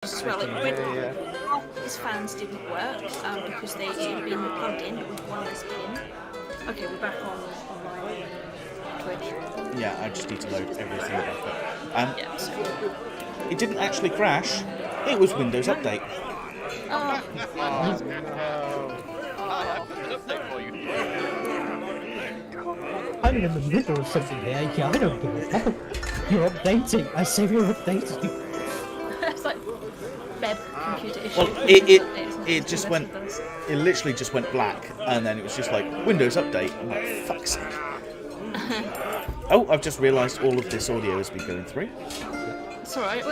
as well. Half of his fans didn't work because they had been plugged in with one less pin. Okay, we're back online. Twitch. Yeah, I just need to load everything back up. Yeah, so. It didn't actually crash. It was Windows Update. Oh. I'm in the middle of something here. Yeah, I don't give a fuck. You're updating. I say you're updating. It's like web computer issue. Well, it just went. It literally just went black, and then it was just like Windows Update. I'm like, fuck's sake. Oh, I've just realised all of this audio has been going through. It's alright.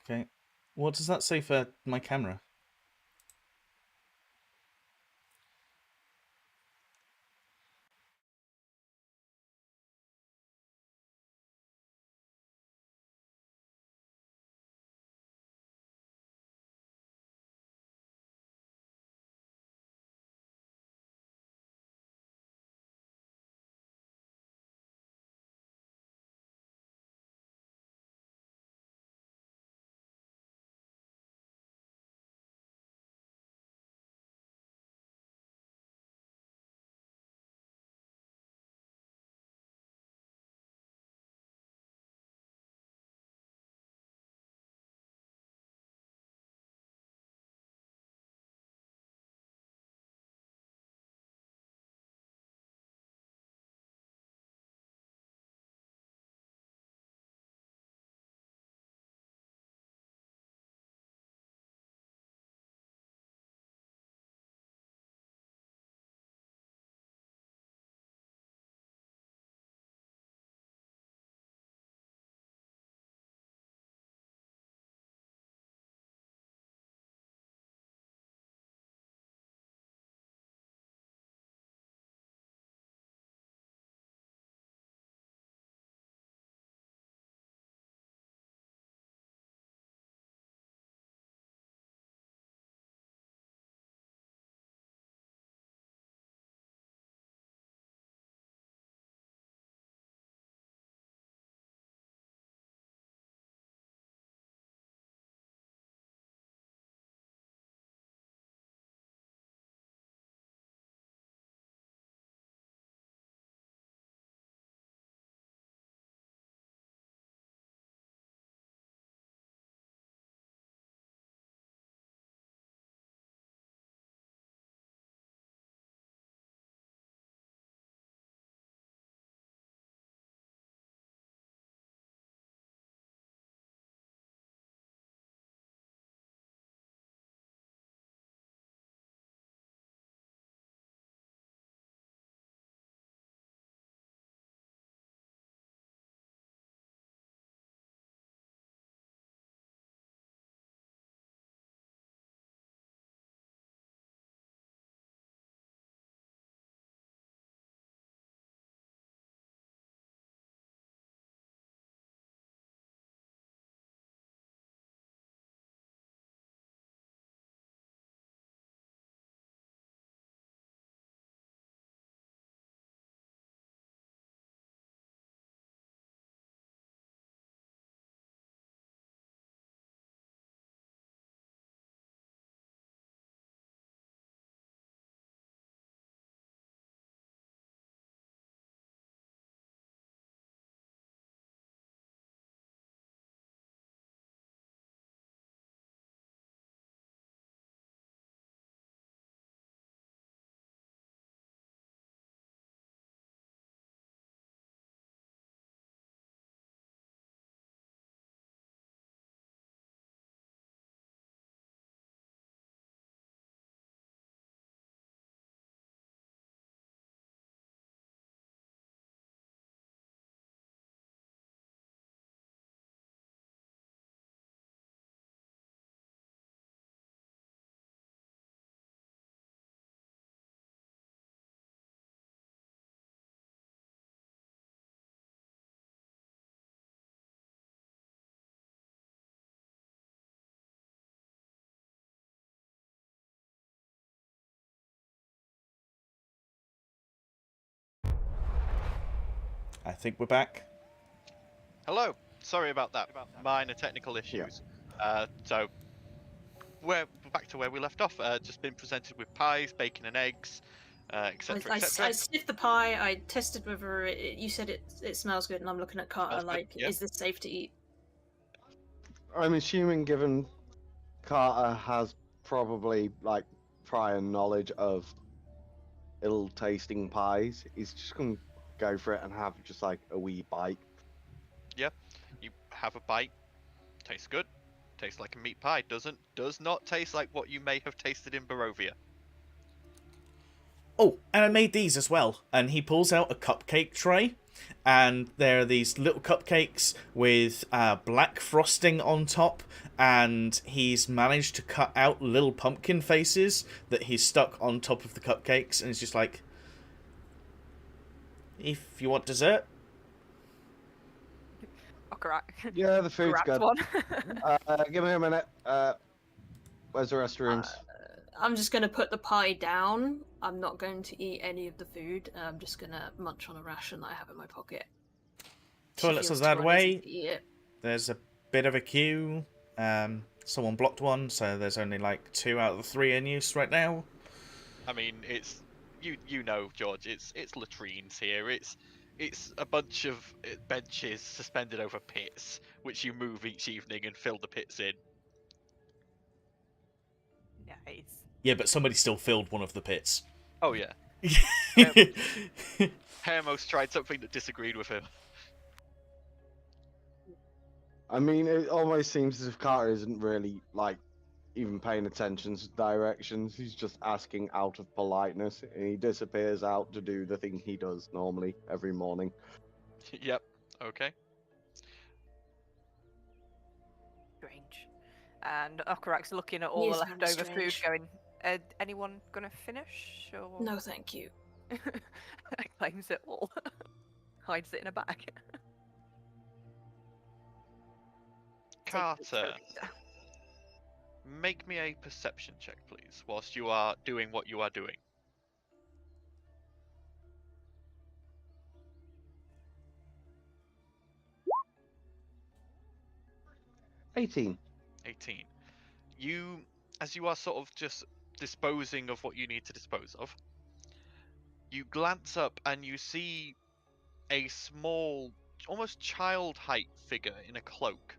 Okay. What does that say for my camera? I think we're back. Hello. Sorry about that. Minor technical issues. So we're back to where we left off. Just been presented with pies, bacon and eggs, etc., I etc. sniffed the pie. I tested whether you said it smells good, and I'm looking at Carter Smells good, like, yeah. is this safe to eat? I'm assuming, given Carter has probably like prior knowledge of ill-tasting pies, he's just gonna go for it and have just like a wee bite. You have a bite. Tastes good. Tastes like a meat pie. Does not taste like what you may have tasted in Barovia. Oh, and I made these as well. And he pulls out a cupcake tray, and there are these little cupcakes with black frosting on top, and he's managed to cut out little pumpkin faces that he's stuck on top of the cupcakes, and it's just like, if you want dessert. Okarak. Yeah, the food's Grabbed good. one. Give me a minute. Where's the restrooms? I'm just gonna put the pie down. I'm not going to eat any of the food. I'm just gonna munch on a ration that I have in my pocket. Toilets She is feels that too way. uneasy to eat it. There's a bit of a queue. Someone blocked one, so there's only like 2 out of the 3 in use right now. I mean, it's you know, George. It's latrines here. It's a bunch of benches suspended over pits, which you move each evening and fill the pits in. Nice. Yeah, but somebody still filled one of the pits. Oh yeah. Hermos tried something that disagreed with him. I mean, it almost seems as if Carter isn't really like even paying attention to directions. He's just asking out of politeness, and he disappears out to do the thing he does normally every morning. Yep. Okay. Strange. And Okarak's looking at all He the is very leftover food, strange. going, anyone gonna finish? Or... No, thank you. Claims it all. Hides it in a bag. Carter, make me a perception check, please, whilst you are doing what you are doing. $18. 18. You, as you are sort of just disposing of what you need to dispose of, you glance up and you see a small, almost child-height figure in a cloak,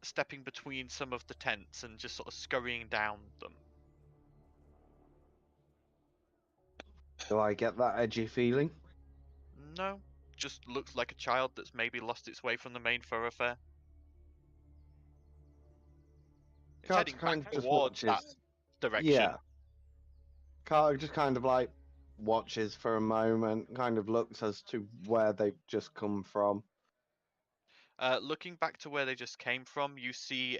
stepping between some of the tents and just sort of scurrying down them. Do I get that edgy feeling? No, just looks like a child that's maybe lost its way from the main thoroughfare. It's Carter heading kind back of just towards that watches. direction. Yeah. Carter just kind of like watches for a moment, kind of looks as to where they've just come from. Looking back to where they just came from, you see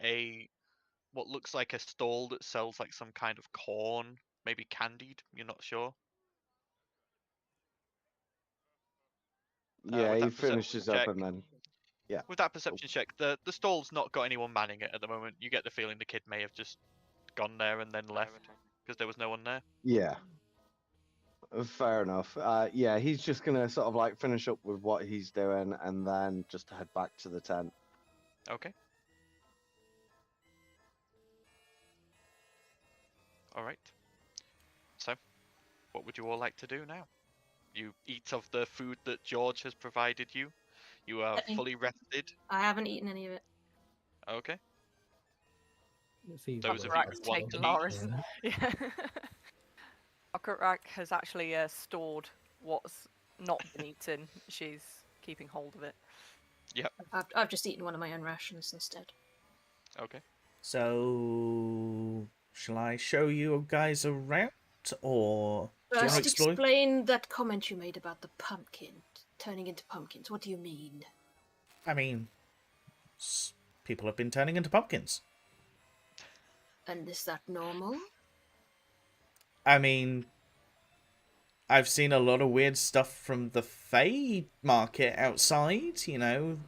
what looks like a stall that sells like some kind of corn, maybe candied. You're not sure. Yeah, with he that perception finishes up check. and then. Yeah. With that perception check, the stall's not got anyone manning it at the moment. You get the feeling the kid may have just gone there and then left because there was no one there. Yeah. Fair enough. Yeah, he's just gonna sort of like finish up with what he's doing and then just head back to the tent. Okay. All right. So, what would you all like to do now? You eat of the food that George has provided you. You are fully rested. I haven't eaten any of it. Okay. Feed Those the of you Okarak's who want taken to eat. Laura's. Yeah. Okarak has actually stored what's not been eaten. She's keeping hold of it. I've just eaten one of my own rations instead. Okay. So, shall I show you guys around, or do you want to First, explore? explain that comment you made about the pumpkin turning into pumpkins. What do you mean? I mean, people have been turning into pumpkins. And is that normal? I mean, I've seen a lot of weird stuff from the Fae market outside, you know.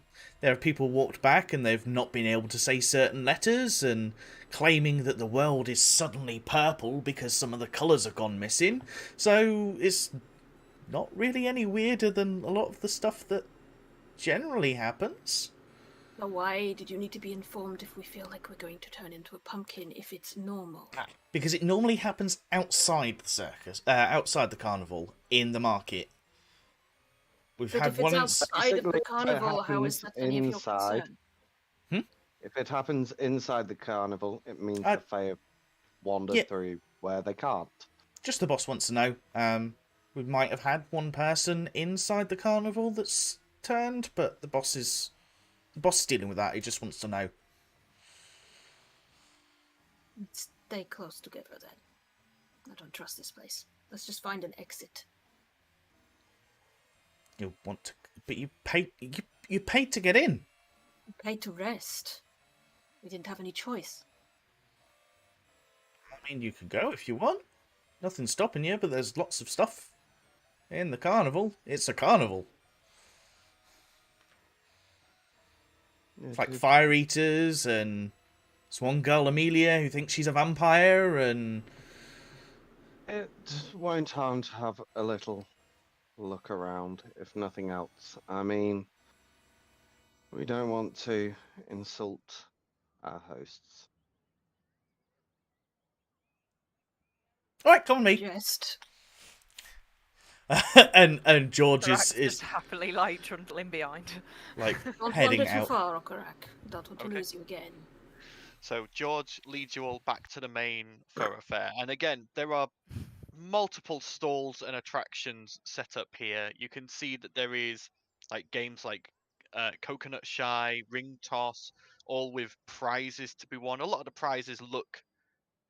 There are people walked back and they've not been able to say certain letters and claiming that the world is suddenly purple because some of the colours have gone missing. So it's not really any weirder than a lot of the stuff that generally happens. Now, why did you need to be informed if we feel like we're going to turn into a pumpkin if it's normal? Because it normally happens outside the circus, outside the carnival, in the market. We've But had if it's one. outside of Basically, the if it carnival, how is happens that any of your inside- concern? If it happens inside the carnival, it means I- the Fae have wandered Yeah. through where they can't. Just the boss wants to know. We might have had one person inside the carnival that's turned, but the boss is dealing with that. He just wants to know. Stay close together then. I don't trust this place. Let's just find an exit. You want to, but you paid. You paid to get in. We paid to rest. We didn't have any choice. I mean, you could go if you want. Nothing's stopping you, but there's lots of stuff in the carnival. It's a carnival. It's like fire eaters and Swan Girl Amelia who thinks she's a vampire and... It won't harm to have a little look around, if nothing else. I mean, we don't want to insult our hosts. Alright, come on me. Just and George Thrax is just happily like trundling behind. like don't heading wander too out. far, Okarak. Don't want to Okay. lose you again. So George leads you all back to the main thoroughfare, and again, there are multiple stalls and attractions set up here. You can see that there is like games like Coconut Shy, Ring Toss, all with prizes to be won. A lot of the prizes look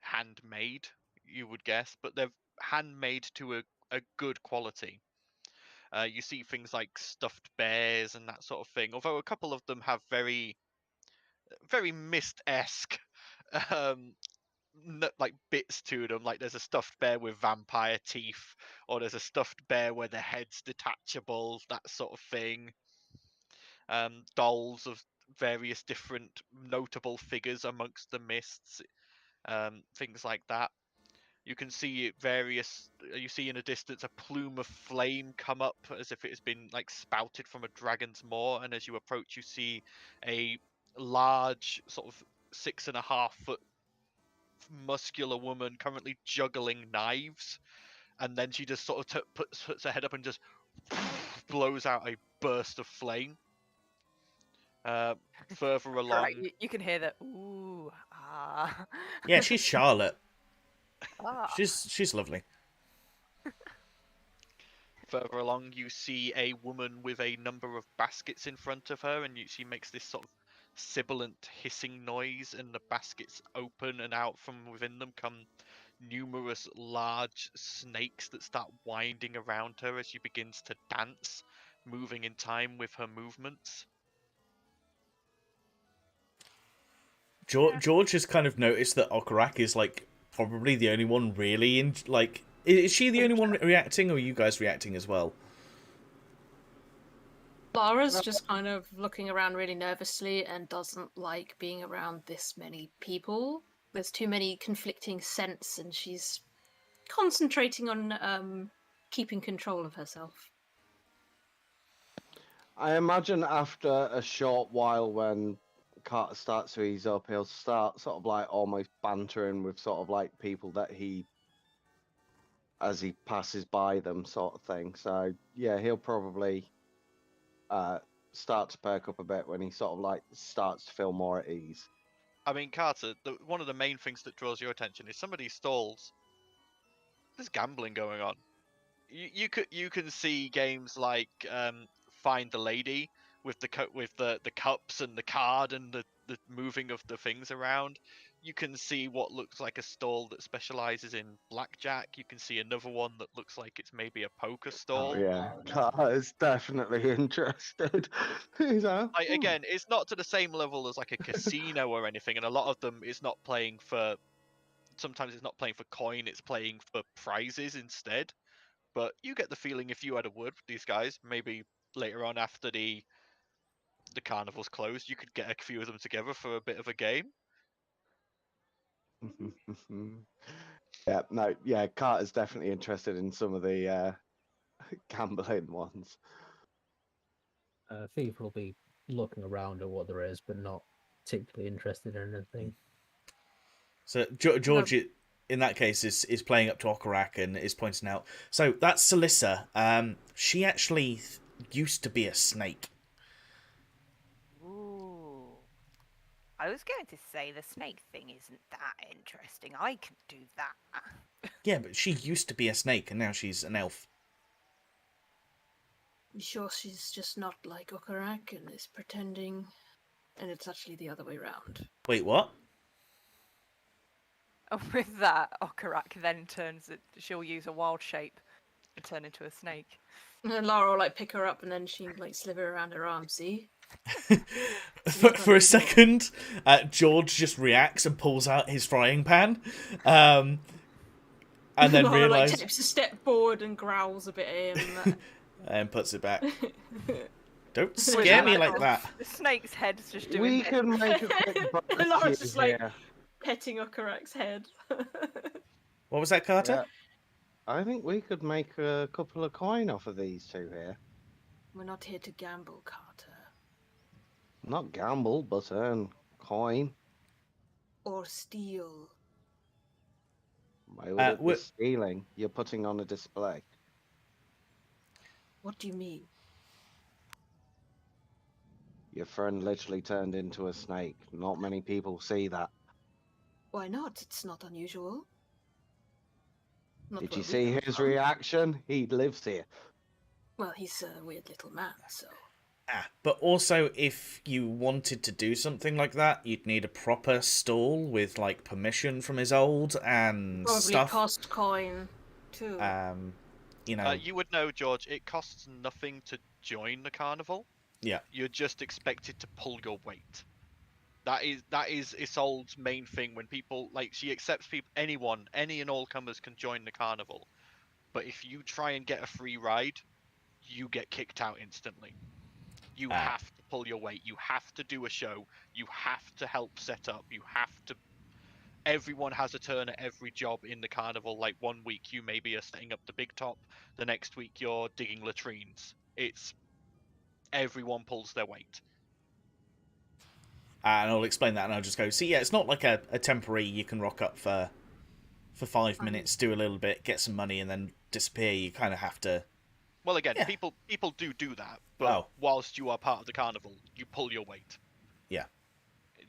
handmade, you would guess, but they're handmade to a good quality. You see things like stuffed bears and that sort of thing, although a couple of them have very Myst-esque like bits to them. Like there's a stuffed bear with vampire teeth, or there's a stuffed bear where the head's detachable, that sort of thing. Dolls of various different notable figures amongst the mists, things like that. You can see you see in a distance a plume of flame come up as if it has been like spouted from a dragon's maw, and as you approach you see a large sort of 6.5 foot muscular woman currently juggling knives, and then she just sort of puts her head up and just blows out a burst of flame. Further along, Right, you can hear that. Ooh, ah. Yeah, she's Charlotte. Ah. She's lovely. further along, you see a woman with a number of baskets in front of her, and she makes this sort of sibilant hissing noise, and the baskets open, and out from within them come numerous large snakes that start winding around her as she begins to dance, moving in time with her movements. George has kind of noticed that Okarak is like probably the only one really in like. Is she the only one reacting, or are you guys reacting as well? Lara's just kind of looking around really nervously and doesn't like being around this many people. There's too many conflicting scents, and she's concentrating on keeping control of herself. I imagine after a short while, when Carter starts to ease up, he'll start sort of like almost bantering with sort of like people that he, as he passes by them, sort of thing. So yeah, he'll probably start to perk up a bit when he sort of like starts to feel more at ease. I mean, Carter, one of the main things that draws your attention is some of these stalls. There's gambling going on. You can see games like Find the Lady with the cups and the card and the moving of the things around. You can see what looks like a stall that specializes in blackjack. You can see another one that looks like it's maybe a poker stall. Oh yeah, Carter's definitely interested. He's like, Like, again, it's not to the same level as like a casino or anything, and a lot of them it's not playing for. Sometimes it's not playing for coin; it's playing for prizes instead. But you get the feeling if you had a word with these guys, maybe later on after the carnival's closed, you could get a few of them together for a bit of a game. yeah, no, yeah, Carter's definitely interested in some of the gambling ones. Thief will be looking around at what there is, but not particularly interested in anything. So George, in that case, is playing up to Okarak and is pointing out. So that's Celissa. She actually used to be a snake. Ooh. I was going to say the snake thing isn't that interesting. I can do that. Yeah, but she used to be a snake, and now she's an elf. You sure she's just not like Okarak and is pretending, and it's actually the other way around? Wait, what? With that, Okarak then she'll use a wild shape and turn into a snake. And then Lara will like pick her up and then she like slither around her arm, see? For a second, George just reacts and pulls out his frying pan, and then Lara realizes like takes a step forward and growls a bit at him. and puts it back. Don't scare me like that. The snake's head's just doing We this. can make a quick And Lara's barbecue just like here. petting Okarak's head. What was that, Carter? Yeah. I think we could make a couple of coin off of these two here. We're not here to gamble, Carter. Not gamble, but earn coin. Or steal. Why would it be stealing? You're putting on a display. What do you mean? Your friend literally turned into a snake. Not many people see that. Why not? It's not unusual. Not Did where you we see come his from. reaction? He lives here. Well, he's a weird little man, so... But also, if you wanted to do something like that, you'd need a proper stall with like permission from his old and Probably stuff. cost coin, too. You know. You would know, George. It costs nothing to join the carnival. Yeah. You're just expected to pull your weight. That is Isolde's main thing. When people she accepts people, any and all comers can join the carnival. But if you try and get a free ride, you get kicked out instantly. You have to pull your weight. You have to do a show. You have to help set up. You have to. Everyone has a turn at every job in the carnival. Like one week you maybe are setting up the big top. The next week you're digging latrines. It's everyone pulls their weight. And I'll explain that, and I'll just go. See, yeah, it's not like a temporary. You can rock up for 5 minutes, do a little bit, get some money, and then disappear. You kind of have to. Well, again, people do that, but whilst you are part of the carnival, you pull your weight. Yeah,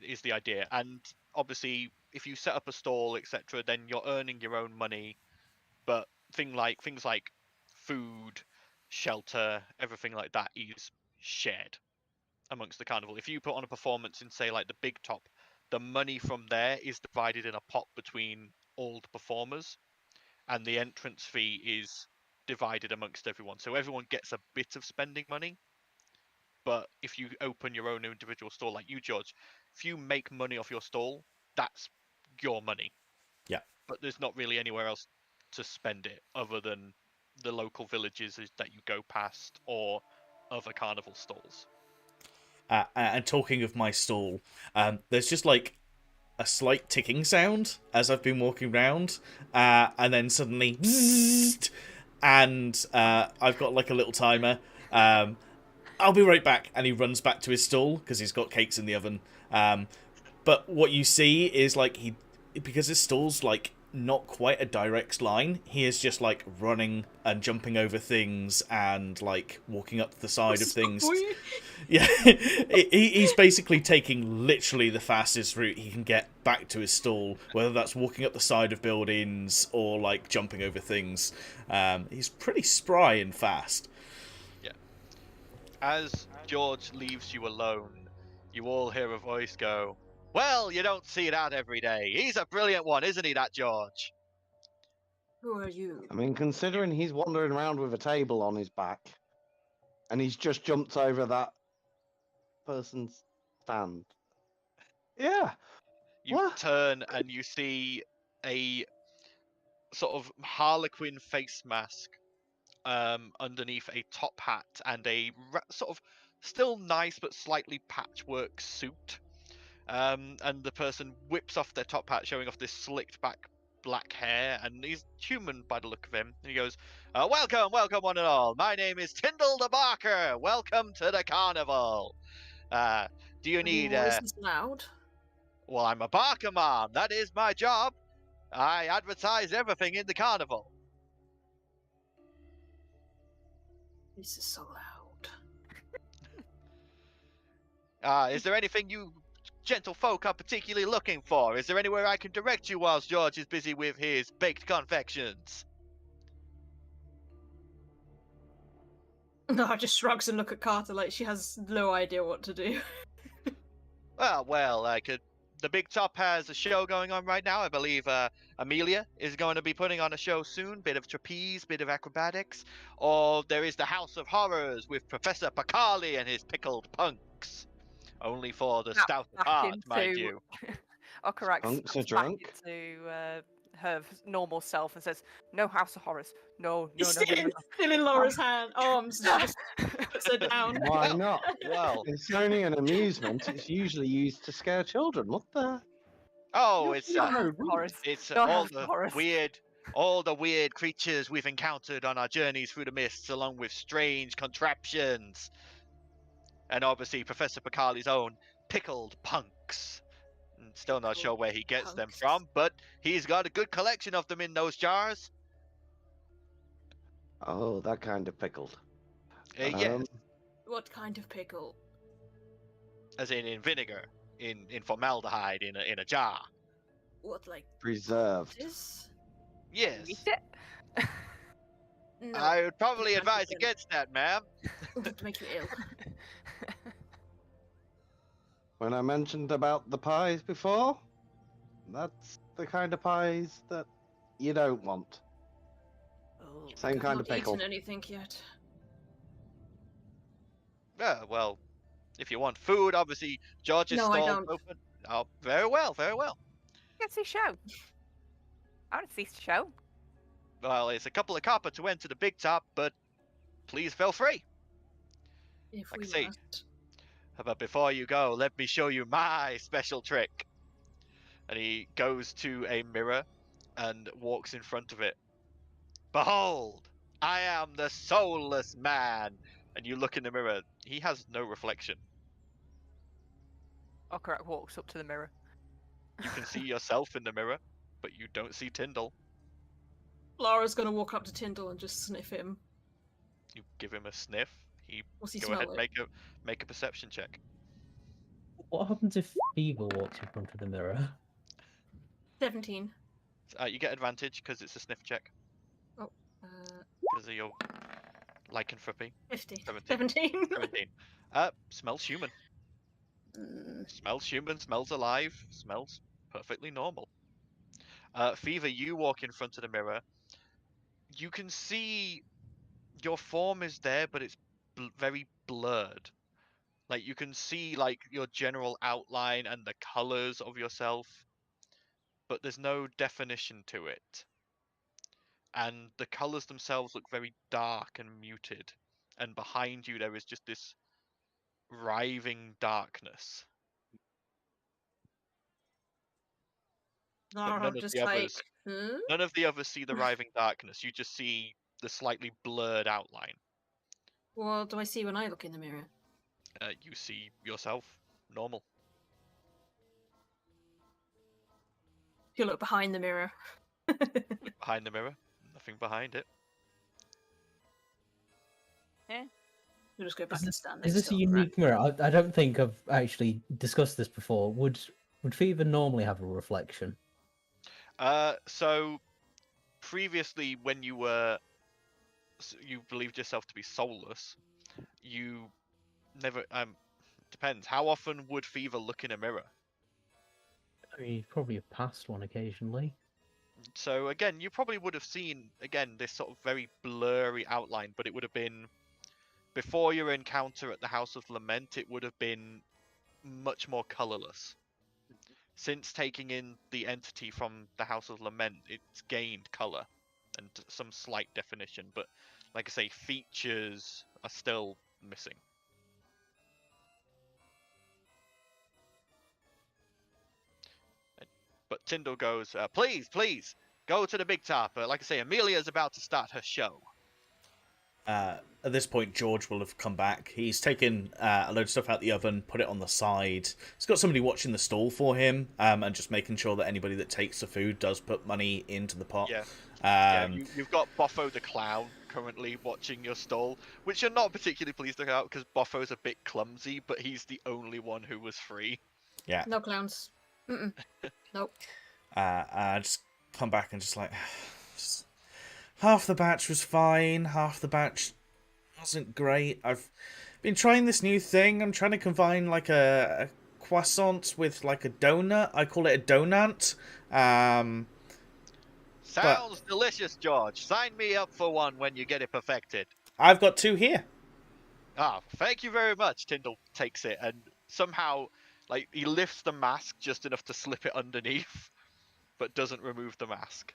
is the idea. And obviously, if you set up a stall, etc., then you're earning your own money. But things like food, shelter, everything like that is shared amongst the carnival. If you put on a performance in, say, like the big top, the money from there is divided in a pot between all the performers, and the entrance fee is divided amongst everyone. So everyone gets a bit of spending money. But if you open your own individual store, like you, George, if you make money off your stall, that's your money. Yeah. But there's not really anywhere else to spend it other than the local villages that you go past or other carnival stalls. And talking of my stall, there's just like a slight ticking sound as I've been walking around, and then suddenly, and I've got like a little timer. I'll be right back, and he runs back to his stall because he's got cakes in the oven. But what you see is like because his stall's like not quite a direct line, he is just like running and jumping over things and like walking up the side of things. Yeah, he's basically taking literally the fastest route he can get back to his stall, whether that's walking up the side of buildings or like jumping over things. He's pretty spry and fast. Yeah. As George leaves you alone, you all hear a voice go, "Well, you don't see that every day. He's a brilliant one, isn't he, that George?" Who are you? I mean, considering he's wandering around with a table on his back, and he's just jumped over that person's stand. Yeah. You What? turn and you see a sort of harlequin face mask underneath a top hat and a sort of still nice but slightly patchwork suit. And the person whips off their top hat, showing off this slicked back black hair, and he's human by the look of him. And he goes, welcome, welcome one and all. My name is Tyndall the Barker. Welcome to the carnival. Do you need... Why is this loud? Well, I'm a Barker mom. That is my job. I advertise everything in the carnival. This is so loud. Is there anything you gentlefolk are particularly looking for? Is there anywhere I can direct you whilst George is busy with his baked confections? No, just shrugs and look at Carter like she has no idea what to do. Well, the Big Top has a show going on right now. I believe Amelia is going to be putting on a show soon. Bit of trapeze, bit of acrobatics. Or there is the House of Horrors with Professor Pacali and his pickled punks. Only for the stout of heart, mind you. Okarax Punks are snaps drunk? back into her normal self and says, "No House of Horrors. No, He's no, no, still, no, no." still in Laura's arms. And just puts her down. Why Well, not? Well, It's only an amusement. It's usually used to scare children. What the? oh, it's No House of Horrors. it's No all House of the Horrors. weird creatures we've encountered on our journeys through the mists, along with strange contraptions, and obviously Professor Picali's own pickled punks. Still not sure where he gets them Punks. from, but he's got a good collection of them in those jars. Oh, that kind of pickled. Yes, What kind of pickle? as in vinegar, in formaldehyde, in a jar. What, like Preserved. this? Yes, Eat it. No, I would probably can't advise eat them. against that, ma'am. to make you ill. When I mentioned about the pies before, that's the kind of pies that you don't want. Oh, Same I've kind not of pickle. eaten anything yet. Well, if you want food, obviously George's No, I stall's don't. open. Oh, very well, very well. Let's see show. I want to see show. Well, it's a couple of copper to enter the Big Top, but please feel free. If Like we I say, must. But before you go, let me show you my special trick. And he goes to a mirror and walks in front of it. Behold, I am the soulless man. And you look in the mirror, he has no reflection. Okarax walks up to the mirror. You can see yourself in the mirror, but you don't see Tyndall. Laura's gonna walk up to Tyndall and just sniff him. You give him a sniff. He What's he go smell ahead, like? make a perception check. What happens if Fever walks in front of the mirror? 17. You get advantage because it's a sniff check Uh, because of your lycanthropy. 50. 17. 17. 17. Smells human. Mm, Smells human, smells alive, smells perfectly normal. Fever, you walk in front of the mirror. You can see your form is there, but it's very blurred. Like, you can see, like, your general outline and the colors of yourself, but there's no definition to it. And the colors themselves look very dark and muted. And behind you, there is just this writhing darkness. But Laura none of just the like, others, hmm? none of the others see the writhing darkness. You just see the slightly blurred outline. What do I see when I look in the mirror? You see yourself normal. If you look behind the mirror. Behind the mirror, nothing behind it. You'll just go back and stand Is next this to a it, right? unique mirror? I don't think I've actually discussed this before. Would Fever normally have a reflection? So previously, when you were, you believed yourself to be soulless, you never. Depends. How often would Fever look in a mirror? I mean, probably a past one occasionally. So again, you probably would have seen again this sort of very blurry outline, but it would have been before your encounter at the House of Lament. It would have been much more colorless. Since taking in the entity from the House of Lament, it's gained color and some slight definition, but like I say, features are still missing. But Tyndall goes, please, go to the big top. Like I say, Amelia's about to start her show. At this point, George will have come back. He's taken a load of stuff out the oven, put it on the side. He's got somebody watching the stall for him, and just making sure that anybody that takes the food does put money into the pot. Yeah. You've got Boffo the clown currently watching your stall, which you're not particularly pleased about because Boffo's a bit clumsy, but he's the only one who was free. Yeah. No clowns. Nope. I just come back and just like... half the batch was fine, half the batch wasn't great. I've been trying this new thing. I'm trying to combine like a croissant with like a donut. I call it a donut. Sounds delicious, George. Sign me up for one when you get it perfected. I've got 2 here. Ah, thank you very much. Tyndall takes it and somehow, like, he lifts the mask just enough to slip it underneath, but doesn't remove the mask.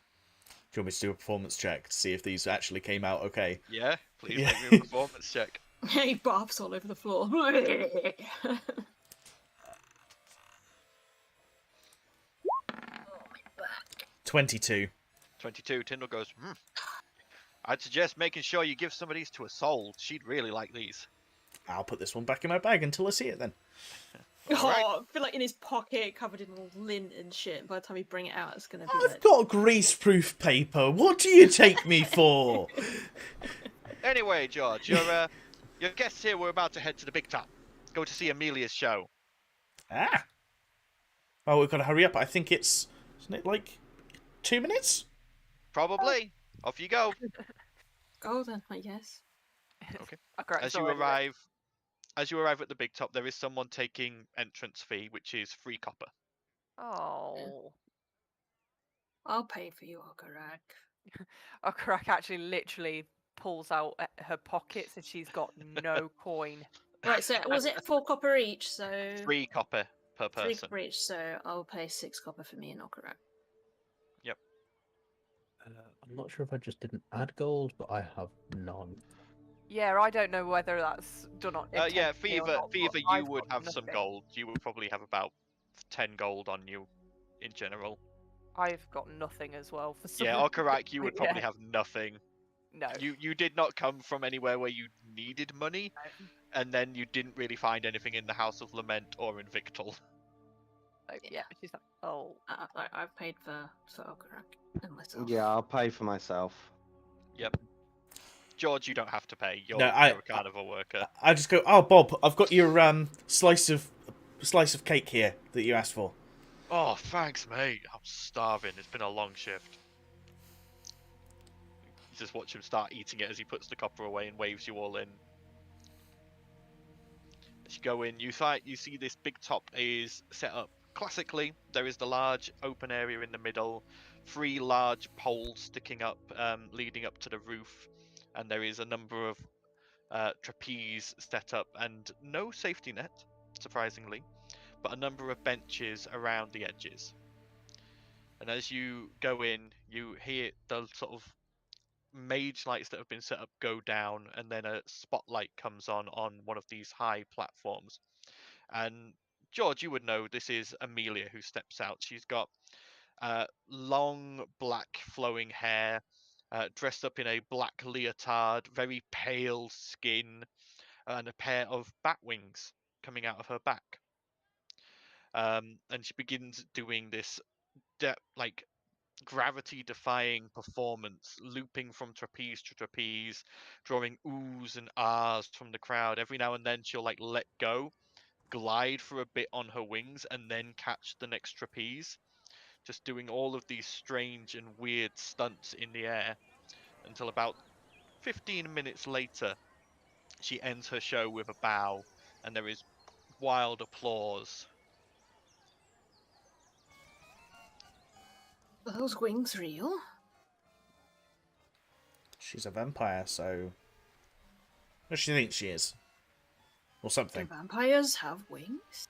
Do you want me to do a performance check to see if these actually came out okay? Yeah, please Yeah. make me a performance check. He bobs all over the floor. 22. 22. Tyndall goes, I'd suggest making sure you give some of these to a soul. She'd really like these. I'll put this one back in my bag until I see it then. Alright. Oh, I feel like in his pocket, covered in all lint and shit. By the time we bring it out, it's gonna be. I've got greaseproof paper. What do you take me for? Anyway, George, your guests here were about to head to the big top. Go to see Amelia's show. Ah. Oh, we've got to hurry up. I think isn't it like 2 minutes? Probably. Off you go. Go then, I guess. Okay. Okay, As you arrive at the big top, there is someone taking entrance fee, which is 3 copper. Oh. I'll pay for you, Okarak. Okarak actually literally pulls out her pockets and she's got no coin. Right, so was it 4 copper each? So 3 copper per 3 person. copper each. So I'll pay 6 copper for me and Okarak. I'm not sure if I just didn't add gold, but I have none. Yeah, I don't know whether that's done on. Yeah, intentionally or Fever, not, Fever, but you I've would got have some nothing. gold. You would probably have about 10 gold on you, in general. I've got nothing as well. For some Yeah, reason. Okarak, you would Yeah. probably have nothing. No. You did not come from anywhere where you needed money, and then you didn't really find anything in the House of Lament or in Victal. Yeah, she's like, oh. I've paid for Okarak and myself. Yeah, I'll pay for myself. Yep. George, you don't have to pay. You're, No, you're a carnival worker. I just go, oh, Bob, I've got your slice of cake here that you asked for. Oh, thanks, mate. I'm starving. It's been a long shift. You just watch him start eating it as he puts the copper away and waves you all in. As you go in, you see this big top is set up classically. There is the large open area in the middle, 3 large poles sticking up, leading up to the roof, and there is a number of trapeze set up and no safety net, surprisingly, but a number of benches around the edges. And as you go in, you hear the sort of mage lights that have been set up go down, and then a spotlight comes on one of these high platforms. And George, you would know this is Amelia who steps out. She's got long black flowing hair, dressed up in a black leotard, very pale skin, and a pair of bat wings coming out of her back. And she begins doing this like gravity-defying performance, looping from trapeze to trapeze, drawing oohs and ahs from the crowd. Every now and then she'll like let go, glide for a bit on her wings, and then catch the next trapeze, just doing all of these strange and weird stunts in the air until about 15 minutes later she ends her show with a bow and there is wild applause. Are those wings real? She's a vampire, so... What does she think she is? Or Do something. vampires have wings?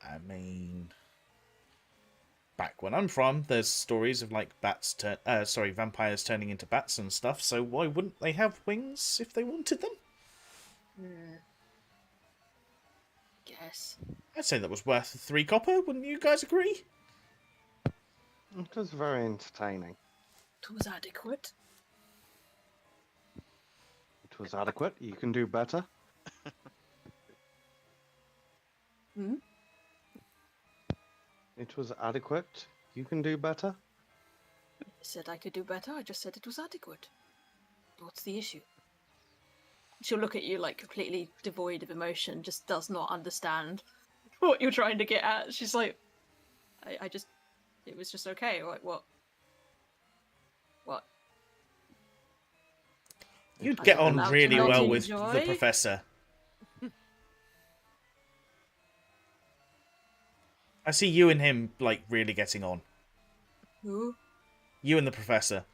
I mean... Back when I'm from, there's stories of, like, vampires turning into bats and stuff, so why wouldn't they have wings if they wanted them? Guess. I'd say that was worth 3 copper, wouldn't you guys agree? It was very entertaining. It was adequate. It was adequate. You can do better. Hmm? It was adequate. You can do better. I said I could do better. I just said it was adequate. What's the issue? She'll look at you like completely devoid of emotion, just does not understand what you're trying to get at. She's like, I just, it was just okay. Like, what? What? You'd I get don't on allow really to not well with the enjoy. professor. I see you and him, like, really getting on. Who? You and the professor.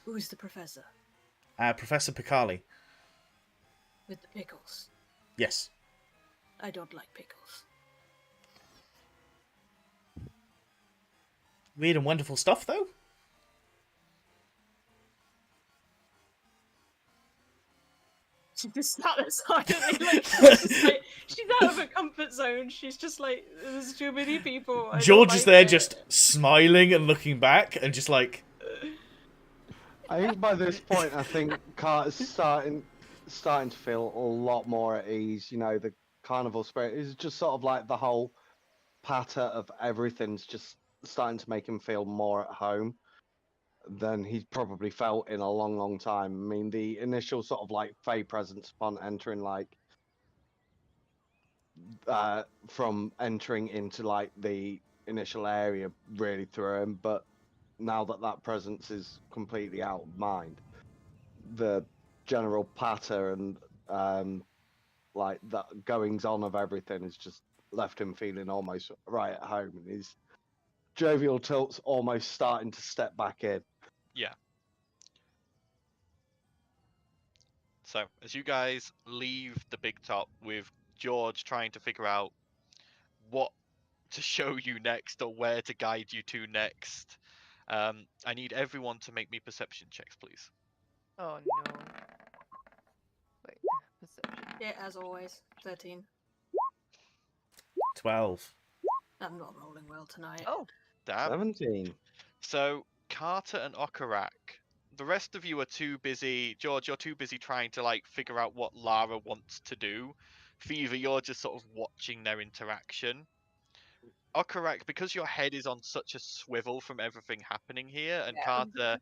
Who's the professor? Professor Picali. With the pickles. Yes. I don't like pickles. Weird and wonderful stuff, though. She just sat there silently, like, she's out of her comfort zone. She's just like, there's too many people. I George don't is like there it. just smiling and looking back and just like... I think by this point, I think Carter's starting to feel a lot more at ease. You know, the carnival spirit is just sort of like the whole patter of everything's just starting to make him feel more at home than he's probably felt in a long, long time. I mean, the initial sort of like Fey presence upon entering, like, from entering into like the initial area really threw him, but now that that presence is completely out of mind, the general patter and like that goings on of everything has just left him feeling almost right at home, and his jovial tilt's almost starting to step back in. Yeah. So, as you guys leave the big top with George trying to figure out what to show you next or where to guide you to next, I need everyone to make me perception checks, please. Oh no. Wait, perception. Yeah, as always. 13. 12. I'm not rolling well tonight. Oh, Damn. 17. So, Carter and Okarak, the rest of you are too busy. George, you're too busy trying to, like, figure out what Lara wants to do. Fever, you're just sort of watching their interaction. Okarak, because your head is on such a swivel from everything happening here, and Yeah. Carter,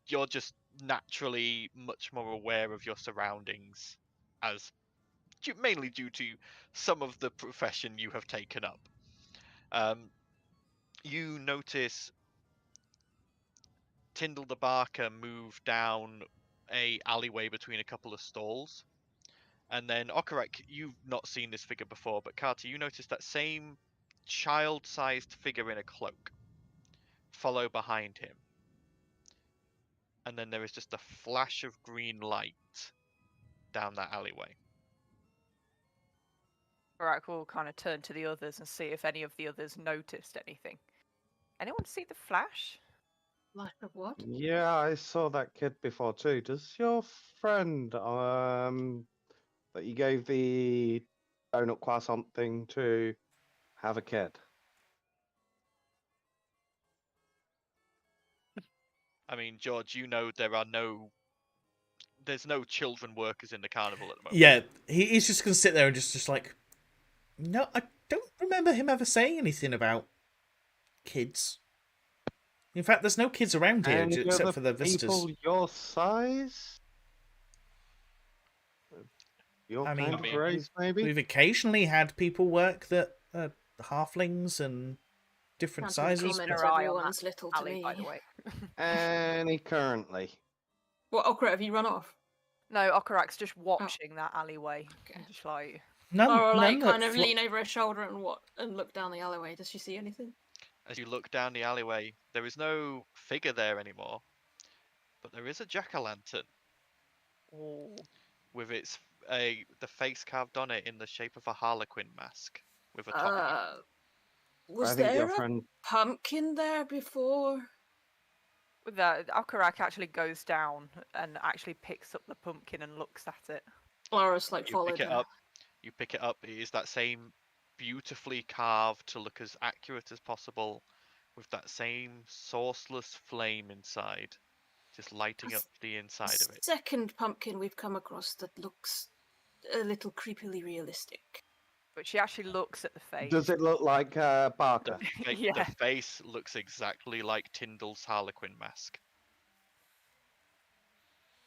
you're just naturally much more aware of your surroundings, as mainly due to some of the profession you have taken up. You notice Tyndall the Barker move down a alleyway between a couple of stalls. And then Okarak, you've not seen this figure before, but Carter, you notice that same child-sized figure in a cloak follow behind him. And then there is just a flash of green light down that alleyway. Barack will kind of turn to the others and see if any of the others noticed anything. Anyone see the flash? Like of what? Yeah, I saw that kid before too. Does your friend that you gave the donut croissant thing to have a kid? I mean, George, you know there's no children workers in the carnival at the moment. Yeah, he's just going to sit there and just like... No, I don't remember him ever saying anything about kids. In fact, there's no kids around here Any except other for the visitors. people your size? Your I kind mean, of race, maybe? We've occasionally had people work that are halflings and different Can't sizes. comment Keep as her eye on everyone's little to Ali, me. by the way. Any currently? What, Okra, have you run off? No, Okarak's just watching that alleyway. Okay. Just like, None, Or like none kind that of lean over her shoulder and look down the alleyway. Does she see anything? As you look down the alleyway, there is no figure there anymore, but there is a jack-o'-lantern oh, with the face carved on it in the shape of a harlequin mask with a top. Was I think your there a friend. pumpkin there before? with that, Okarak actually goes down and actually picks up the pumpkin and looks at it. Laura's like You followed pick it her. up. You pick it up. It is that same beautifully carved to look as accurate as possible, with that same sourceless flame inside, just lighting up That's the inside of it. Second pumpkin we've come across that looks a little creepily realistic. But she actually looks at the face. Does it look like Barker? Yeah. The face looks exactly like Tyndall's Harlequin mask.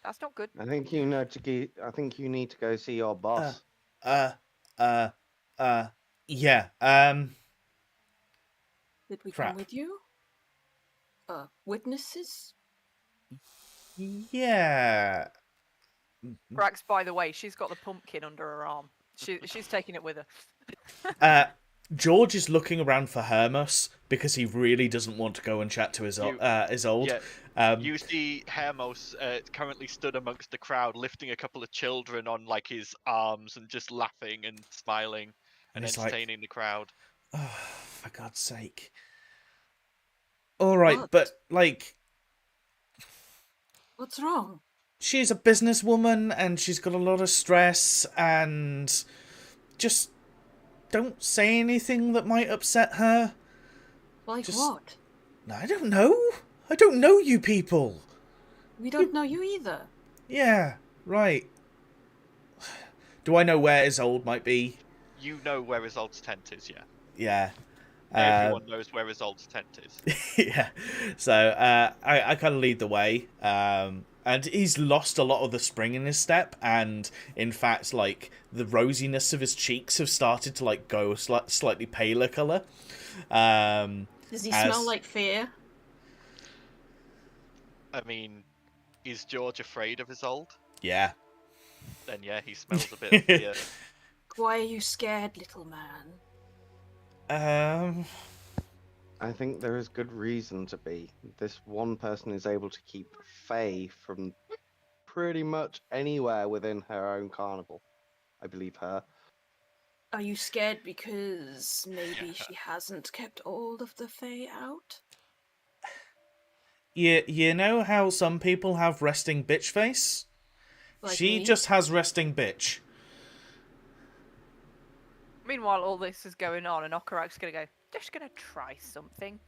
That's not good. I think you know I think you need to go see your boss. Yeah. Did we Crap. come with you? Witnesses? Yeah. Brax, by the way, she's got the pumpkin under her arm. She's taking it with her. George is looking around for Hermos because he really doesn't want to go and chat to his old. Yeah. You see Hermos currently stood amongst the crowd, lifting a couple of children on like his arms and just laughing and smiling and it's entertaining the crowd. Oh, for God's sake! All right, What? but like, What's wrong? she's a businesswoman and she's got a lot of stress, and just don't say anything that might upset her. Like Just- what? I don't know. I don't know you people. We don't know you either. Yeah, right. Do I know where Isolde might be? You know where Isolde's tent is, yeah. Yeah. Everyone knows where Isolde's tent is. Yeah. So I kind of lead the way. And he's lost a lot of the spring in his step, and in fact, like, the rosiness of his cheeks have started to like go slightly paler color. Does he smell like fear? I mean, is George afraid of Isolde? Yeah. Then yeah, he smells a bit of fear. Why are you scared, little man? I think there is good reason to be. This one person is able to keep Faye from pretty much anywhere within her own carnival. I believe her. Are you scared because maybe she hasn't kept all of the Fae out? You know how some people have resting bitch face? Like She me? just has resting bitch. Meanwhile, all this is going on, and Okarak's gonna go, just gonna try something.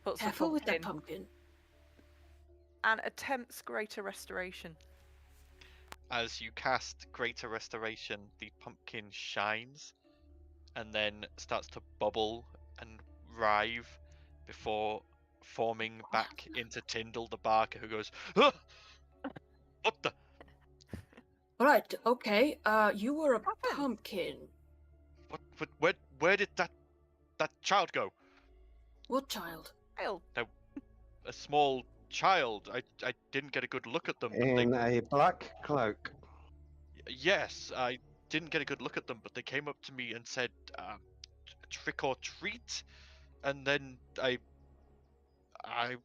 Puts the Careful with that pumpkin pumpkin. and attempts greater restoration. As you cast Greater Restoration, the pumpkin shines and then starts to bubble and writhe before forming back into Tyndall the Barker, who goes, "Ah! What the? Right, okay. You were a pumpkin. Where did that child go? What child? I'll A small child. I didn't get a good look at them. But In a black cloak. yes, I didn't get a good look at them, but they came up to me and said, trick or treat, and then I'm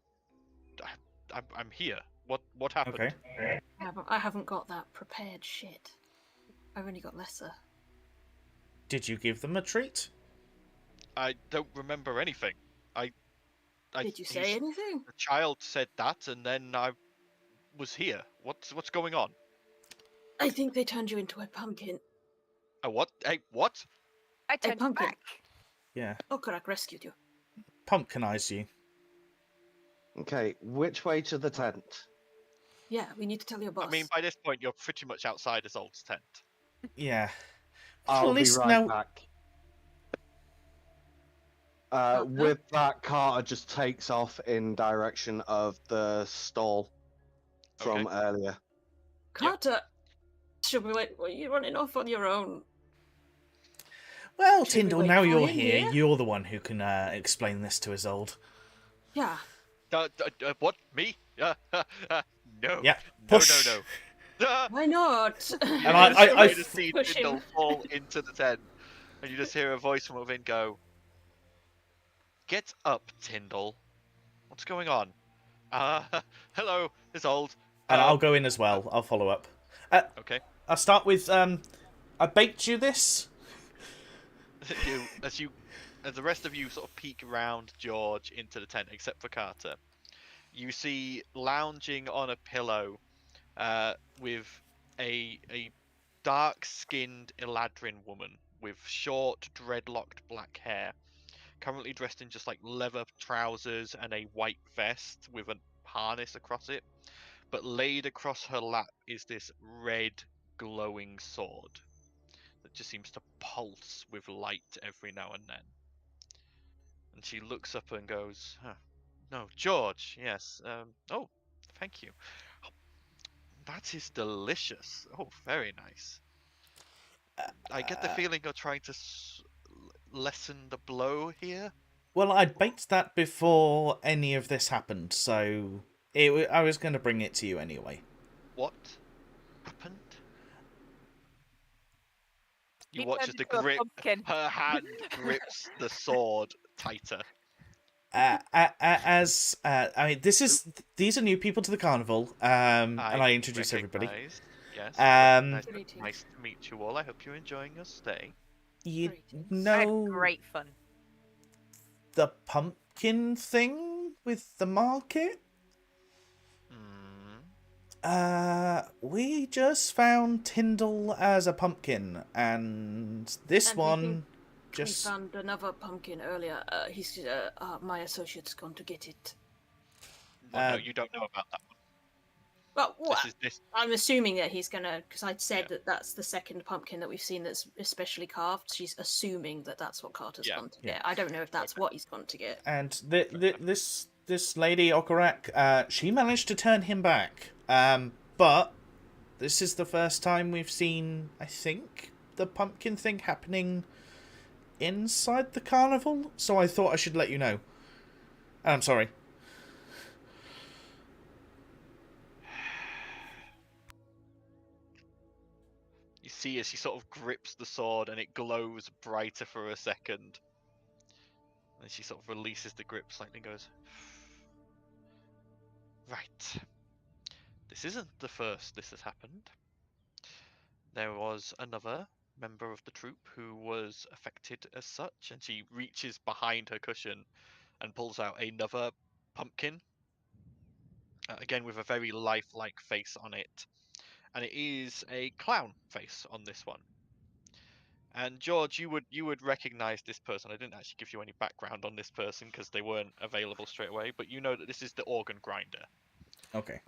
here. What happened? Okay. I haven't got that prepared shit. I've only got lesser. Did you give them a treat? I don't remember anything. Did you say anything? The child said that, and then I was here. What's going on? I think they turned you into a pumpkin. A what? Hey, what? I turned pumpkin. back. Yeah. Okarak rescued you. Pumpkinize you. Okay, which way to the tent? Yeah, we need to tell your boss. I mean, by this point, you're pretty much outside Isolde's tent. Yeah. I'll be least right now- back. Okay. With that, Carter just takes off in direction of the stall from earlier. Carter! Should we wait? Were you running off on your own? Well, Should we Tyndall, wait now for you're him here. here? You're the one who can explain this to Isolde. Yeah. What? Me? No. Yeah. No, Push. no, no. Why not? And I You just see push Tyndall him. fall into the tent, and you just hear a voice from within go, "Get up, Tyndall. What's going on? Hello, Isolde. And I'll go in as well. I'll follow up. Okay. I'll start with, I baked you this. As the rest of you sort of peek around George into the tent, except for Carter, you see lounging on a pillow, with a dark-skinned Eladrin woman with short, dreadlocked black hair, currently dressed in just like leather trousers and a white vest with a harness across it. But laid across her lap is this red glowing sword that just seems to pulse with light every now and then. And she looks up and goes, huh, no, George, yes. Oh, thank you. Oh, that is delicious. Oh, very nice. I get the feeling you're trying to lessen the blow here. Well, I'd baked that before any of this happened, so I was going to bring it to you anyway. What happened? You He watch turned as the into a grip, pumpkin. her hand grips the sword tighter. I mean, these are new people to the carnival, and I introduce everybody. Recognize, yes. Um, Nice to meet you all. I hope you're enjoying your stay. You Greetings. I had know great fun. the pumpkin thing with the market? We just found Tyndall as a pumpkin, and this And we one We just... found another pumpkin earlier. My associate's gone to get it. Well, no, you don't know about that one. Well, what? This. I'm assuming that he's gonna, because I'd said that that's the second pumpkin that we've seen that's especially carved. She's assuming that that's what Carter's gone to get. I don't know if that's what he's gone to get. And this lady Okarak, she managed to turn him back. But this is the first time we've seen, I think, the pumpkin thing happening inside the carnival. So I thought I should let you know. And I'm sorry. You see as she sort of grips the sword and it glows brighter for a second. And she sort of releases the grip slightly and goes, right. This isn't the first this has happened. There was another member of the troupe who was affected as such, and she reaches behind her cushion and pulls out another pumpkin. Again with a very lifelike face on it. And it is a clown face on this one. And George, you would recognize this person. I didn't actually give you any background on this person because they weren't available straight away, but you know that this is the organ grinder. Okay.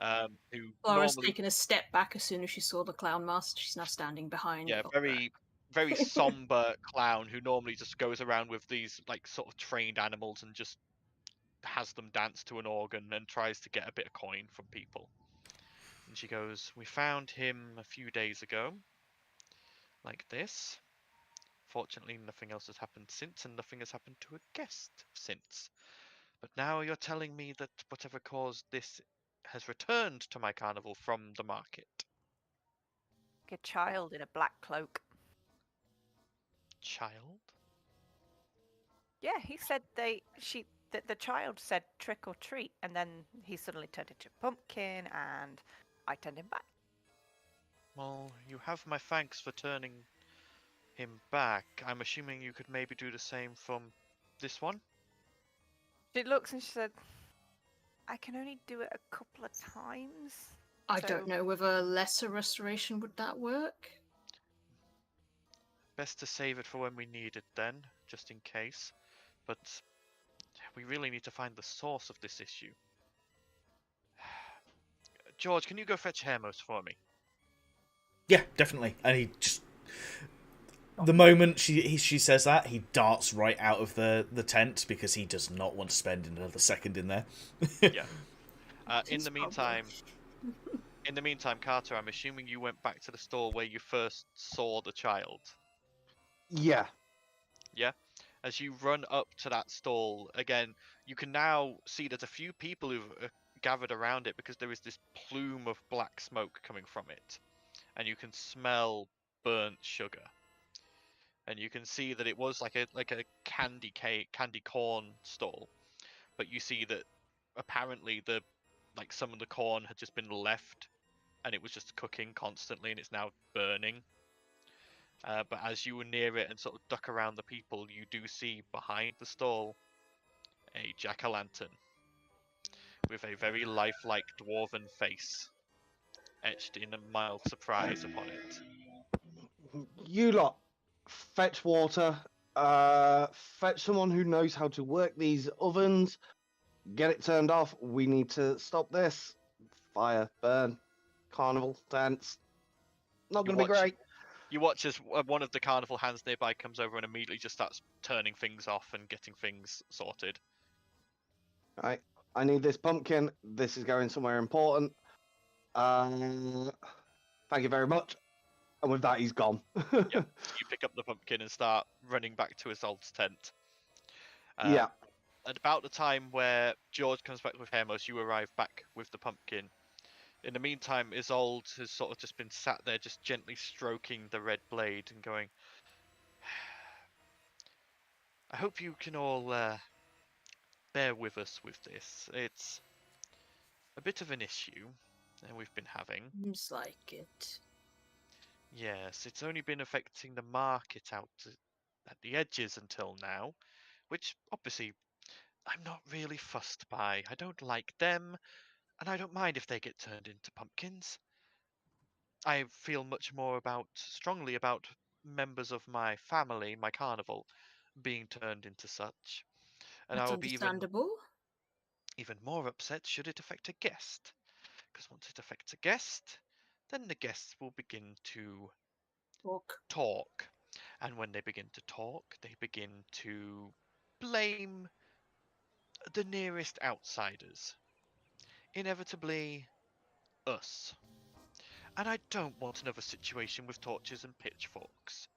Who Laura's normally... taken a step back as soon as she saw the clown mask. She's now standing behind. Yeah, Okarak. very somber clown who normally just goes around with these like sort of trained animals and just has them dance to an organ and tries to get a bit of coin from people. And she goes, we found him a few days ago, like this. Fortunately, nothing else has happened since, and nothing has happened to a guest since. But now you're telling me that whatever caused this has returned to my carnival from the market. Like a child in a black cloak. Child? Yeah, he said the child said trick or treat, and then he suddenly turned into a pumpkin, and I turned him back. Well, you have my thanks for turning him back. I'm assuming you could maybe do the same from this one? She looks and she said, I can only do it a couple of times. I don't know whether lesser restoration would that work. Best to save it for when we need it then, just in case. But we really need to find the source of this issue. George, can you go fetch Hermos for me? Yeah, definitely. And he just... The moment she says that, he darts right out of the tent because he does not want to spend another second in there. Yeah. In the meantime, Carter, I'm assuming you went back to the store where you first saw the child. Yeah. Yeah. As you run up to that stall, again, you can now see there's a few people who've gathered around it because there is this plume of black smoke coming from it, and you can smell burnt sugar. And you can see that it was like a candy corn stall, but you see that apparently some of the corn had just been left, and it was just cooking constantly, and it's now burning. But as you were near it and sort of duck around the people, you do see behind the stall a jack-o'-lantern with a very lifelike dwarven face etched in a mild surprise upon it. You lot, fetch water Fetch someone who knows how to work these ovens. Get it turned off. We need to stop this. Fire, burn, carnival, dance. Not You gonna be watch- great. You watch as one of the carnival hands nearby comes over and immediately just starts turning things off and getting things sorted. Right. I need this pumpkin. This is going somewhere important. Thank you very much. And with that, he's gone. You pick up the pumpkin and start running back to Isolde's tent. Yeah. At about the time where George comes back with Hermos, you arrive back with the pumpkin. In the meantime, Isolde has sort of just been sat there, just gently stroking the red blade and going, I hope you can all bear with us with this. It's a bit of an issue that we've been having. Seems like it. Yes, it's only been affecting the market out at the edges until now, which obviously I'm not really fussed by. I don't like them, and I don't mind if they get turned into pumpkins. I feel much more strongly about members of my family, my carnival, being turned into such. And That's I will be understandable. even more upset should it affect a guest. Because once it affects a guest, then the guests will begin to talk. And when they begin to talk, they begin to blame the nearest outsiders. Inevitably, us. And I don't want another situation with torches and pitchforks.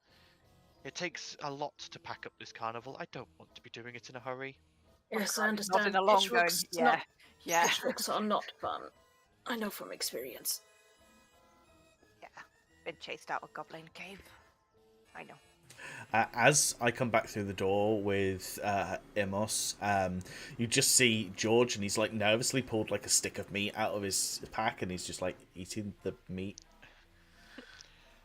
It takes a lot to pack up this carnival. I don't want to be doing it in a hurry. Yes, I Not understand. in a long going. Pitchforks Yeah. Yeah. Pitchforks are not fun. I know from experience. Yeah. Been chased out of Goblin Cave. I know. As I come back through the door with Imos, you just see George, and he's like nervously pulled like a stick of meat out of his pack, and he's just like eating the meat.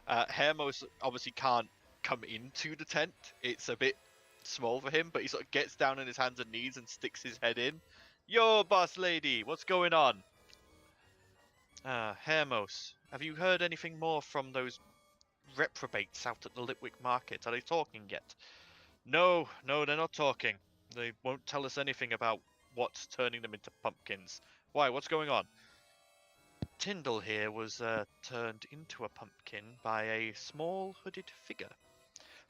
Hermos obviously can't come into the tent. It's a bit small for him, but he sort of gets down on his hands and knees and sticks his head in. Yo, boss lady, what's going on? Hermos, have you heard anything more from those reprobates out at the Litwick market? Are they talking yet? No, they're not talking. They won't tell us anything about what's turning them into pumpkins. Why, what's going on? Tyndall here was turned into a pumpkin by a small hooded figure.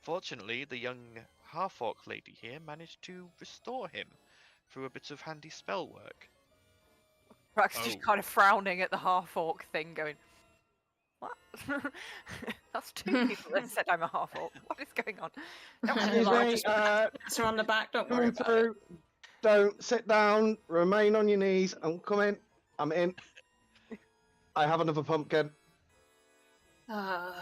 Fortunately, the young half-orc lady here managed to restore him through a bit of handy spell work. Rax just kind of frowning at the half-orc thing, going, what? That's two people that said I'm a half-orc. What is going on? Don't worry, Excuse Laura, me, just- It's on the back, don't worry coming about it. through. Don't sit down. Remain on your knees. I'm coming. I'm in. I have another pumpkin. Thought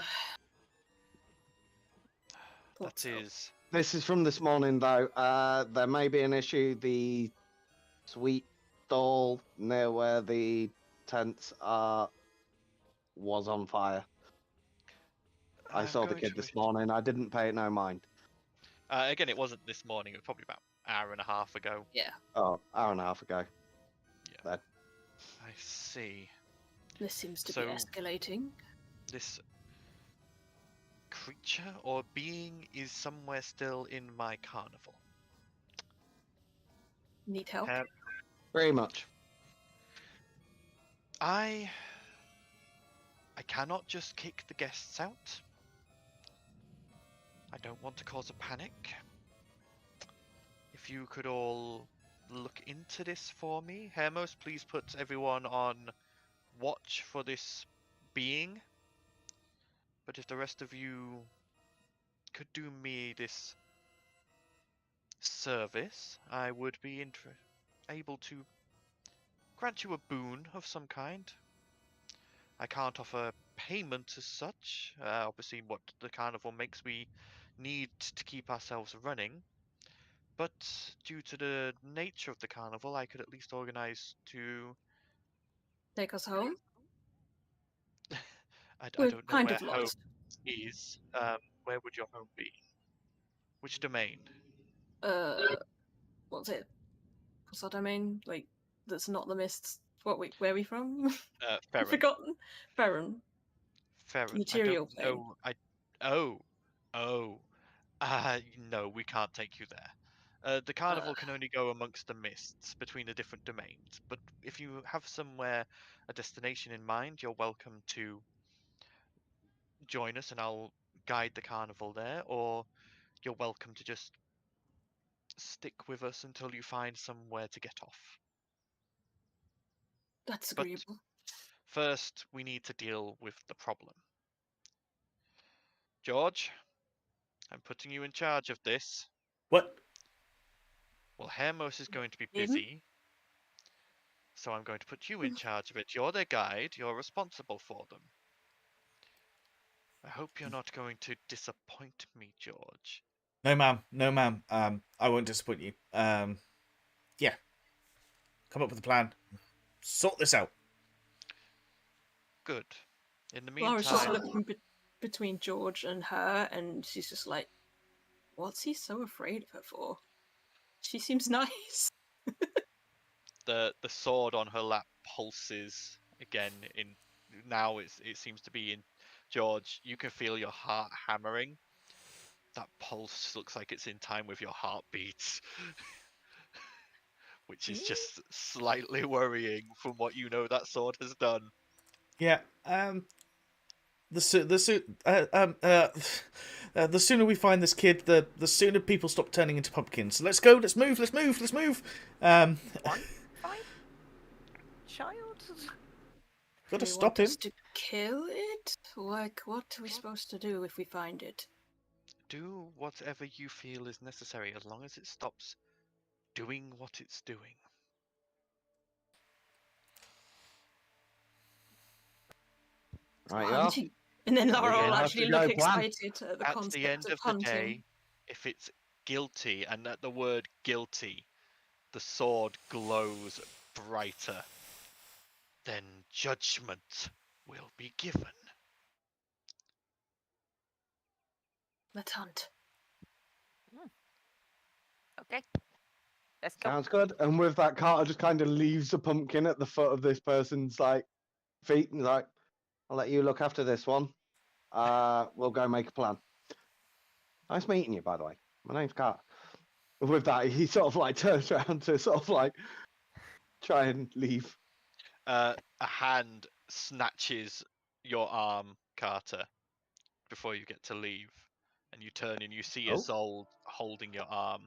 That so. is... This is from this morning, though. There may be an issue. The sweet stall near where the tents are was on fire. I I'm saw the going kid to this morning. I didn't pay it no mind. Again, it wasn't this morning. It was probably about an hour and a half ago. Yeah, Oh, hour and a half ago. I see. this seems to So- be escalating. This creature or being is somewhere still in my carnival. Need help? Very much. I cannot just kick the guests out. I don't want to cause a panic. If you could all look into this for me. Hermos, please put everyone on watch for this being. But if the rest of you could do me this service, I would be able to grant you a boon of some kind. I can't offer payment as such. Obviously, what the carnival makes we need to keep ourselves running. But due to the nature of the carnival, I could at least organize to... Take us home? I We're don't know kind where of home lost. is. Where would your home be? Which domain? What's it? What's our domain? Like, that's not the mists. Where are we from? I've Ferren. forgotten. Ferren. Ferren. Material I don't know. No, we can't take you there. The carnival can only go amongst the mists between the different domains. But if you have somewhere, a destination in mind, you're welcome to join us, and I'll guide the carnival there. Or you're welcome to just stick with us until you find somewhere to get off. That's But agreeable. first, we need to deal with the problem. George, I'm putting you in charge of this. What? Well, Hermos is going to be Him? busy, so I'm going to put you in charge of it. You're their guide, you're responsible for them. I hope you're not going to disappoint me, George. No, ma'am. No, ma'am. I won't disappoint you. Yeah. Come up with a plan. Sort this out. Good. In the Laura's just meantime, looking between George and her, and she's just like, what's he so afraid of her for? She seems nice. the sword on her lap pulses again. Now it seems to be in George. You can feel your heart hammering. That pulse looks like it's in time with your heartbeats, which is just slightly worrying from what you know that sword has done. Yeah. The sooner we find this kid, the sooner people stop turning into pumpkins. Let's go. Let's move. Let's move. Let's move. One fine child. Gotta Do you stop want him. us to kill it? Like, what are we supposed to do if we find it? Do whatever you feel is necessary, as long as it stops doing what it's doing. Right, yeah. Hunting. And then Laura Yeah, will have actually to go look plan. excited at the At concept the end of of the hunting. day, if it's guilty, and at the word guilty, the sword glows brighter, then judgment will be given. Let's hunt. Okay. Let's go. Sounds good. And with that, Carter just kind of leaves the pumpkin at the foot of this person's like feet and like, I'll let you look after this one. We'll go make a plan. Nice meeting you, by the way. My name's Carter. And with that, he sort of like turns around to sort of like try and leave. A hand snatches your arm, Carter, before you get to leave, and you turn and you see Isolde holding your arm.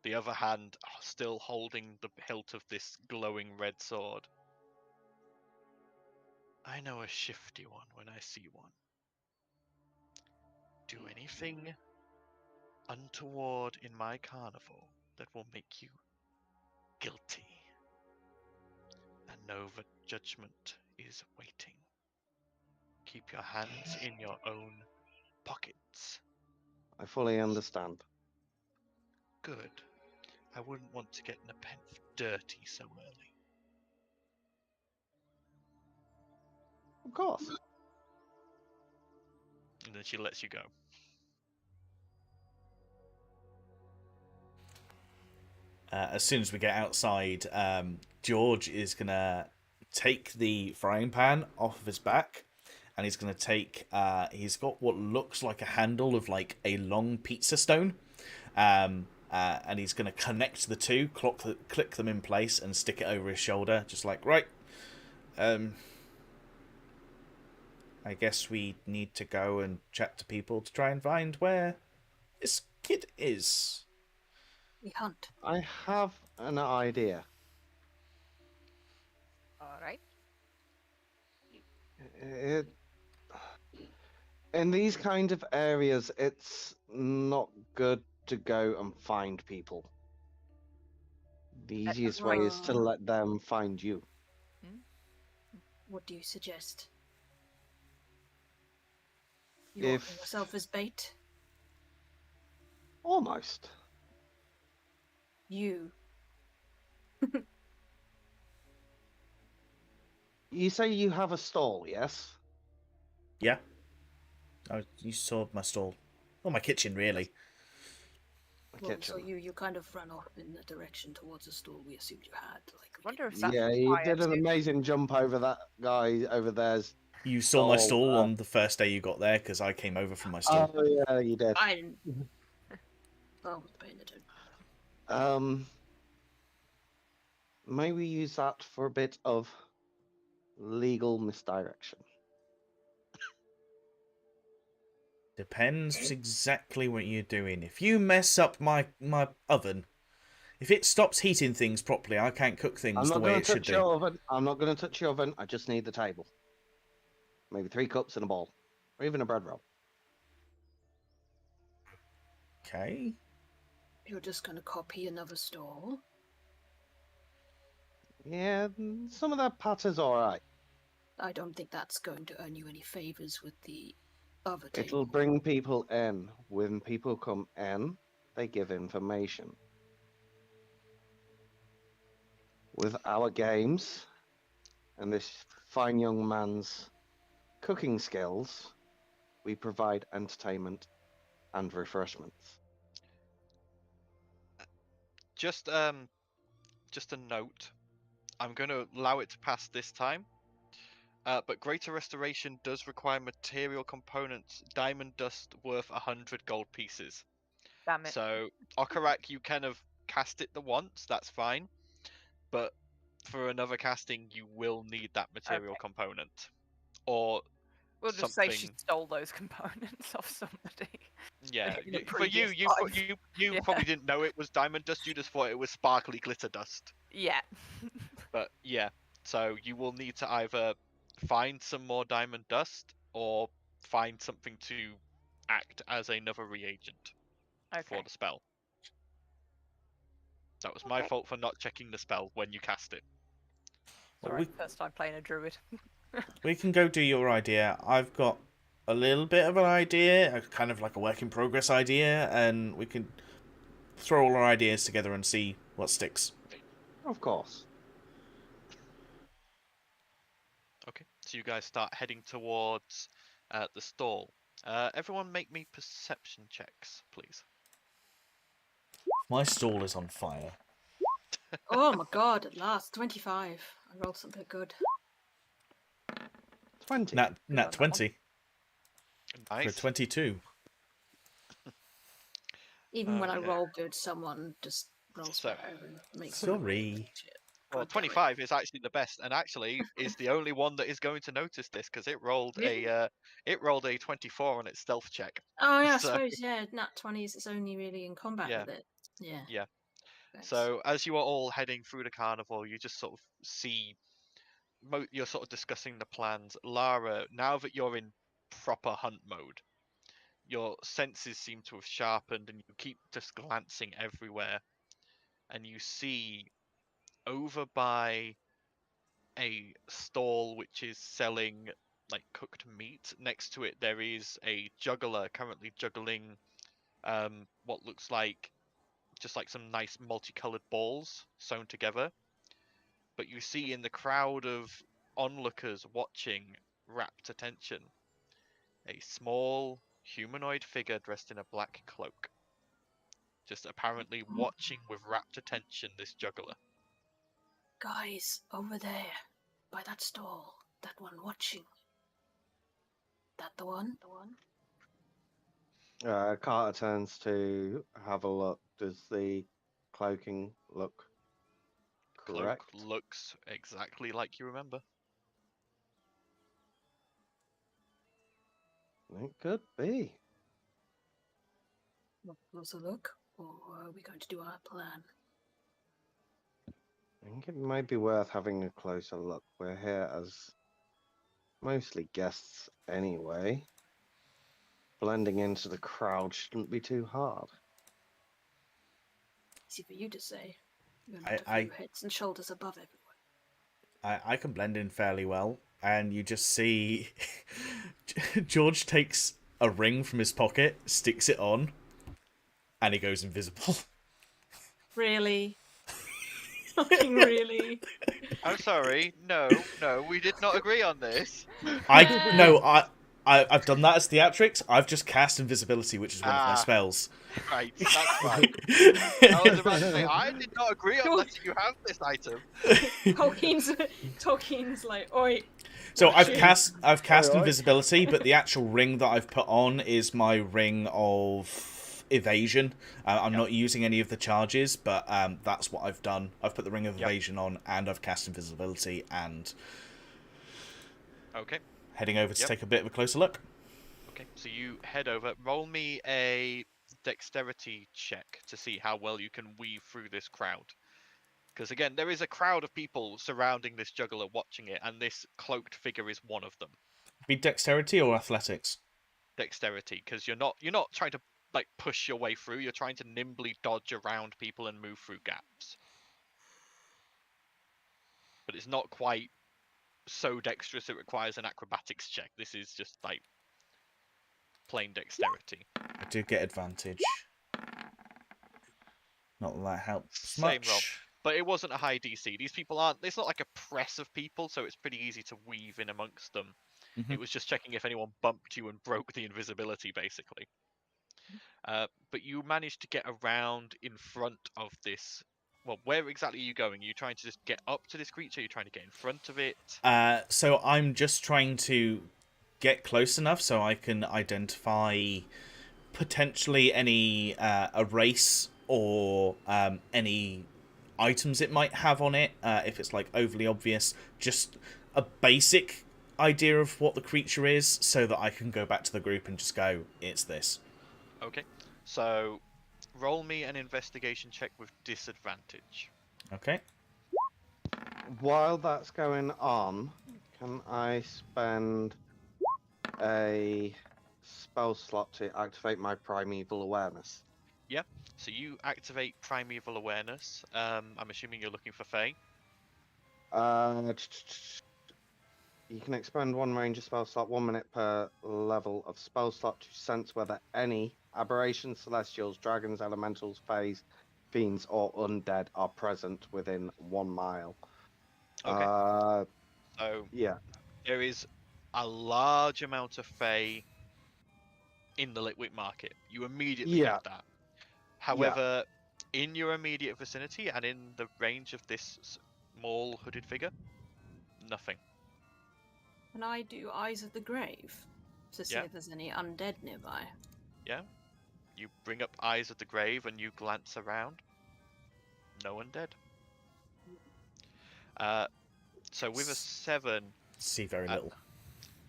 The other hand still holding the hilt of this glowing red sword. I know a shifty one when I see one. Do anything untoward in my carnival that will make you guilty. And know that judgment is waiting. Keep your hands in your own pockets. I fully understand. Good. I wouldn't want to get Nepenthe dirty so early. Of course. And then she lets you go. As soon as we get outside, George is gonna take the frying pan off of his back, and he's gonna take. He's got what looks like a handle of like a long pizza stone, and he's gonna connect the two, click them in place, and stick it over his shoulder, just like right. I guess we need to go and chat to people to try and find where this kid is. We hunt. I have an idea. All right. In these kind of areas, it's not good to go and find people. The easiest way is to let them find you. What do you suggest? You offer yourself as bait? Almost. You. You say you have a stall, yes? Yeah. You saw my stall. Well, my kitchen, really. Well, so you kind of ran off in the direction towards the stall we assumed you had. Like, I wonder if that's Yeah, you why did an it's- amazing jump over that guy over there's. You saw my stall, stall on the first day you got there, because I came over from my stall. Oh yeah, you did. I didn't. Oh, paying attention. May we use that for a bit of legal misdirection? Depends exactly what you're doing. If you mess up my oven, if it stops heating things properly, I can't cook I'm things the not way going it to should touch your be. oven. I'm not going to touch your oven. I just need the table. Maybe 3 cups and a bowl, or even a bread roll. Okay. You're just going to copy another stall? Yeah, some of that patter's all right. I don't think that's going to earn you any favors with the other table. It'll bring people in. When people come in, they give information. With our games and this fine young man's cooking skills, we provide entertainment and refreshments. Just a note. I'm going to allow it to pass this time. But Greater Restoration does require material components, diamond dust worth 100 gold pieces. Damn it. So, Okarak, you kind of cast it the once, that's fine. But for another casting, you will need that material Okay. component. Or We'll just say she stole those components off somebody. yeah, in a for you, previous life. you Yeah. probably didn't know it was diamond dust. You just thought it was sparkly glitter dust. Yeah. But yeah, so you will need to either find some more diamond dust or find something to act as another reagent for Okay. the spell. That was my Okay. fault for not checking the spell when you cast it. Sorry, first time playing a druid. We can go do your idea. I've got a little bit of an idea, kind of like a work in progress idea, and we can throw all our ideas together and see what sticks. Of course. Okay, so you guys start heading towards the stall. Everyone make me perception checks, please. My stall is on fire. Oh my god, at last, 25. I rolled something good. 20. Nat 20 Nice. for 22. Even when I Okay. roll good, someone just rolls So- better and makes Sorry. shit. Well, God damn it. 25 is actually the best, and actually is the only one that is going to notice this because it rolled Really? a 24 on its stealth check. Oh yeah, I So- suppose, yeah, nat 20s, it's only really in combat Yeah. with it. Yeah. Yeah. Thanks. So as you are all heading through the carnival, you just sort of see you're sort of discussing the plans. Lara, now that you're in proper hunt mode, your senses seem to have sharpened, and you keep just glancing everywhere, and you see over by a stall which is selling like cooked meat. Next to it there is a juggler currently juggling what looks like just like some nice multicolored balls sewn together. But you see in the crowd of onlookers watching rapt attention a small humanoid figure dressed in a black cloak, just apparently watching with rapt attention this juggler. Guys, over there, by that stall, that one watching. That the one? The one? Carter turns to have a look. Does the cloaking look correct? Cloak looks exactly like you remember. It could be. Closer look, or are we going to do our plan? I think it might be worth having a closer look. We're here as mostly guests anyway. Blending into the crowd shouldn't be too hard. Easy for you to say. You're I- not a few heads and shoulders above everyone. I can blend in fairly well, and you just see George takes a ring from his pocket, sticks it on, and he goes invisible. Really? Fucking really? I'm sorry. No, we did not agree on this. I've done that as theatrics. I've just cast invisibility, which is one of my Ah. spells. Right, that's fine. I was about to say, I did not agree on letting you have this item. Tolkien's like, oi. So I've Shit. cast Alright. invisibility, but the actual ring that I've put on is my ring of evasion. I'm Yep. not using any of the charges, but that's what I've done. I've put the ring of Yep. evasion on, and I've cast invisibility, and Okay. heading over to Yep. take a bit of a closer look. Okay. So you head over. Roll me a dexterity check to see how well you can weave through this crowd. Because again, there is a crowd of people surrounding this juggler watching it, and this cloaked figure is one of them. Be dexterity or athletics? Dexterity, because you're not trying to like push your way through. You're trying to nimbly dodge around people and move through gaps. But it's not quite so dexterous it requires an acrobatics check. This is just like plain dexterity. I do get advantage. Not that that helps Same roll. much. But it wasn't a high DC. These people aren't. It's not like a press of people, so it's pretty easy to weave in amongst them. Mhm. It was just checking if anyone bumped you and broke the invisibility, basically. But you managed to get around in front of this. Well, where exactly are you going? Are you trying to just get up to this creature? Are you trying to get in front of it? So I'm just trying to get close enough so I can identify potentially any a race or any items it might have on it, if it's like overly obvious. Just a basic idea of what the creature is, so that I can go back to the group and just go, it's this. Okay. So, roll me an investigation check with disadvantage. Okay. While that's going on, can I spend a spell slot to activate my primeval awareness? So you activate primeval awareness. I'm assuming you're looking for Fae. You can expend one ranger spell slot 1 minute per level of spell slot to sense whether any aberrations, celestials, dragons, elementals, fays, fiends, or undead are present within 1 mile. Okay. So Yeah. there is a large amount of Fae in the Litwick market. You immediately Yeah. get that. However, in your immediate vicinity and in the range of this small hooded figure, nothing. Can I do Eyes of the Grave to see Yeah. if there's any undead nearby? You bring up Eyes of the Grave and you glance around. No undead. So with a 7, See very little.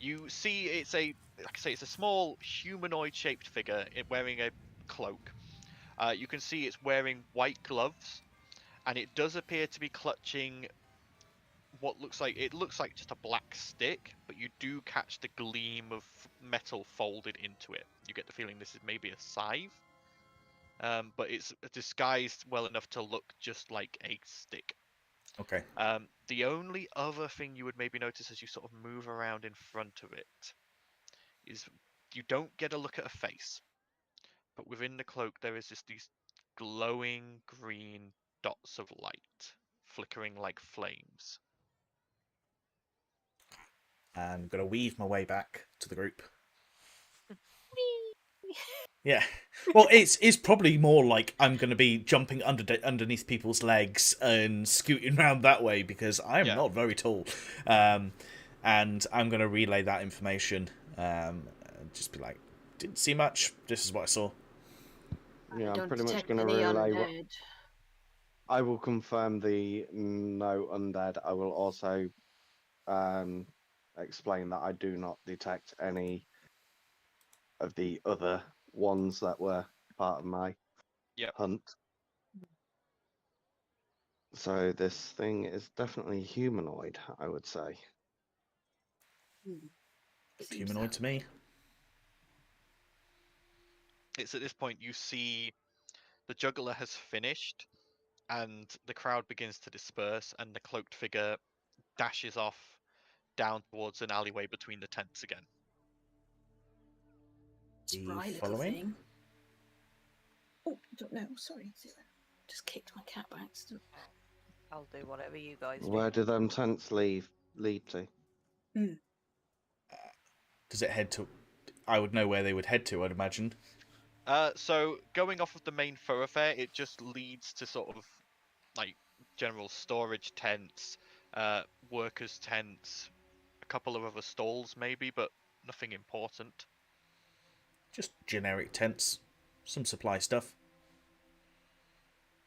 you see it's a, like I say, it's a small humanoid-shaped figure wearing a cloak. You can see it's wearing white gloves, and it does appear to be clutching what looks like just a black stick, but you do catch the gleam of metal folded into it. You get the feeling this is maybe a scythe, but it's disguised well enough to look just like a stick. Okay. The only other thing you would maybe notice as you sort of move around in front of it is you don't get a look at a face, but within the cloak there is just these glowing green dots of light flickering like flames. I'm gonna weave my way back to the group. Yeah. Well, it's probably more like I'm going to be jumping underneath people's legs and scooting around that way, because I am not very tall. And I'm going to relay that information. Just be like, didn't see much. This is what I saw. Yeah, I'm Don't pretty much detect going to any relay what. undead. I will confirm the no undead. I will also explain that I do not detect any of the other ones that were part of my hunt. So this thing is definitely humanoid, I would say. Looks humanoid to me. It's at this point you see the juggler has finished, and the crowd begins to disperse, and the cloaked figure dashes off down towards an alleyway between the tents again. Spry little following? thing. Oh, I don't know. Sorry, just kicked my cat by accident. I'll do whatever you guys do. Where do them tents lead to? Does it head to... I would know where they would head to, I'd imagine. So going off of the main thoroughfare, it just leads to sort of like general storage tents, workers' tents, a couple of other stalls maybe, but nothing important. Just generic tents. some supply stuff.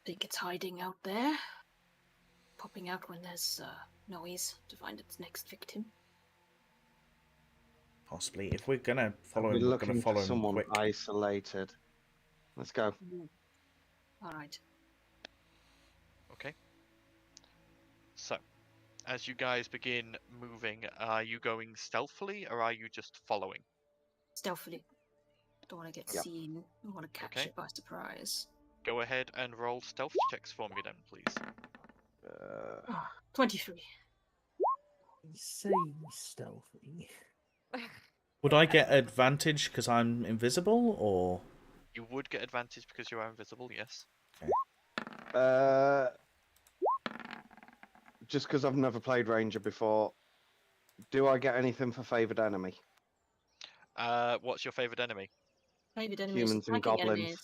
Think it's hiding out there, popping out when there's noise to find its next victim. Possibly. If we're gonna follow We're him, we're gonna looking follow for him someone quick. isolated. Let's go. All right. Okay. So, as you guys begin moving, are you going stealthily or are you just following? Stealthily. Don't want to get Yep. seen. I want to catch Okay. it by surprise. Go ahead and roll stealth checks for me then, please. 23. Say stealthy. Would I get advantage because I'm invisible, or? You would get advantage because you are invisible, yes. Just because I've never played Ranger before, do I get anything for favoured enemy? What's your favourite enemy? Maybe enemies, Humans and attacking goblins. enemies.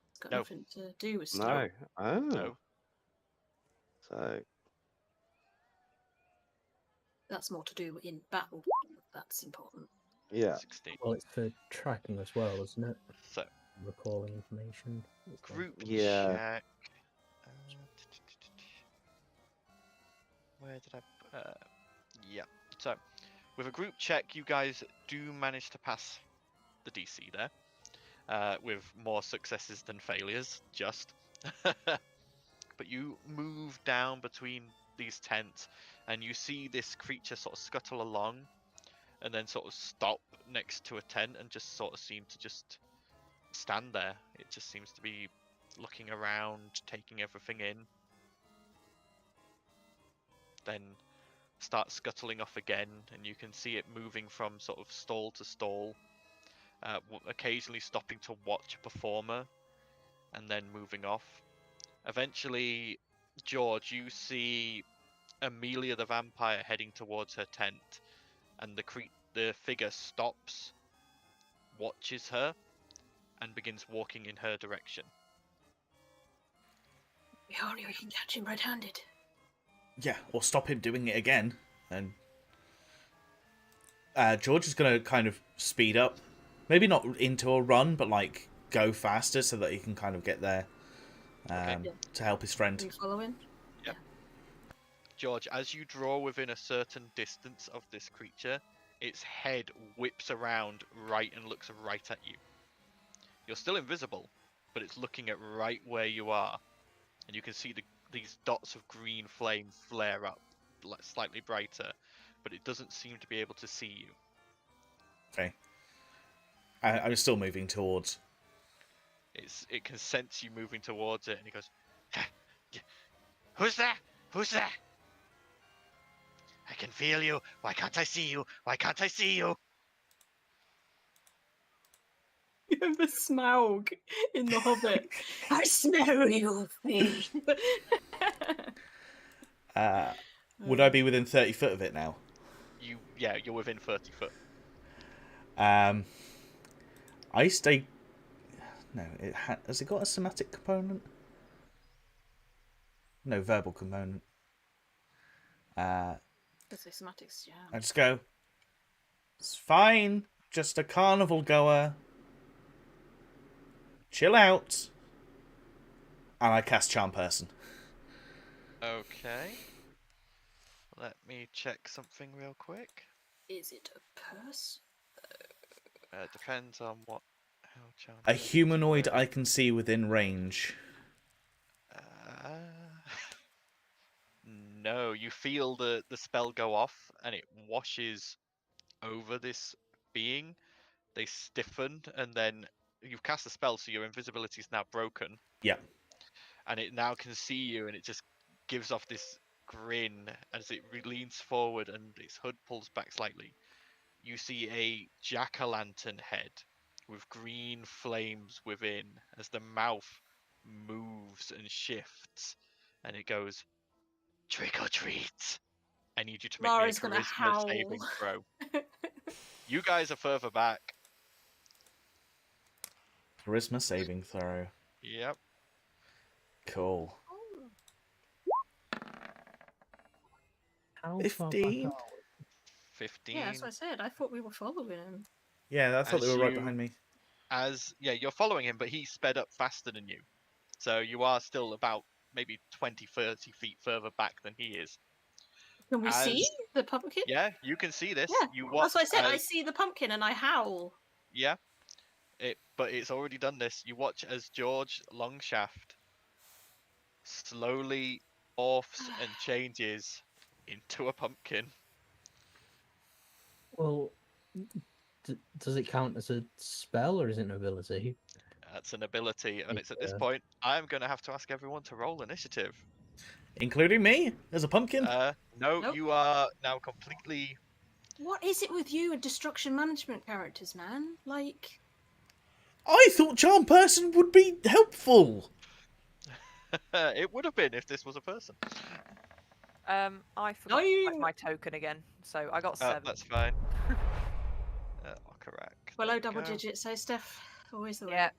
It's got No. nothing to do with No. stealth. Oh. No. So That's more to do in battle. That's important. yeah. 16. Well, it's for tracking as well, isn't it? So, Recalling information. group Yeah. check. Where did I? Yeah. So, with a group check, you guys do manage to pass the DC there, with more successes than failures. Just. But you move down between these tents, and you see this creature sort of scuttle along, and then sort of stop next to a tent, and just sort of seem to just stand there. It just seems to be looking around, taking everything in. Then start scuttling off again, and you can see it moving from sort of stall to stall, occasionally stopping to watch a performer, and then moving off. Eventually, George, you see Amelia the vampire heading towards her tent, and the figure stops, watches her, and begins walking in her direction. Oh, you can catch him red-handed. Yeah, or stop him doing it again. And George is going to kind of speed up. Maybe not into a run, but like go faster so that he can kind of get there to help his friend. Are you following? Yep. George, as you draw within a certain distance of this creature, its head whips around right and looks right at you. You're still invisible, but it's looking at right where you are. And you can see these dots of green flame flare up, slightly brighter, but it doesn't seem to be able to see you. Okay. I'm still moving towards. It can sense you moving towards it, and it goes, "Who's there? Who's there? I can feel you. Why can't I see you? Why can't I see you?" You have the Smaug in The Hobbit. I smell you, thief. Would I be within 30 foot of it now? You're within 30 foot. I stay. No, has it got a somatic component? No, verbal component. Because the somatics, yeah. I just go. It's fine. Just a carnival goer. Chill out. And I cast Charm Person. Okay. Let me check something real quick. Is it a purse? Depends on how charm. A humanoid I can see within range. No, you feel the spell go off, and it washes over this being. They stiffen, and then you've cast a spell, so your invisibility is now broken. Yeah. And it now can see you, and it just gives off this grin as it leans forward, and its hood pulls back slightly. You see a jack-o'-lantern head with green flames within as the mouth moves and shifts, and it goes, "Trick or treat." I need you to make Lara's me a gonna charisma howl. saving throw. You guys are further back. Charisma saving throw. Yep. Cool. How far back 15? are we? 15. Yeah, that's what I said. I thought we were following him. Yeah, I thought As they were right you- behind me. as you're following him, but he sped up faster than you. So you are still about maybe 20, 30 feet further back than he is. Can we see the pumpkin? Yeah, you can see this. Yeah, You watch that's what I said. I as- see the pumpkin and I howl. Yeah, but it's already done this. You watch as George Longshaft slowly morphs and changes into a pumpkin. Well, does it count as a spell or is it an ability? That's an ability, and it's at this point I'm going to have to ask everyone to roll initiative. Including me as a pumpkin. No, Nope. you are now completely. What is it with you and destruction management characters, man? Like, I thought charm person would be helpful. It would have been if this was a person. I forgot to type my token again, so I got 7. That's fine. Correct. below double digits, so Steph, always the way. Yeah.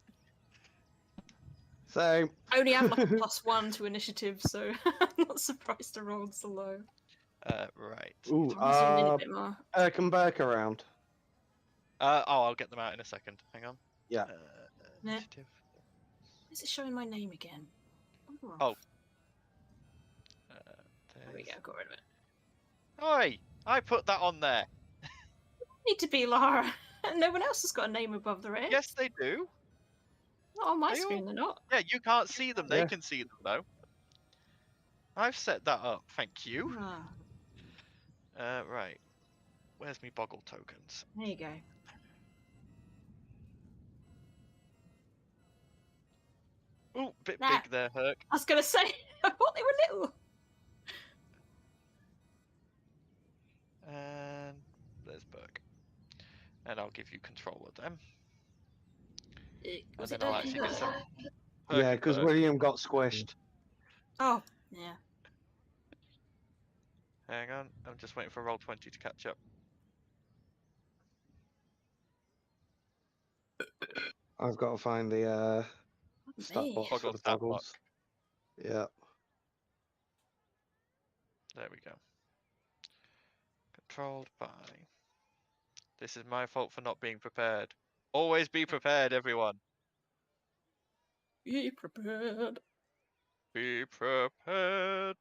Same. I only have like a +1 to initiative, so I'm not surprised I rolled so low. Right. Ooh, Zoom in a bit more. come back around. I'll get them out in a second. Hang on. Yeah. Nah. Initiative. Why is it showing my name again? Oh. There we go, got rid of it. Oi! I put that on there. Need to be Lara. No one else has got a name above their head. Yes, they do. Not on my They all- screen, they're not. Yeah, you can't see them. They Yeah. can see them though. I've set that up. Thank you. Ah, Right. Where's me boggle tokens? there you go. Ooh, bit Nah. big there, Herc. I was gonna say, I thought they were little. And there's Burke. And I'll give you control of them. Was then it I'll Dirk and actually get Dirk? some. Yeah, Herc and because Burke. William got squished. Oh, yeah. Hang on, I'm just waiting for Roll20 to catch up. I've got to find the stat Me. box for Boggle the stat boggles. Yeah. There we go. Controlled by. This is my fault for not being prepared. Always be prepared, everyone. Be prepared. Be prepared.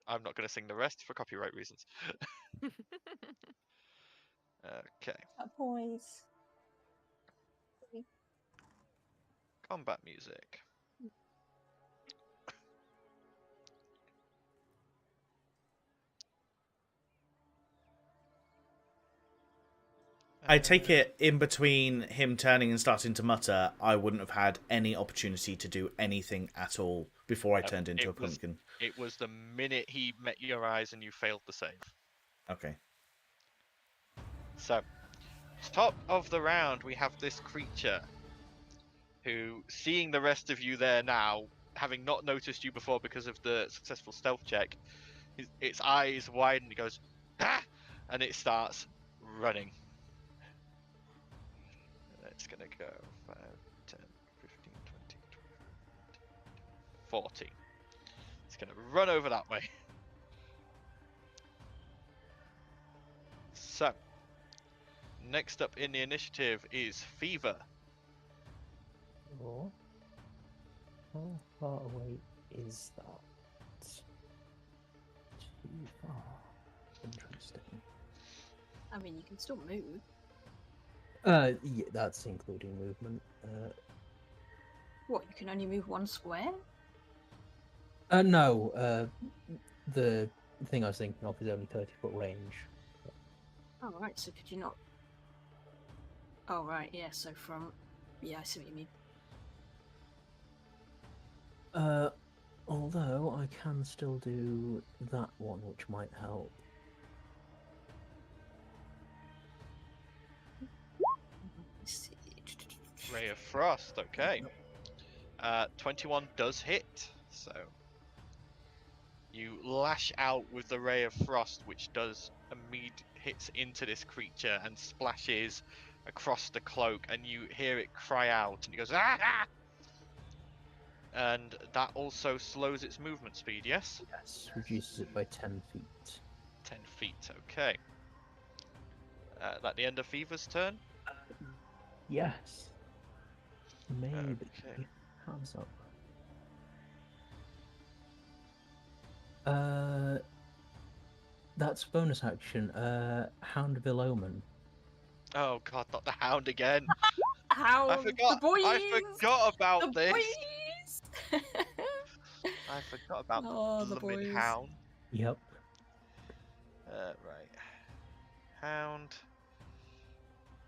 I'm not going to sing the rest for copyright reasons. Okay. Points. Combat music. I take it in between him turning and starting to mutter, I wouldn't have had any opportunity to do anything at all before I turned into a pumpkin. It was the minute he met your eyes and you failed the save. Okay. So, top of the round, we have this creature who, seeing the rest of you there now, having not noticed you before because of the successful stealth check, its eyes widen and it goes, ah! And it starts running. It's going to go 5, 10, 15, 20, 40. It's going to run over that way. So, next up in the initiative is Fever. Oh. How far away is that? Too far. Interesting. I mean, you can still move. Yeah, that's including movement. What, you can only move one square? No, the thing I was thinking of is only 30-foot range. Oh, right, so could you not... Oh, right, yeah, so from... Yeah, I see what you mean. Although I can still do that one, which might help. Let's see. Ray of Frost, okay. 21 does hit, so you lash out with the Ray of Frost, which does hits into this creature and splashes across the cloak, and you hear it cry out, and it goes ah, ah! And that also slows its movement speed, yes? Yes, reduces it by 10 feet. 10 feet, okay. That the end of Fever's turn? Yes. Maybe. Okay. Hands up. That's a bonus action. Hound of Omen. Oh god, not the hound again. How I the forgot. boys? I forgot The about this. boys. I forgot about Oh, the the blooming boys. hound. Yep. Right. Hound,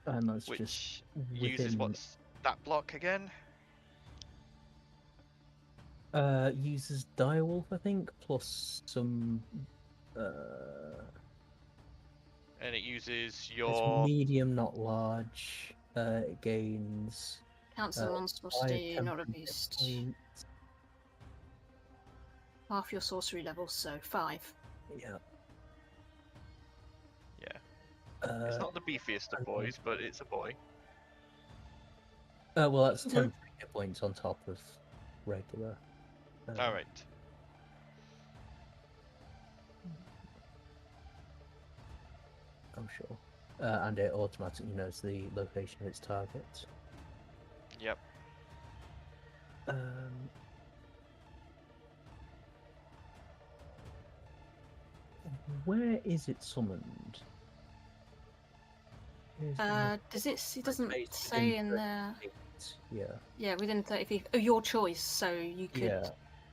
And that's just which within. uses what's that block again? Uses Direwolf, I think, plus some. And it uses It's your medium, not large. It gains. Counts as a Uh, monstrosity, not a temporary hit beast. point. Half your sorcery level, so 5. Yeah. It's not the beefiest of boys, but it's a boy. Well, that's 10 hit points on top of regular. Alright. I'm sure. And it automatically knows the location of its target. Yep. Where is it summoned? Does it? It doesn't Based say within in there. 30 feet. Yeah. Yeah, within 30 feet. Oh, your choice. So you could Yeah.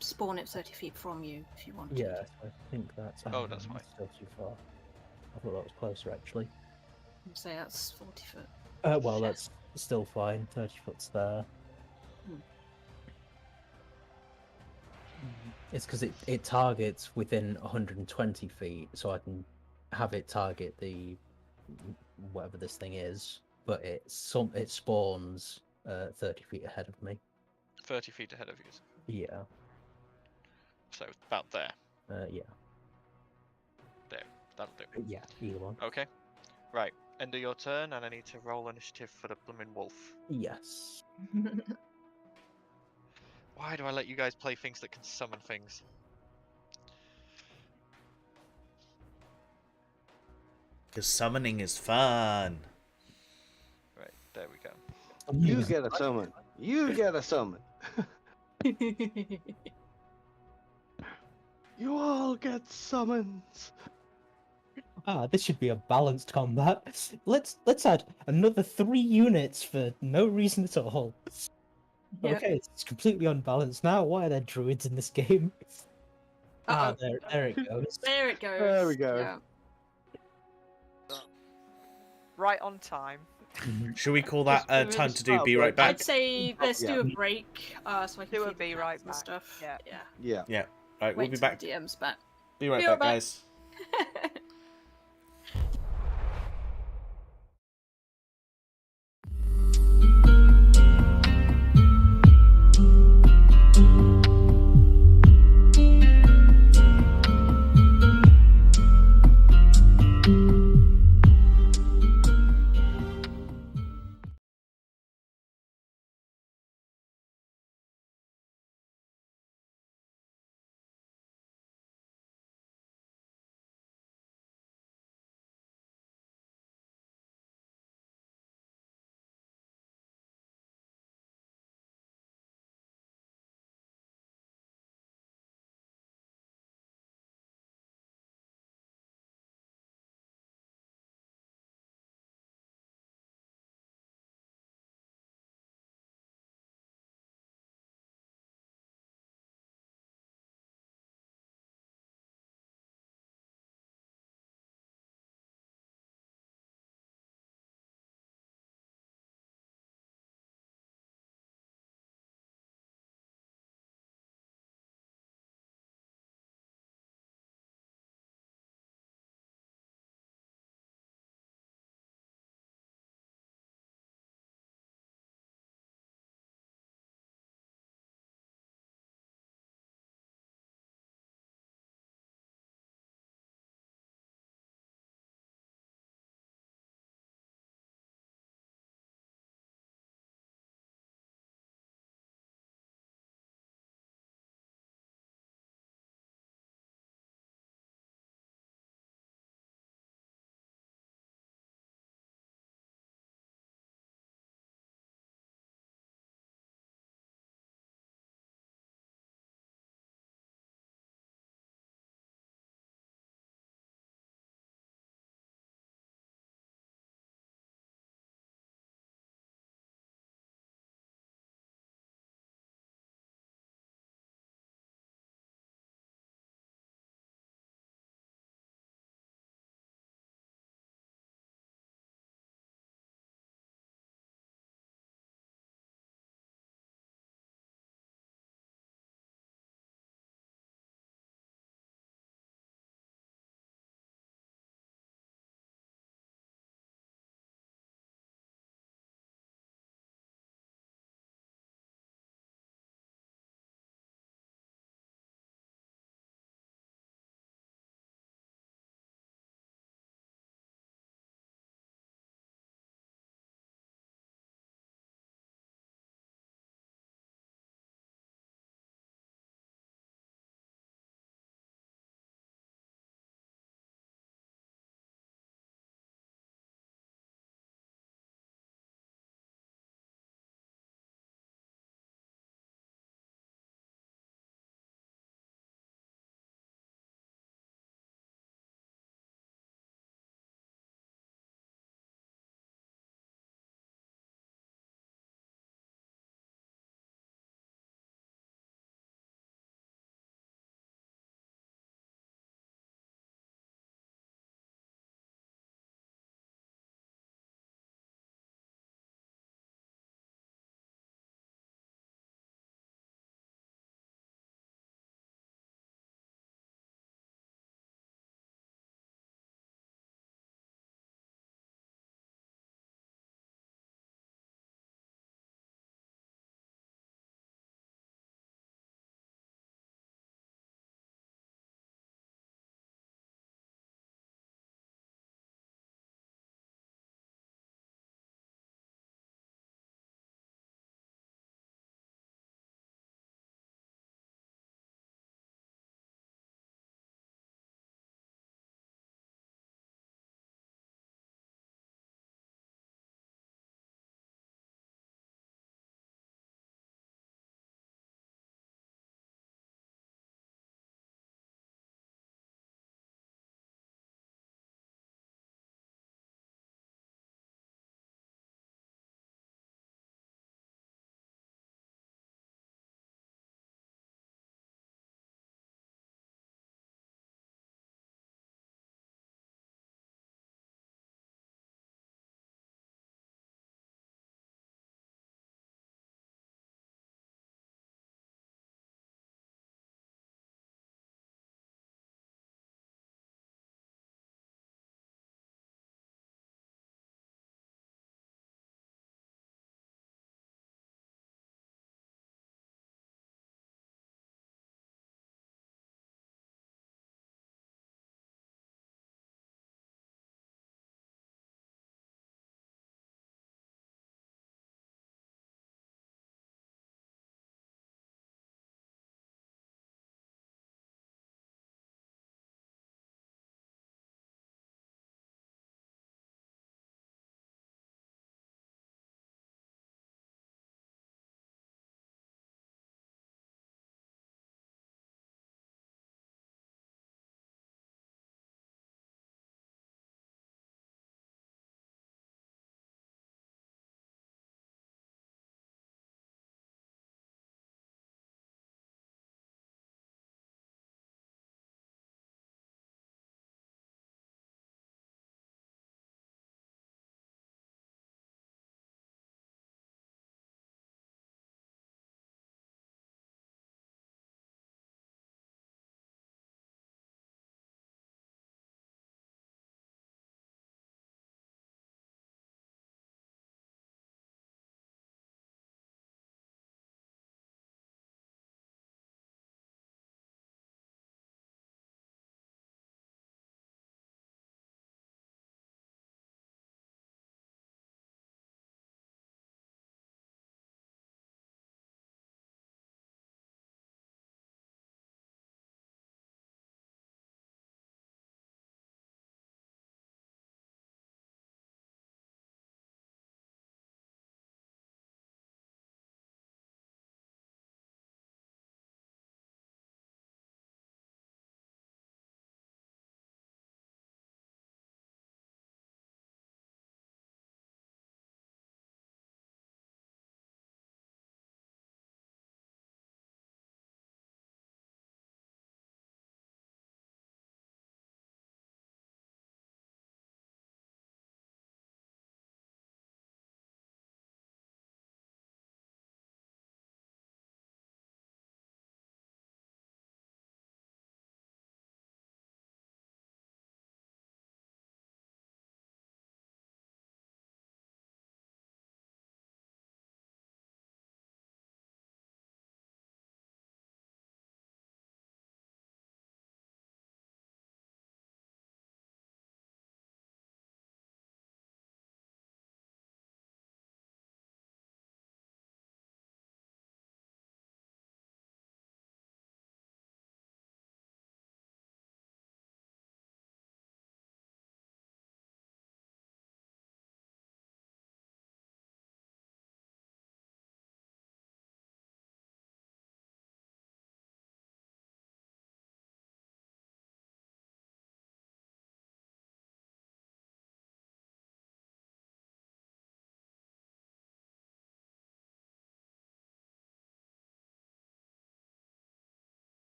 spawn it 30 feet from you if you wanted. Yeah, I think that's. Oh, that's fine. Still too far. I thought that was closer, actually. I'd say that's 40 foot. Well, Yeah. that's still fine. 30 foot's there. Hmm. It's because it targets within 120 feet, so I can have it target the whatever this thing is, but it spawns 30 feet ahead of me. 30 feet ahead of you. Yeah. So about there. Yeah. There. That'll do. Yeah. Either one. Okay. Right. End of your turn, and I need to roll initiative for the blooming wolf. Yes. Why do I let you guys play things that can summon things? Because summoning is fun. Right. There we go. You get a summon. You get a summon. You all get summons. This should be a balanced combat. Let's add another 3 units for no reason at all. Yep. Okay, it's completely unbalanced now. Why are there druids in this game? Uh-oh. There it goes. There it goes. There we go. Yeah. Right on time. Should we call that Just time just to do? start Be right break. back. I'd say let's Yeah. do a break, so I can Do a keep be the right and back. stuff. Yeah. Yeah. Yeah. Yeah. Right, we'll Wait be till back. the DM's back. Be right Be back, right back. guys.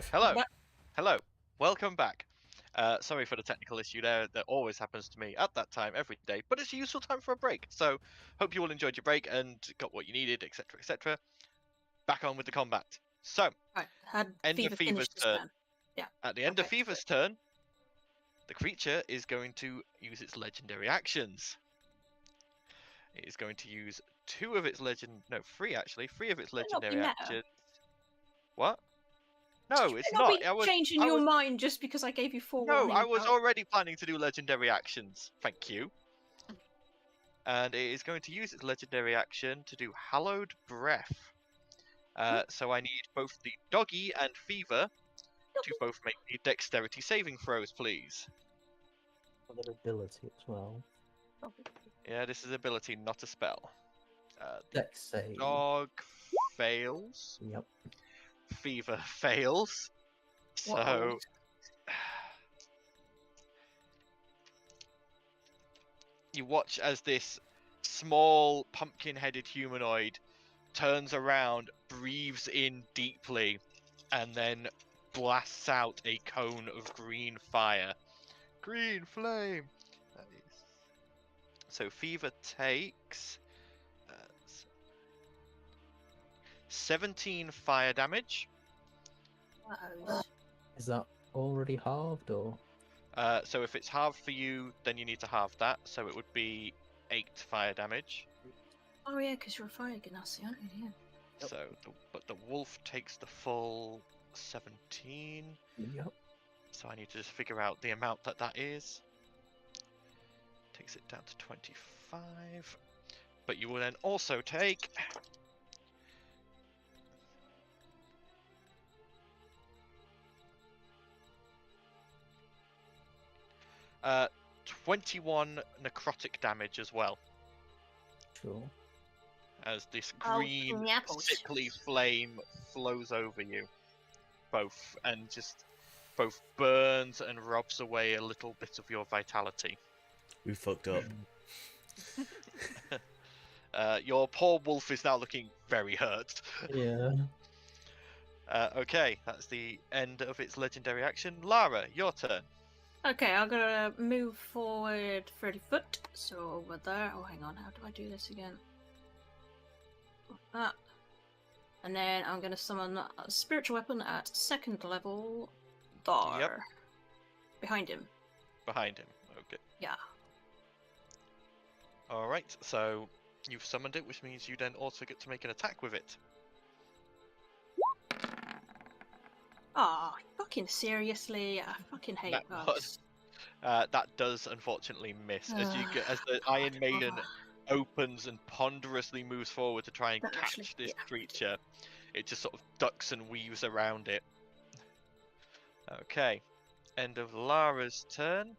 5. Hello. But- Hello. Welcome back. Sorry for the technical issue there. That always happens to me at that time every day, but it's a useful time for a break. So hope you all enjoyed your break and got what you needed, etc., etc. Back on with the combat. So Right, had End of Fever Fever's finished his turn. turn? Yeah. At the end of Okay. Fever's turn, the creature is going to use its legendary actions. It is going to use 3 of its legendary meta. actions. What? Should No, you it's not not. be changing your mind just because I gave you No, forewarning. I was about- already planning to do legendary actions. Thank you. And it is going to use its legendary action to do Hallowed Breath. So I need both the doggy and Fever to both make me dexterity saving throws, please. Other ability as well. Yeah, this is ability, not a spell. Dex save. Dog fails. Yep. Fever fails. So Whoa. you watch as this small pumpkin-headed humanoid turns around, breathes in deeply, and then blasts out a cone of green fire. Green flame! So Fever takes 17 fire damage. Uh-oh. Is that already halved or? So if it's halved for you, then you need to halve that. So it would be 8 fire damage. Oh yeah, because you're a fire genasi, aren't you? Yeah. Yep. So, but the wolf takes the full 17. Yep. So I need to just figure out the amount that is. Takes it down to 25. But you will then also take 21 necrotic damage as well, Sure. as this Oh, green the apples. sickly flame flows over you both and just both burns and robs away a little bit of your vitality. We fucked up. Your poor wolf is now looking very hurt. Yeah. Okay, that's the end of its legendary action. Lara, your turn. Okay, I'm gonna move forward 30 foot. So over there. Oh, hang on. How do I do this again? That. And then I'm gonna summon a spiritual weapon at 2nd level. There. Yep. Behind him. Behind him. Okay. Yeah. Alright, so you've summoned it, which means you then also get to make an attack with it. Ah, fucking seriously. I fucking hate That bugs. That does unfortunately miss as the Iron Maiden opens and ponderously moves forward to try and That catch actually- this yeah. creature. It just sort of ducks and weaves around it. Okay, end of Lara's turn.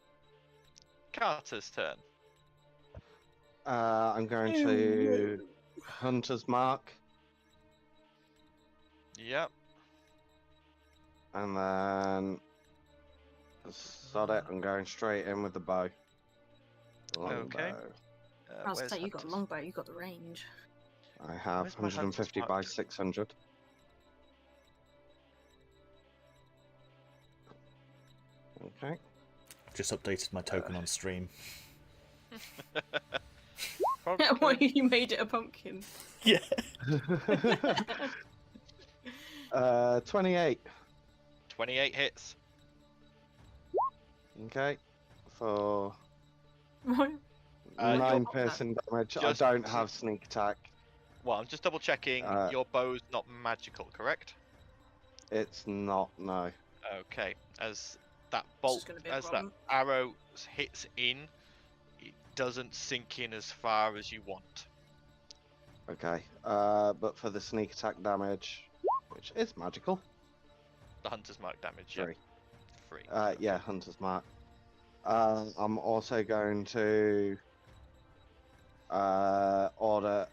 Carter's turn. I'm going to Hunter's Mark, Yep. and then sod it. I'm going straight in with the bow. Okay. Longbow. I was Where's say you got Hunter's? longbow, you got the range. I have Where's my Hunter's 150 by Mark? 600. Okay. Just updated my token on stream. Why you made it a pumpkin? Yeah. 28. 28 hits. Okay. For What? You're- 9 piercing damage. I just- don't have sneak attack. Well, I'm just double checking. Your bow's not magical, correct? It's not, no. Okay, as that This is bolt, gonna be a as that problem. arrow hits in, it doesn't sink in as far as you want. Okay. But for the sneak attack damage, which is magical. The hunter's mark damage, yeah. 3. 3. Yeah, Hunter's Mark. I'm also going to order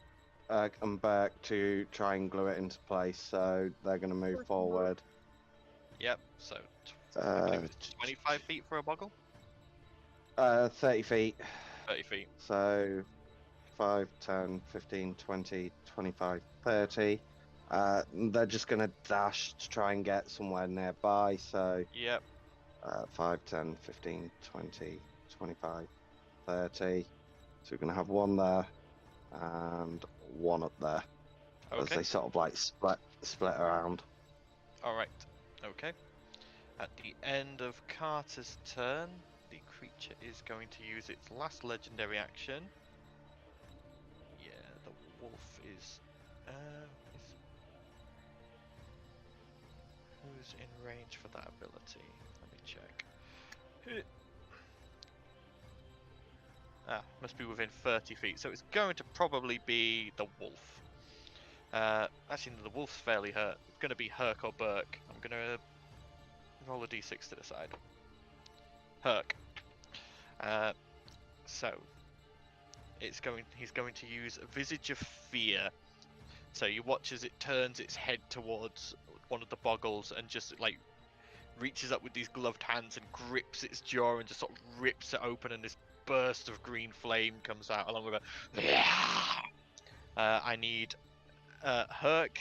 Erk and Burke to try and glue it into place, so they're going to move forward. Yep. So I believe Uh, it's 25 feet for a boggle. 30 feet. 30 feet. So 5, 10, 15, 20, 25, 30. They're just gonna dash to try and get somewhere nearby. So Yep. 5, 10, 15, 20, 25, 30. So we're gonna have one there and one up there as Okay. they sort of like split around. All right. Okay. At the end of Carter's turn, the creature is going to use its last legendary action. Yeah, the wolf is. Who's in range for that ability? Let me check. Must be within 30 feet. So it's going to probably be the wolf. Actually, no, the wolf's fairly hurt. It's going to be Herc or Burke. I'm going to roll a d6 to the side. Herc. So he's going to use a Visage of Fear. So you watch as it turns its head towards one of the boggles and just like reaches up with these gloved hands and grips its jaw and just sort of rips it open, and this burst of green flame comes out along with a. I need Herc.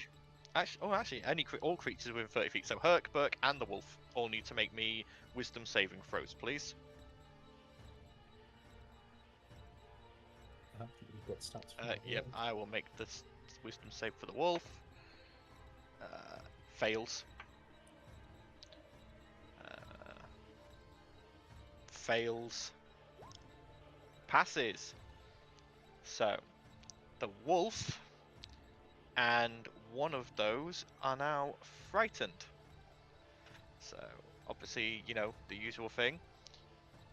Actually, all creatures within 30 feet. So Herc, Burke, and the wolf all need to make me wisdom saving throws, please. You've got stats for that, Yep, right? I will make this wisdom save for the wolf. Fails. Fails. Passes. So, the wolf and one of those are now frightened. So, obviously, you know, the usual thing.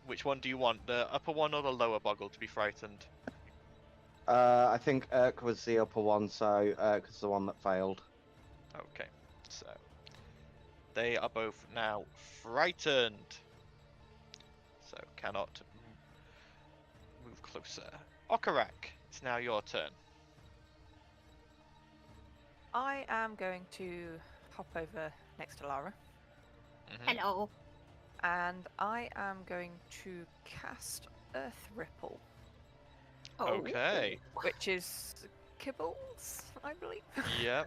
Which one do you want? The upper one or the lower boggle to be frightened? I think Urk was the upper one, so Urk is the one that failed. Okay, so they are both now frightened. So cannot move closer. Okarak, it's now your turn. I am going to hop over next to Lara, Mhm. Hello. and I am going to cast Earth Ripple, Oh. Okay. which is Kibbles, I believe. Yep.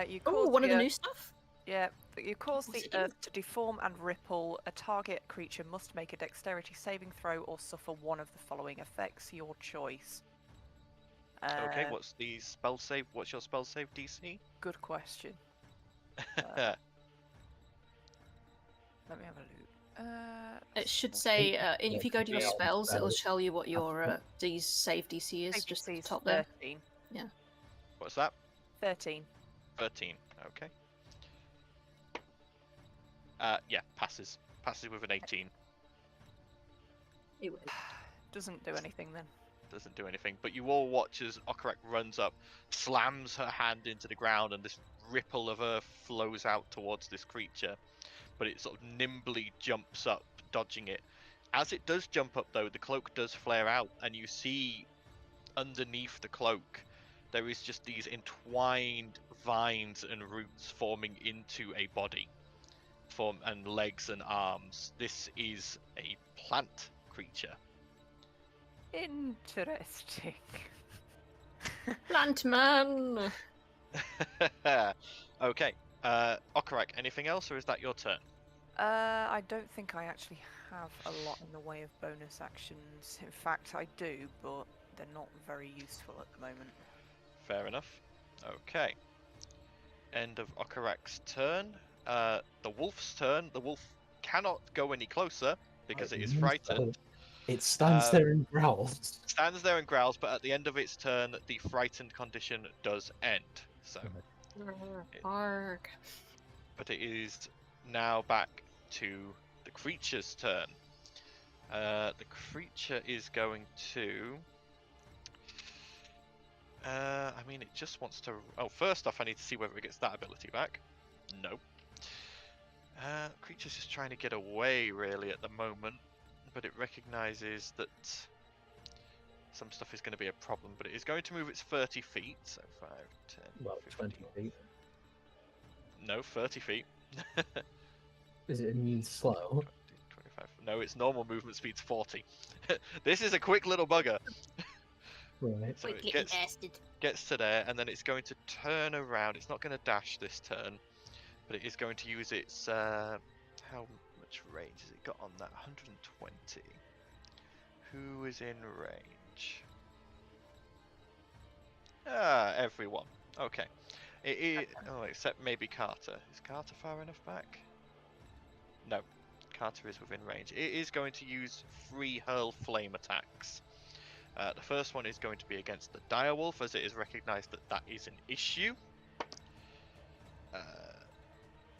You Oh, cause one of the Earth- new stuff? Yeah, you cause What's the it do? Earth to deform and ripple. A target creature must make a dexterity saving throw or suffer one of the following effects, your choice. Okay, what's the spell save? What's your spell save DC? Good question. Let me have a look. It should say, if you go to your Yeah, spells, it'll spells. tell you what your save DC is, save just at DC the is top there. 13. What's that? 13. 13. Okay. Yeah, passes. Passes with an 18. Doesn't do anything then. Doesn't do anything, but you all watch as Okarak runs up, slams her hand into the ground, and this ripple of earth flows out towards this creature. But it sort of nimbly jumps up, dodging it. As it does jump up, though, the cloak does flare out, and you see underneath the cloak there is just these entwined vines and roots forming into a body, and legs and arms. This is a plant creature. Interesting. Plant man! Okay, Okarak, anything else, or is that your turn? I don't think I actually have a lot in the way of bonus actions. In fact, I do, but they're not very useful at the moment. Fair enough. Okay. End of Okarak's turn. The wolf's turn. The wolf cannot go any closer because it is frightened. It stands there and growls. Stands there and growls, but at the end of its turn, the frightened condition does end. So, Arg. but it is now back to the creature's turn. The creature is going to. I mean, it just wants to. Oh, first off, I need to see whether it gets that ability back. No. Creature's just trying to get away, really, at the moment. But it recognizes that some stuff is going to be a problem. But it is going to move its 30 feet. So 5, 10, Well, 15. 20 feet. No, 30 feet. Is it immune slow? 25. No, its normal movement speed's 40. This is a quick little bugger. Right. So Quick it little gets bastard. to there, and then it's going to turn around. It's not going to dash this turn, but it is going to use its how much range has it got on that? 120. Who is in range? Everyone. Okay. Oh, except maybe Carter. Is Carter far enough back? No. Carter is within range. It is going to use 3 hurl flame attacks. The first one is going to be against the direwolf, as it is recognised that that is an issue.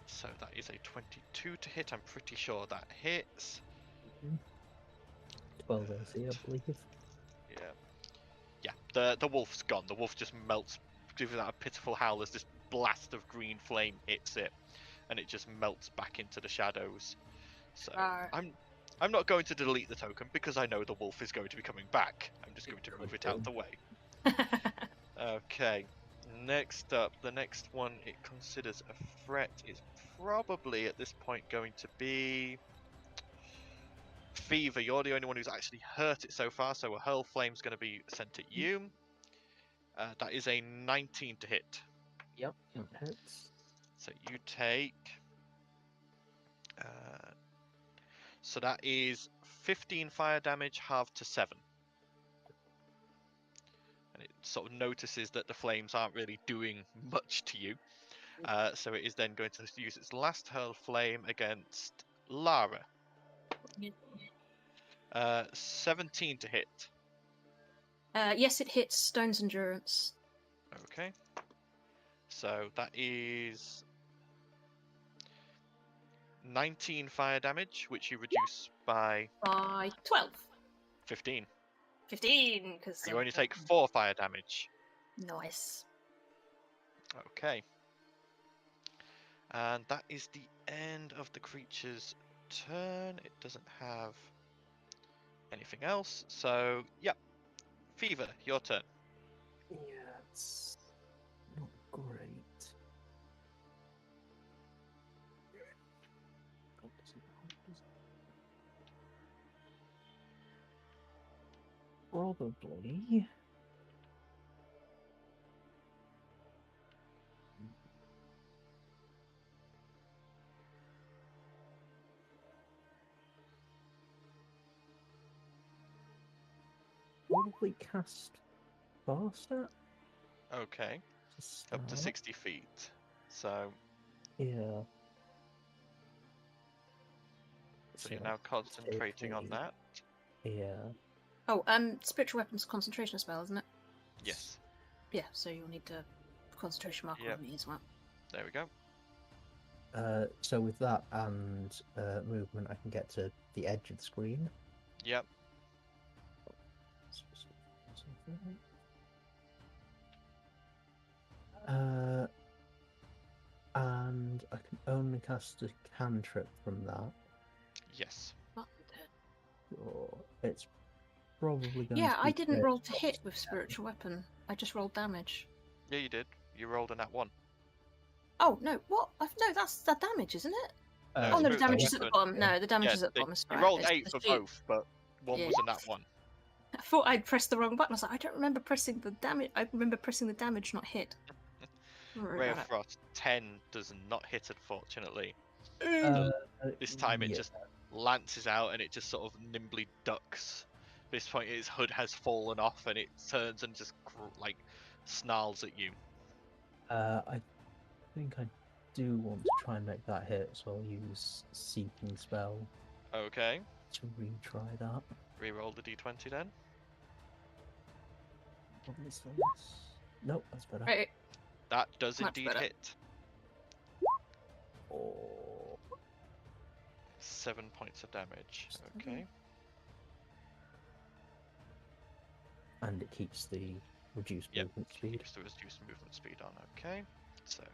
So that is a 22 to hit. I'm pretty sure that hits. 12 AC, I believe. Yeah. The wolf's gone. The wolf just melts, giving that a pitiful howl as this blast of green flame hits it, and it just melts back into the shadows. So Rawr. I'm not going to delete the token because I know the wolf is going to be coming back. I'm just going to move it out the way. Okay. Next up, the next one it considers a threat is probably at this point going to be Fever. You're the only one who's actually hurt it so far, so a hurl flame's going to be sent at you. That is a 19 to hit. Yep, it hits. So you take. So that is 15 fire damage, halved to 7. And it sort of notices that the flames aren't really doing much to you. So it is then going to use its last hurl flame against Lara. 17 to hit. Yes, it hits Stone's Endurance. Okay. So that is 19 fire damage, which you reduce by By 12. 15. 15, because You only take 4 fire damage. Nice. Okay. And that is the end of the creature's turn. It doesn't have anything else. So, yep. Fever, your turn. Yeah, it's not great. Probably. Probably cast faster. Okay. Up to 60 feet. So, Yeah. so you're now concentrating on that. Yeah. Oh, spiritual weapons concentration spell, isn't it? Yes. Yeah, so you'll need to concentration marker Yep. on me as well. There we go. So with that and movement, I can get to the edge of the screen. Yep. And I can only cast a cantrip from that. Yes. What So it's probably going to Yeah, I be didn't dead. roll to hit with spiritual weapon. I just rolled damage. Yeah, you did. You rolled a nat 1. Oh, no, what? No, that's the damage, isn't it? No, Oh, no, the spiritual damage is at the weapon. bottom. No, the damage Yeah, is at the they- bottom. It's You right. rolled It's 8 the for sheet. both, but one Yeah. was a nat 1. I thought I'd pressed the wrong button. I was like, I don't remember pressing the damage. I remember pressing the damage, not hit. Ray of Frost 10 does not hit, unfortunately. Uh, This time it yeah. just lances out and it just sort of nimbly ducks. At this point, its hood has fallen off and it turns and just like snarls at you. I think I do want to try and make that hit, so I'll use Seeking Spell Okay, to retry that. reroll the d20 then. What is this? Nope, that's better. Right. That does Much indeed better. hit. Oh, 7 points of damage. Okay. and it keeps the reduced Yep, movement speed. Keeps the reduced movement speed on. Okay, so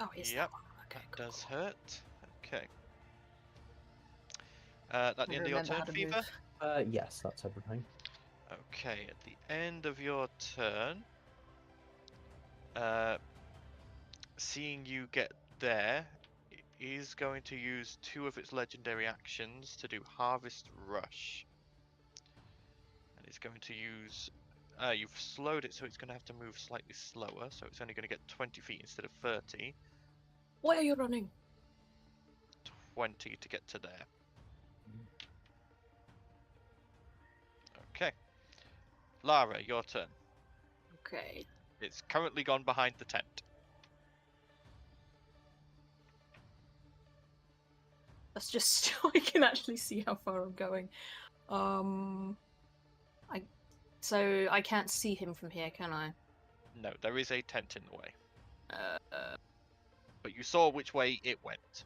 Oh, here's Yep, that one. Okay, that cool, does cool. hurt. Okay. At the I end of your remember how turn, to Fever? move. Yes, that's everything. Okay, at the end of your turn, seeing you get there, it is going to use 2 of its legendary actions to do Harvest Rush. And It's going to use. You've slowed it, so it's going to have to move slightly slower. So it's only going to get 20 feet instead of 30. Where are you running? 20 to get to there. Okay. Lara, your turn. Okay. It's currently gone behind the tent. That's just so I can actually see how far I'm going. So I can't see him from here, can I? No, there is a tent in the way. But you saw which way it went.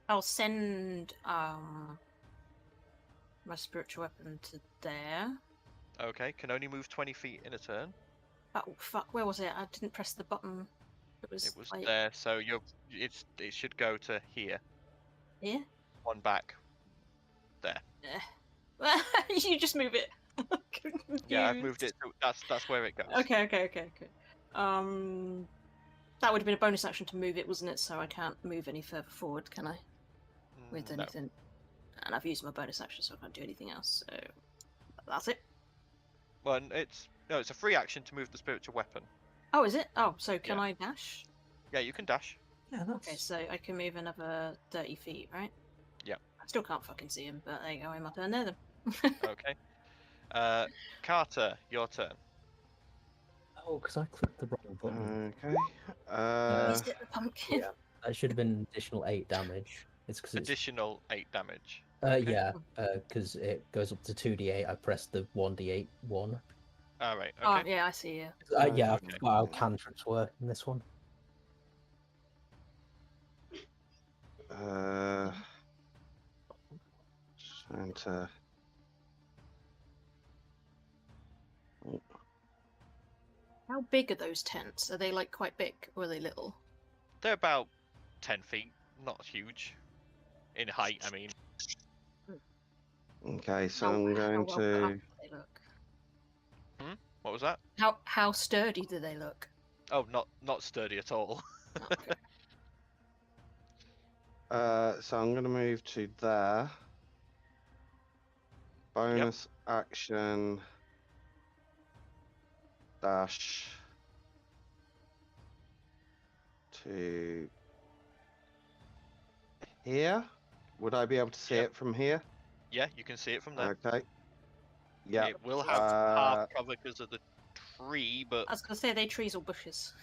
I'll send my spiritual weapon to there. Okay, can only move 20 feet in a turn. Oh fuck! Where was it? I didn't press the button. It was like there, so it should go to here. here. One back. There. You just move it. Yeah, I've moved it. That's where it goes. Okay. That would have been a bonus action to move it, wasn't it? So I can't move any further forward, can I? With No. anything. And I've used my bonus action, so I can't do anything else. So that's it. Well, it's a free action to move the spiritual weapon. Oh, is it? Oh, so can Yeah. I dash? Yeah, you can dash. Yeah, that's... Okay, so I can move another 30 feet, right? Yep. I still can't fucking see him, but there you go, I'm up there then. Okay. Carter, your turn. Oh, because I clicked the wrong button. Okay. Is it the pumpkin? Yeah, that should have been additional 8 damage. It's because it's... Additional 8 damage. Okay. Yeah, because it goes up to 2d8. I pressed the 1d8 one. Alright, okay. Oh, yeah, I see you. Yeah, I Okay. forgot how cantrips work in this one. Just trying to. How big are those tents? Are they like quite big or are they little? They're about 10 feet, not huge. In height, I mean. Okay, so How- I'm how going well to. cut do they look? What was that? How sturdy do they look? Oh, not sturdy at all. Oh, okay. So I'm going to move to there. Bonus action. Dash. To here. Would I be able to see Yep. it from here? Yeah, you can see it from there. Okay. Yeah. It will have half cover because of the tree, but I was going to say, are they trees or bushes?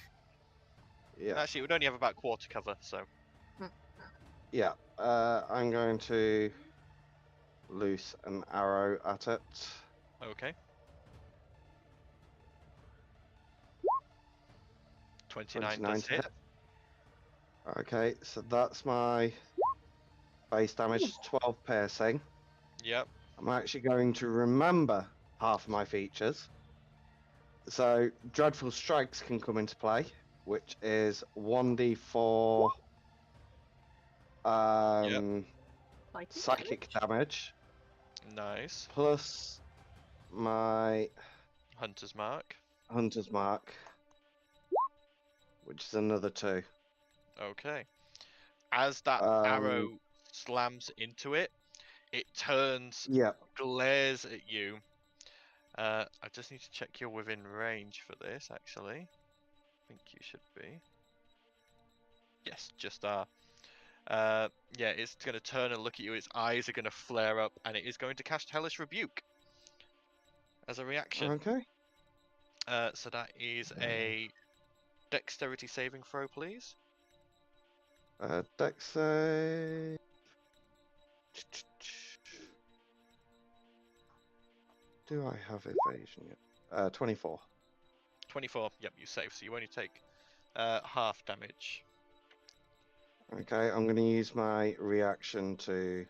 Yeah. actually it would only have about quarter cover, so Yeah. I'm going to loose an arrow at it. okay. 29 29 does to hit. hit. Okay, so that's my base damage, 12 piercing. Yep. I'm actually going to remember half of my features. So, Dreadful Strikes can come into play, which is 1d4 Like psychic damage, Nice. plus my Hunter's mark. Hunter's Mark, which is another 2. Okay. As that arrow slams into it, it turns, Yeah. glares at you. I just need to check you're within range for this, actually. I think you should be. Yes, just are. Yeah, it's going to turn and look at you. Its eyes are going to flare up, and it is going to cast Hellish Rebuke as a reaction. Okay. So that is a Dexterity saving throw, please. Dex save. Do I have evasion yet? 24. 24. Yep, you save, so you only take half damage. Okay, I'm going to use my reaction to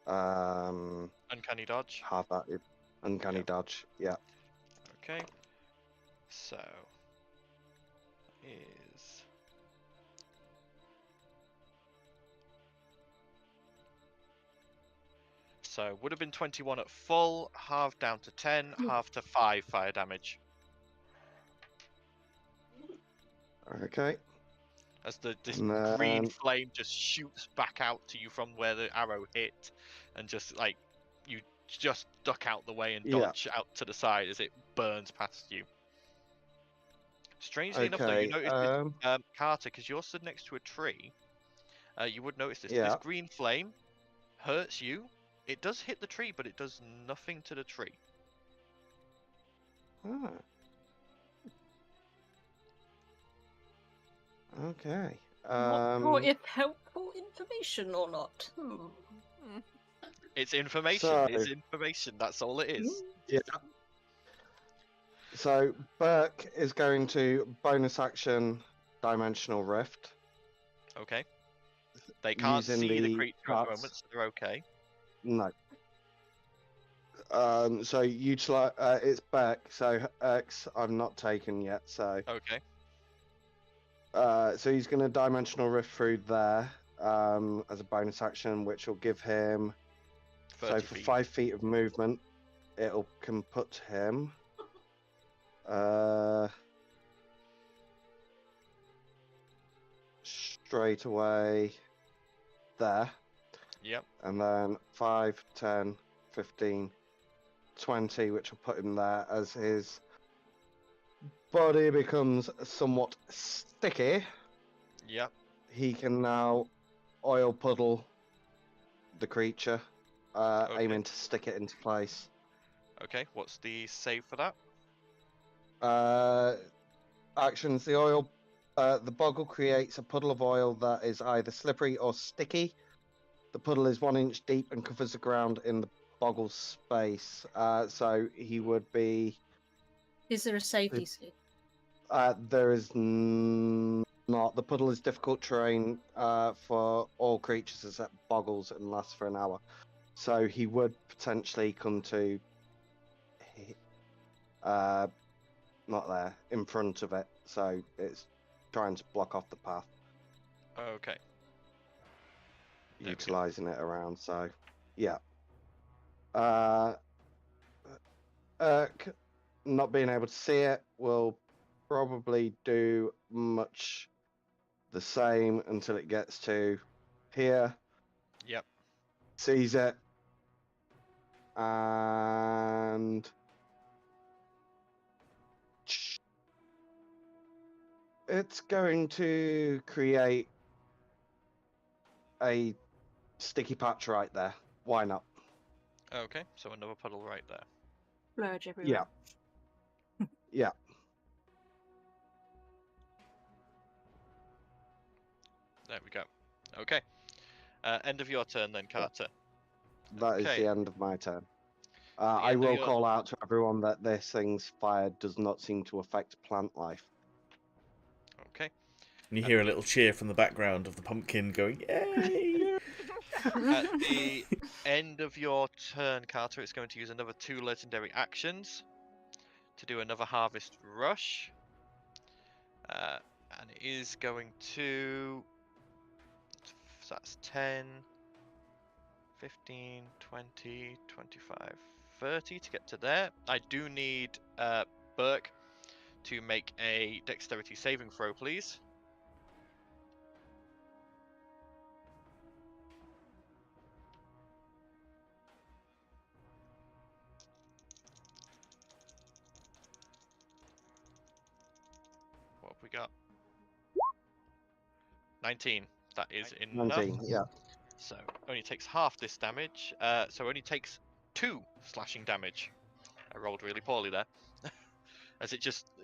Uncanny dodge. half that uncanny Yeah. dodge. Yeah. Okay. So is would have been 21 at full, half down to 10, half to 5 fire damage. Okay. As this And green then- flame just shoots back out to you from where the arrow hit, and just like you just duck out the way and Yeah. dodge out to the side as it burns past you. Strangely enough, though, you Okay. notice that, Carter, because you're stood next to a tree, you would notice this. This Yeah. green flame hurts you. It does hit the tree, but it does nothing to the tree. Ah. Okay. If helpful information or not? It's information. So- It's information. That's all it is. Yeah. So Burke is going to bonus action Dimensional Rift. Okay. They can't Using see the the creature at the cuts. moment, so they're okay. No. So utilize. It's Burke. So X, I'm not taken yet. So. Okay. So he's going to Dimensional Rift through there as a bonus action, which will give him. 30 So for feet. 5 feet of movement, can put him. Straight away there. Yep. And then 5, 10, 15, 20, which will put him there as his body becomes somewhat sticky. Yep. He can now oil puddle the creature, aiming to stick it into place. Okay. What's the save for that? Actions: the boggle creates a puddle of oil that is either slippery or sticky. The puddle is 1 inch deep and covers the ground in the boggle's space. So he would be. Is there a save DC? There is not. The puddle is difficult terrain for all creatures except boggles and lasts for an hour. So he would potentially come to. Not there, in front of it. So it's trying to block off the path, Okay. There we go. utilizing it around. So, yeah. Not being able to see it will probably do much the same until it gets to here. Yep. Sees it. And it's going to create a sticky patch right there. Why not? Okay. So another puddle right there. Splurge everywhere. Yeah. There we go. Okay. End of your turn then, Carter. That is Okay. the end of my turn. The I end of will your- call out to everyone that this thing's fire does not seem to affect plant life. Okay. And you hear a little cheer from the background of the pumpkin going, yay! At the end of your turn, Carter, it's going to use another 2 legendary actions to do another Harvest Rush. And it is going to. So that's 10, 15, 20, 25, 30 to get to there. I do need Burke to make a dexterity saving throw, please. What have we got? 19. That is enough. 19, yeah. So only takes half this damage. So only takes 2 slashing damage. I rolled really poorly there. As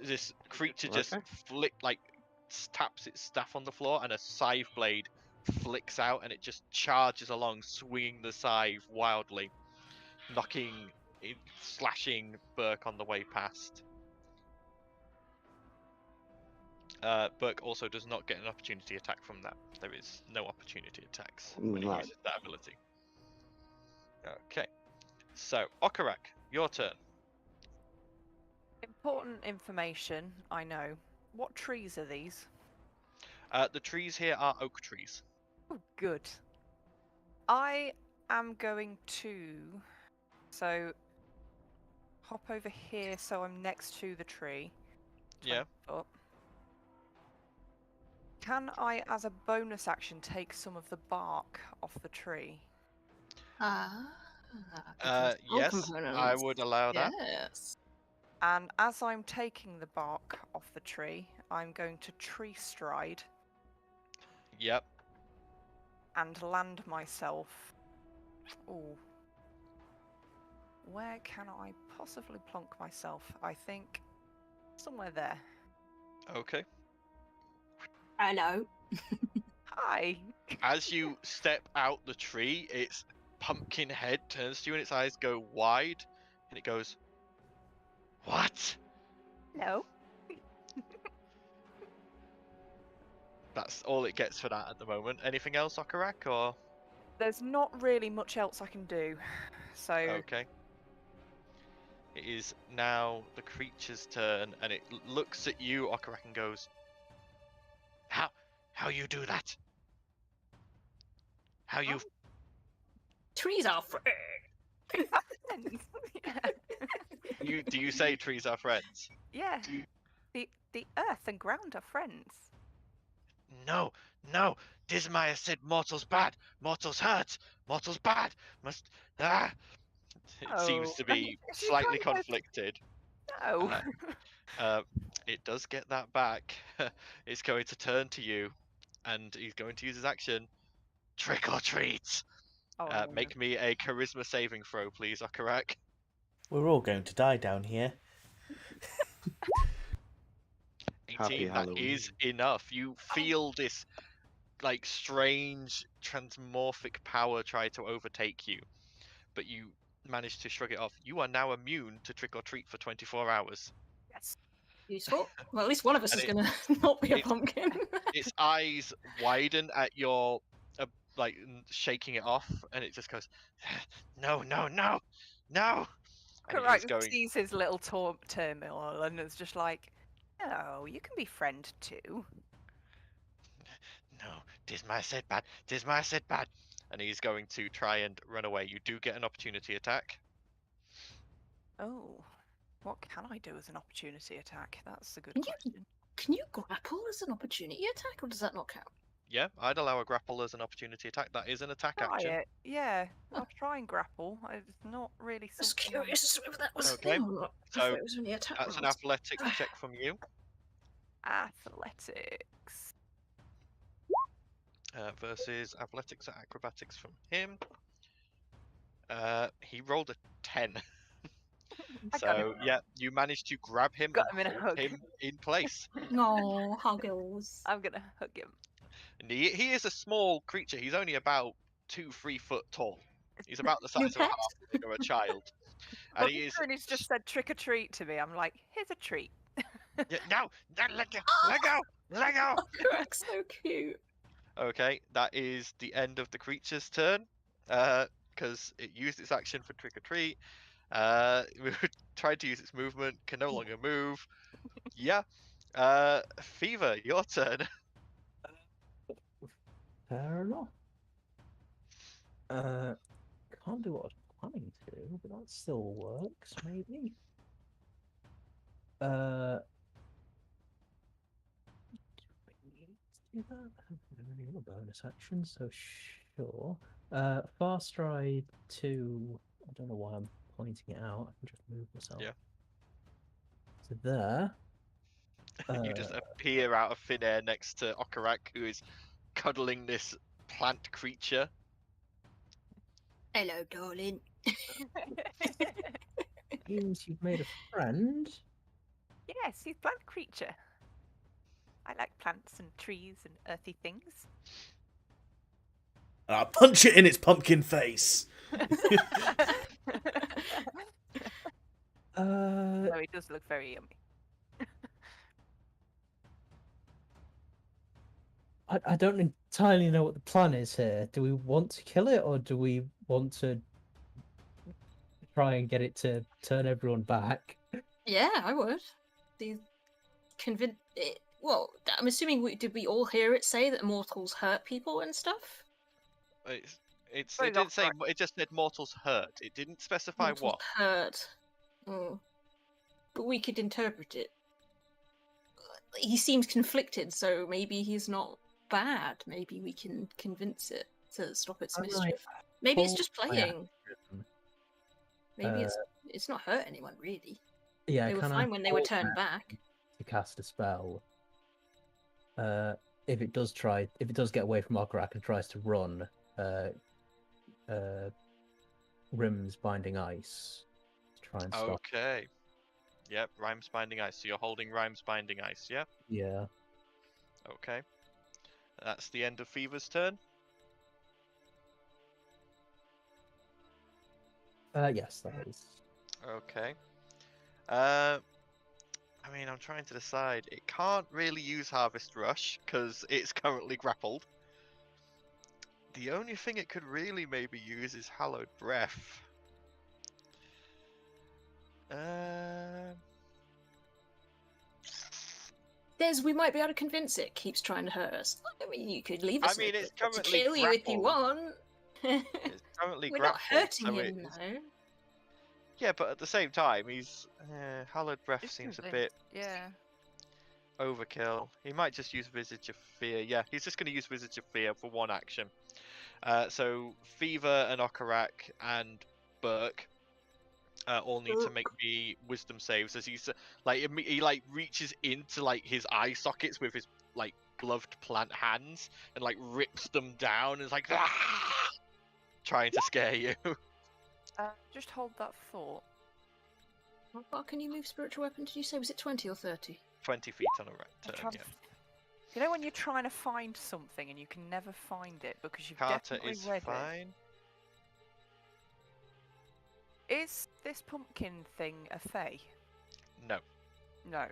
this creature just Okay. taps its staff on the floor, and a scythe blade flicks out, and it just charges along, swinging the scythe wildly, slashing Burke on the way past. Burke also does not get an opportunity attack from that. There is no opportunity attacks when he No. uses that ability. Okay. So, Okarak, your turn. Important information, I know. What trees are these? The trees here are oak trees. Oh, good. I am going to. So, hop over here so I'm next to the tree. Yeah. Up. Can I, as a bonus action, take some of the bark off the tree? Because whole Yes, I components. would allow that. Yes. And as I'm taking the bark off the tree, I'm going to tree stride Yep. and land myself. Ooh. Where can I possibly plonk myself? I think somewhere there. Okay. Hello. Hi. As you step out the tree, its pumpkin head turns to you and its eyes go wide, and it goes, "What?" No. That's all it gets for that at the moment. Anything else, Okarak, or There's not really much else I can do. So okay? It is now the creature's turn, and it looks at you, Okarak, and goes, How you do that? How you? Trees are free. yeah. Do you say trees are friends? Yeah. The earth and ground are friends. No. Dismaya said mortals bad, mortals hurt, mortals bad. Must It seems Oh. to be Is she slightly trying to- conflicted. No. It does get that back. It's going to turn to you, and he's going to use his action. Trick or treat. Oh, no. Make me a charisma saving throw, please, Okarak. We're all going to die down here. 18. That is enough. You feel this like strange transmorphic power try to overtake you, but you manage to shrug it off. You are now immune to trick or treat for 24 hours. Yes. Useful. Well, at least one of us And is going to not be a it's- pumpkin. Its eyes widen at your like shaking it off, and it just goes, no. And it is Correct. going. Sees his little turmoil and it's just like, no, you can be friend too. No, Dismaya said bad. And he's going to try and run away. You do get an opportunity attack. Oh, what can I do as an opportunity attack? That's a good Can you- question. Can you grapple as an opportunity attack, or does that not count? Yeah, I'd allow a grapple as an opportunity attack. That is an attack Try action. it. Yeah, Oh. I'll try and grapple. It's not really I was something. I'm- curious whether that was a Okay, thing or not. I so thought it was only attack That's an rolls. athletics check from you Athletics. versus athletics or acrobatics from him. He rolled a 10. I got So yeah, you managed to grab him Got and him in a hold hug. him in place. No, Huggles. I'm gonna hug him. And he is a small creature. He's only about 2-3 foot tall. He's about the Your size of a pet? halfling or a child. Well, And he is. he's just said trick or treat to me. I'm like, here's a treat. Yeah, no, let go. That's so cute. Okay, that is the end of the creature's turn. Because it used its action for trick or treat. Tried to use its movement, can no longer move. Yeah. Fever, your turn. Fair enough. Can't do what I was planning to, but that still works, maybe. Do we need to do that? I don't have any other bonus actions, so sure. Fast stride to. I don't know why I'm pointing it out. I can just move myself. Yeah. To there. You just appear out of thin air next to Okarak, who is cuddling this plant creature. Hello, darling. Means you've made a friend. Yes, he's plant creature. I like plants and trees and earthy things. And I punch it in its pumpkin face. No, he does look very yummy. I don't entirely know what the plan is here. Do we want to kill it, or do we want to try and get it to turn everyone back? Yeah, I would. Well, I'm assuming did we all hear it say that mortals hurt people and stuff? It Sorry, didn't say. Okarak. It just said mortals hurt. It didn't specify Mortals what. hurt. Mm. But we could interpret it. He seems conflicted, so maybe he's not bad. Maybe we can convince it to stop its Alright. mischief. Maybe it's Pull just my playing. Maybe it's not hurt anyone really. Yeah, They were can I fine when they were hold turned that back. to cast a spell? If it does get away from Okarak and tries to run, Rim's Binding Ice to try and stop. Okay. Yep, Rhymes Binding Ice. So you're holding Rhymes Binding Ice, yeah? Yeah. Okay. That's the end of Fever's turn. Yes, that is. Okay. I mean, I'm trying to decide. It can't really use Harvest Rush because it's currently grappled. The only thing it could really maybe use is Hallowed Breath. We might be able to convince it. Keeps trying to hurt us. I mean, you could leave us. I mean, it's to currently kill you if you grappled. want. It's currently We're not grappled, hurting so him, it's... though. Yeah, but at the same time, he's... Hallowed Breath It's seems a something- bit Yeah. overkill. He might just use Visage of Fear. Yeah, he's just going to use Visage of Fear for one action. So Fever and Okarak and Burke all need to make me wisdom saves as he's he reaches into like his eye sockets with his like gloved plant hands and like rips them down and is like "Ah!" trying to scare you. Just hold that thought. How far can you move spiritual weapon? Did you say was it 20 or 30? 20 feet on a I'm turn. trying Yeah. to You know when you're trying to find something and you can never find it because you've Carter definitely is read fine. it? Is this pumpkin thing a fae? No, No.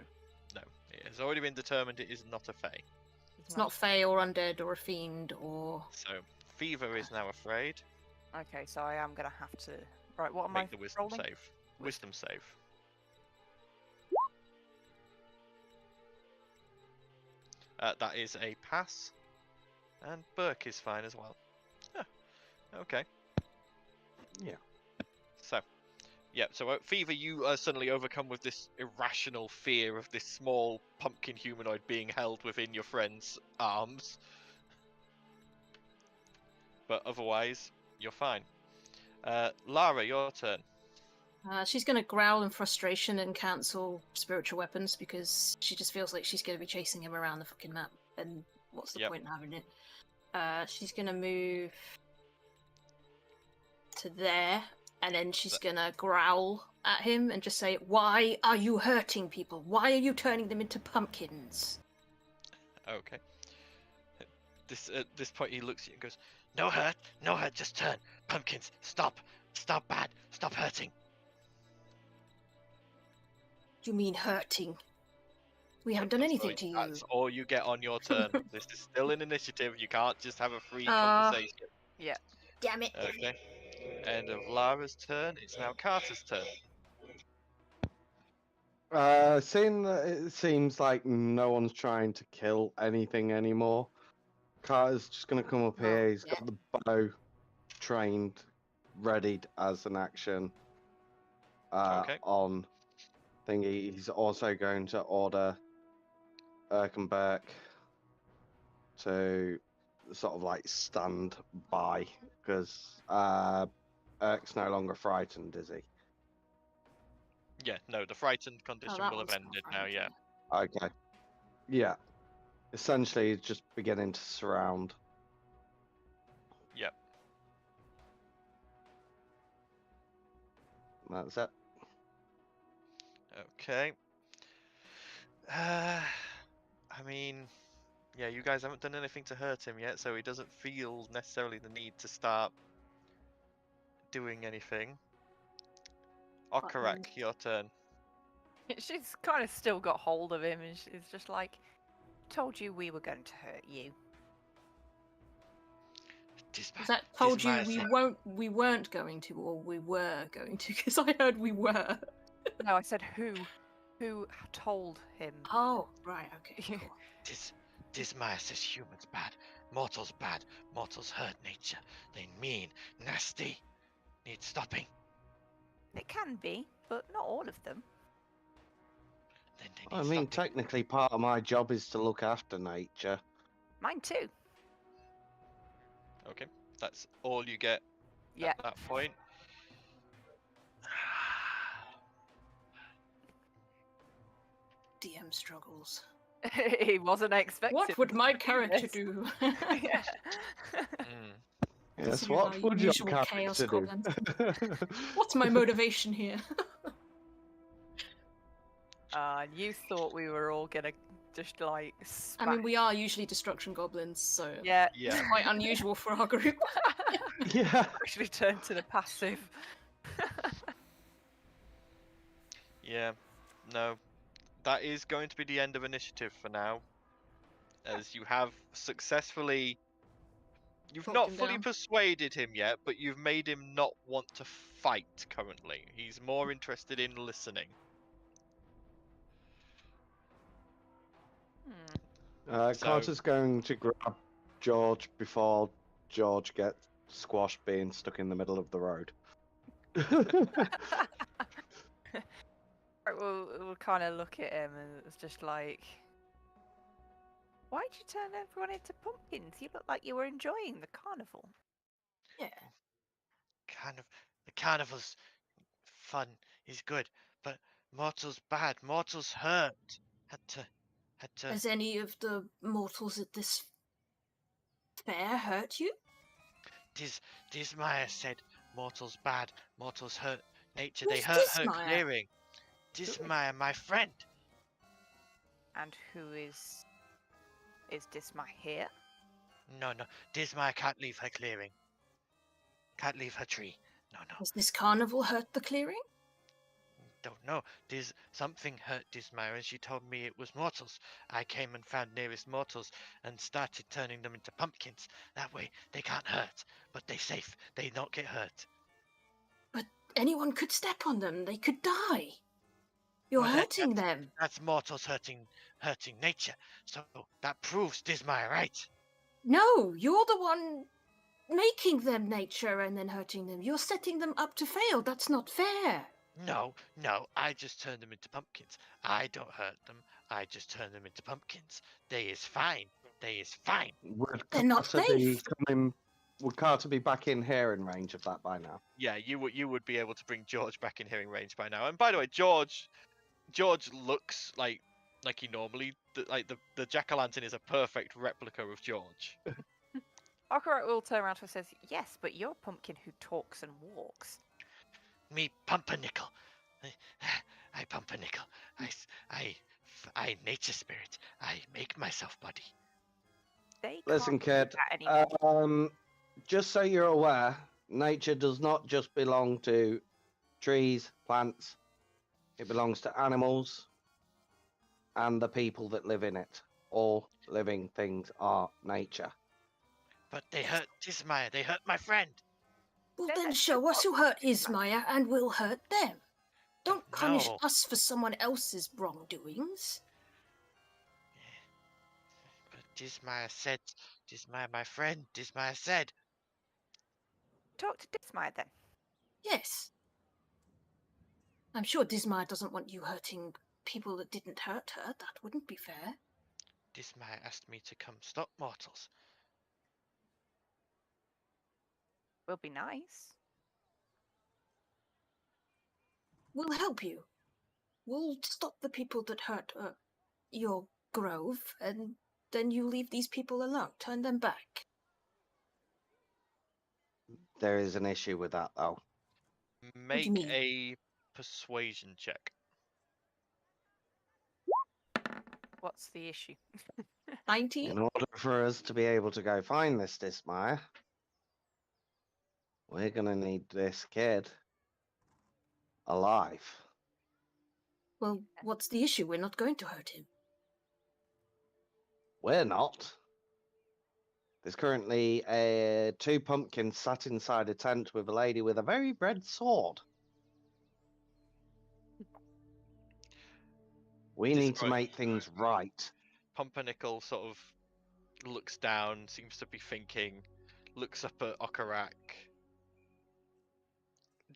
no. It has already been determined it is not a fae. It's not Fae or undead or a fiend or. So Fever is now afraid. Okay, so I am gonna have to. Right, what am Make I the wisdom rolling? save. Wisdom save. That is a pass, and Burke is fine as well. Yeah. Okay. Yeah. So, yeah. So Fever, you are suddenly overcome with this irrational fear of this small pumpkin humanoid being held within your friend's arms. But otherwise, you're fine. Lara, your turn. She's going to growl in frustration and cancel spiritual weapons because she just feels like she's going to be chasing him around the fucking map. And what's the Yep. point in having it? She's going to move to there, and then she's going to growl at him and just say, "Why are you hurting people? Why are you turning them into pumpkins?" Okay. At this point, he looks at you and goes, no hurt, just turn. Pumpkins, stop bad, stop hurting. You mean hurting? We haven't done anything to you. That's all you get on your turn. This is still an initiative, you can't just have a free Ah. conversation. Damn it. Okay. End of Lara's turn, it's now Carter's turn. Seeing that it seems like no one's trying to kill anything anymore, Carter's just gonna come up here. He's got the bow trained, readied as an action. Okay. On thingy, he's also going to order Erkenberg to sort of like stand by because Erk's no longer frightened, is he? Yeah, no, the frightened condition that will have one's not ended now, frightened. yeah. Okay. Yeah. Essentially, it's just beginning to surround. Yep. That's it. Okay. I mean, yeah, you guys haven't done anything to hurt him yet, so he doesn't feel necessarily the need to start doing anything. Okarak, your turn. She's kind of still got hold of him, and she's just like, "Told you we were going to hurt you." Is that told you we weren't going to, or we were going to? Because I heard we were. No, I said who told him. Oh, right, okay. Cool. This Maya says humans bad, mortals hurt nature. They mean, nasty, need stopping. It can be, but not all of them. Then they I need mean, stopping. technically, part of my job is to look after nature. Mine too. Okay, that's all you get Yeah. at that point. DM struggles. He wasn't expecting. What would my to character this. do? Yeah. Mm. Yes, Considering what my would your usual chaos character do? goblin. What's my motivation here? And you thought we were all gonna just like. I mean, we are usually destruction goblins, so Yeah. Yeah. it's quite unusual for our group. Yeah. Actually turned to the passive. Yeah. No. That is going to be the end of initiative for now. As you have successfully... You've Talked not him fully down. persuaded him yet, but you've made him not want to fight currently. He's more interested in listening. Hmm. Carter's going to grab George before George gets squashed being stuck in the middle of the road. Right, we'll kind of look at him and it's just like, why'd you turn everyone into pumpkins? You look like you were enjoying the carnival. Yeah. The carnival's fun is good, but mortal's bad. Mortal's hurt. Had to. Has any of the mortals at this fair hurt you? Dismaya said mortal's bad. Mortal's hurt. Nature, they Who's hurt her Dismaya? clearing. Dismaya, my friend. And who is Disma here? No. Dismaya can't leave her clearing. Can't leave her tree. No. Has this carnival hurt the clearing? Don't know. Something hurt Dismaya and she told me it was mortals. I came and found nearest mortals and started turning them into pumpkins. That way they can't hurt, but they safe. They not get hurt. But anyone could step on them. They could die. You're Well, hurting them. That's mortals hurting nature. So that proves Dismaya right. No, you're the one making them nature and then hurting them. You're setting them up to fail. That's not fair. No, I just turn them into pumpkins. I don't hurt them. I just turn them into pumpkins. They is fine. Would They're not Carter be safe. would Carter be back in hearing range of that by now? Yeah, you would be able to bring George back in hearing range by now. And by the way, George looks like he normally the jack-o'-lantern is a perfect replica of George. Akarat will turn around to her and says, yes, but you're a pumpkin who talks and walks. Me pumpernickel. I pumpernickel. I nature spirit. I make myself body. They Listen, can't do kid. that anymore. Just so you're aware, nature does not just belong to trees, plants. It belongs to animals and the people that live in it. All living things are nature. But they hurt Dismaya. They hurt my friend. Well, Then then let's show just us who not hurt do that. Ismaya and we'll hurt them. Don't punish No. us for someone else's wrongdoings. But Dismaya, my friend. Dismaya said. Talk to Dismaya then. Yes. I'm sure Dismaya doesn't want you hurting people that didn't hurt her. That wouldn't be fair. Dismaya asked me to come stop mortals. Will be nice. We'll help you. We'll stop the people that hurt your grove, and then you leave these people alone. Turn them back. There is an issue with that, though. Make mean? a persuasion check. What's the issue? 19? In order for us to be able to go find this Dismaya, we're gonna need this kid alive. Well, what's the issue? We're not going to hurt him. We're not. There's currently 2 pumpkins sat inside a tent with a lady with a very red sword. We need to Describe- make things right. Pumpernickel sort of looks down, seems to be thinking, looks up at Okarak.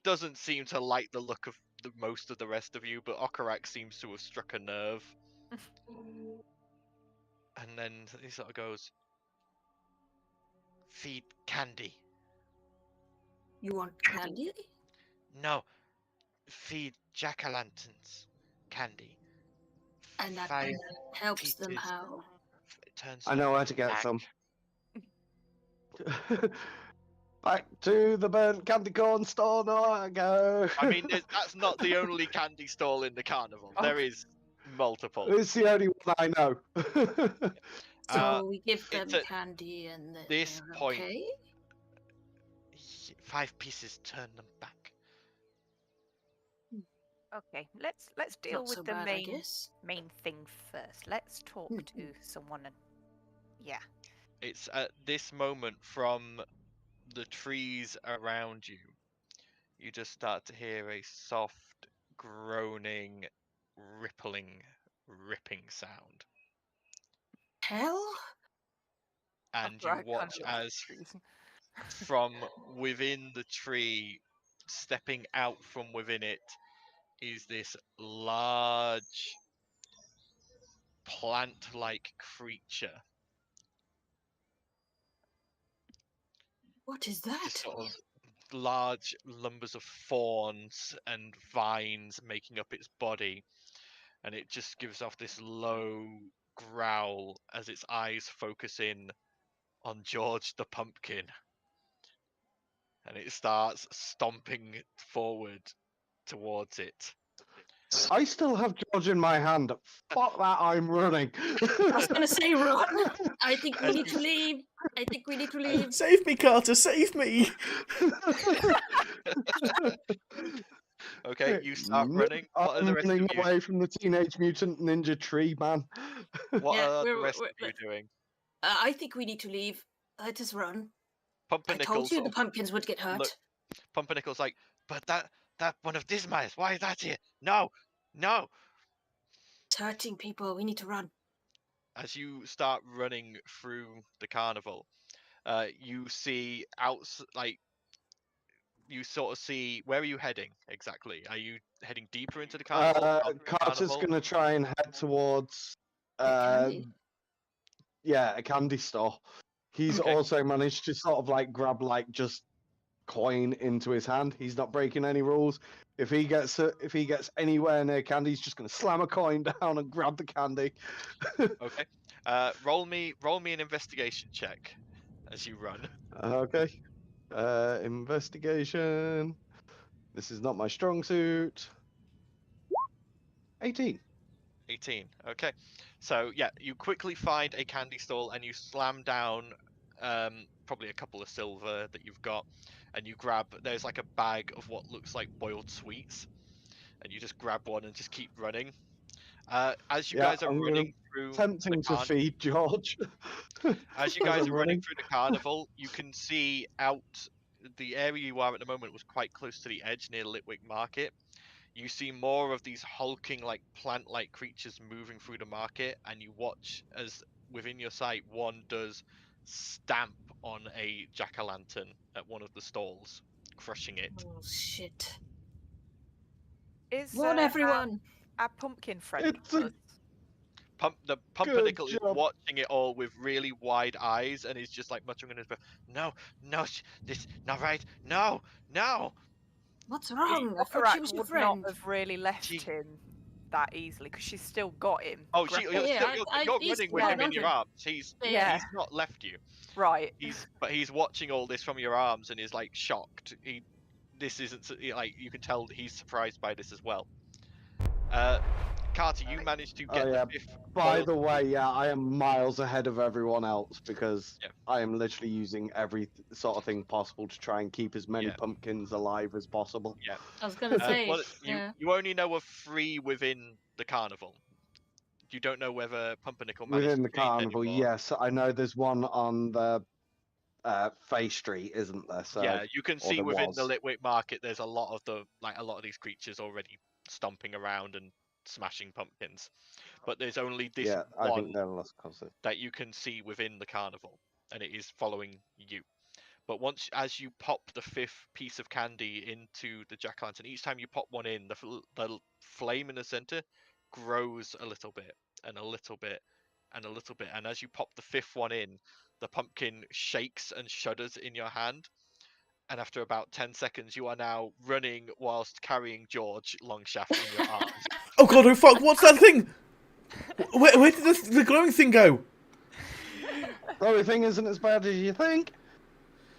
Doesn't seem to like the look of most of the rest of you, but Okarak seems to have struck a nerve. And then he sort of goes, feed candy. You want candy? No, feed jack-o'-lanterns candy. And that Five helps them pieces. how? It turns I know them where to get back. some. Back to the burnt candy corn store now I go. I mean, that's not the only candy stall in the carnival. Oh. There is multiple. It's the only one I know. So Uh, we give them it's at candy and this they're point- okay? 5 pieces turn them back. Okay, let's deal Not with so the bad, I main guess. thing first. Let's talk to someone and yeah. It's at this moment from the trees around you, you just start to hear a soft, groaning, rippling, ripping sound. Hell? And After I you watch conjure as trees. from within the tree, stepping out from within it, is this large, plant-like creature. What is that? Just sort of large lumbers of thorns and vines making up its body, and it just gives off this low growl as its eyes focus in on George the pumpkin, and it starts stomping forward towards it. I still have George in my hand. Fuck that, I'm running. I was gonna say run. I think we need to leave. I think we need to leave. Save me, Carter, save me! Okay, you start running. What are I'm the rest of running you? away from the Teenage Mutant Ninja Tree Man. What Yeah, are the we're- rest we're- of you doing? I think we need to leave. Let us run. I told Pumpernickel's you sort the of pumpkins would get hurt. look- Pumpernickel's like, but that one of these mice, why is that here? No, no. It's hurting people. We need to run. As you start running through the carnival, you see you sort of see, where are you heading exactly? Are you heading deeper into the carnival? out of the Carter's carnival? gonna try and head towards candy. a candy store. He's Okay. also managed to sort of like grab like just coin into his hand. He's not breaking any rules. If he gets anywhere near candy, he's just gonna slam a coin down and grab the candy. Okay. Roll me an investigation check as you run. Okay. Investigation. This is not my strong suit. 18. 18. Okay. So yeah, you quickly find a candy stall and you slam down probably a couple of silver that you've got, and you grab, there's like a bag of what looks like boiled sweets, and you just grab one and just keep running. As you guys are I'm running through Tempting to feed George. as you as guys I'm are running through the carnival, you can see out the area you are at the moment was quite close to the edge near Litwick Market. You see more of these hulking, like plant-like creatures moving through the market, and you watch as within your sight one does stamp on a jack-o'-lantern at one of the stalls, crushing it. Oh shit! Is Warn everyone. our pumpkin friend It's a- with us? The Pumpernickel is job. watching it all with really wide eyes and is just like muttering in his breath, "No, no, this not right. No, no." What's wrong? I thought Okarak she was your would friend. not have really left She- him that easily because she's still got him. Oh, grappled. you're, Yeah, still, I- you're he's running with him in holding your on to arms. He's Yeah. not left you. Right. But he's watching all this from your arms and is like shocked. This isn't like, you can tell that he's surprised by this as well. Carter, you managed to get yeah. the fifth. By boiled- the way, yeah, I am miles ahead of everyone else because Yeah. I am literally using every sort of thing possible to try and keep as many Yeah. pumpkins alive as possible. I was gonna say. well, Yeah. you only know of 3 within the carnival. You don't know whether Pumpernickel managed Within to the gain any carnival, more. yes, I know there's one on the Fay Street, isn't there? So Yeah, you can or see there within was. the Litwick Market, there's a lot of these creatures already stomping around and smashing pumpkins. But there's only this Yeah, I one think they're less constant. that you can see within the carnival, and it is following you. But as you pop the 5th piece of candy into the jack-o'-lantern, each time you pop one in, the flame in the center grows a little bit and a little bit and a little bit, and as you pop the 5th one in, the pumpkin shakes and shudders in your hand, and after about 10 seconds you are now running whilst carrying George Longshaft in your arms. Oh god, oh fuck, what's that thing? Where did the glowing thing go? The only thing isn't as bad as you think.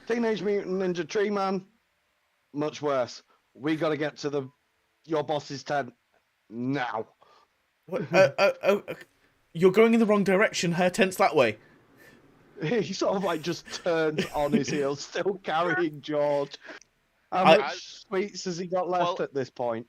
Teenage Mutant Ninja Tree Man, much worse. We gotta get to your boss's tent now. What, you're going in the wrong direction. Her tent's that way. He sort of like just turns on his heel, still carrying George. How I- much sweets has he got left Well- at this point?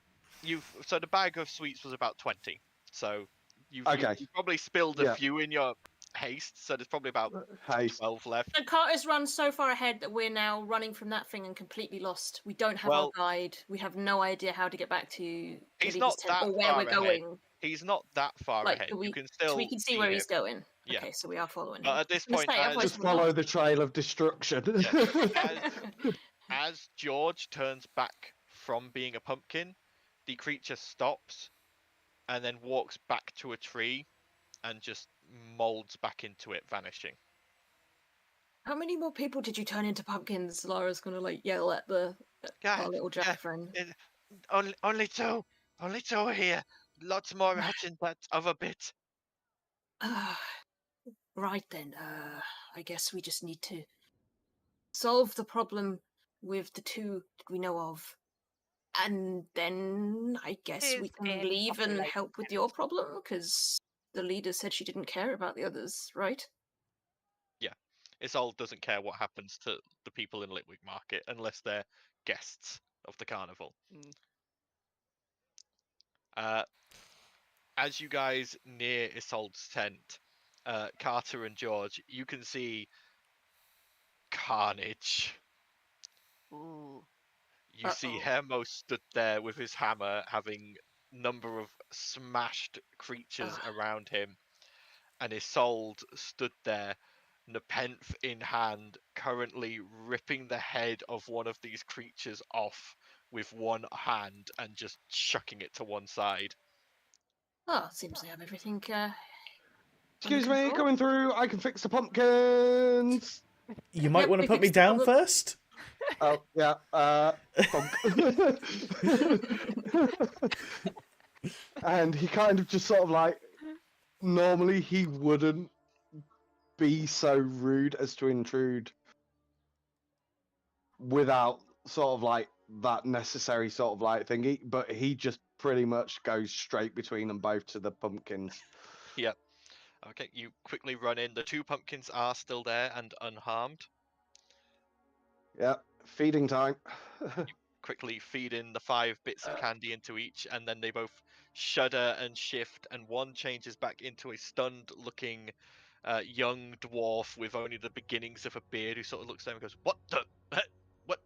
So the bag of sweets was about 20. So you've Okay. probably spilled a Yeah. few in your haste. So there's probably about Hey, 12 left. The cart has run so far ahead that we're now running from that thing and completely lost. We don't have Well- our guide. We have no idea how to get back to He's Gideon's not tent that or where far we're ahead. going. He's not that far Like, ahead. we- You can still So we can see where him. he's going. Yeah. Okay, so we are following But him. at this I was point, gonna say, otherwise just we're follow lost. the trail of destruction. As George turns back from being a pumpkin, the creature stops and then walks back to a tree and just molds back into it, vanishing. How many more people did you turn into pumpkins? Laura's gonna like yell at Yeah, our little yeah. jack friend. Only two. Only two here. Lots more out in that other bit. Right then, I guess we just need to solve the problem with the two that we know of. And then I guess we Is can in leave and population help with your problem, because the leader said she didn't care about the others, right? Isolde doesn't care what happens to the people in Litwick Market unless they're guests of the carnival. Mm. As you guys near Isolde's tent, Carter and George, you can see carnage. Ooh. You see Hermo stood there with his hammer, having number of smashed creatures around him, and Isolde stood there, Nepenthe in hand, currently ripping the head of one of these creatures off with one hand and just chucking it to one side. Oh, seems they have everything. Excuse under me, control. coming through. I can fix the pumpkins. You might Yep, want we to put me fixed the down problem. first. Oh yeah. Punk. And he kind of just sort of like. Normally he wouldn't be so rude as to intrude without sort of like that necessary sort of like thingy, but he just pretty much goes straight between them both to the pumpkins. Yep. Okay, you quickly run in. The two pumpkins are still there and unharmed. Yeah, feeding time. Quickly feed in the 5 bits of candy into each, and then they both shudder and shift, and one changes back into a stunned looking young dwarf with only the beginnings of a beard, who sort of looks down and goes, "What the? What?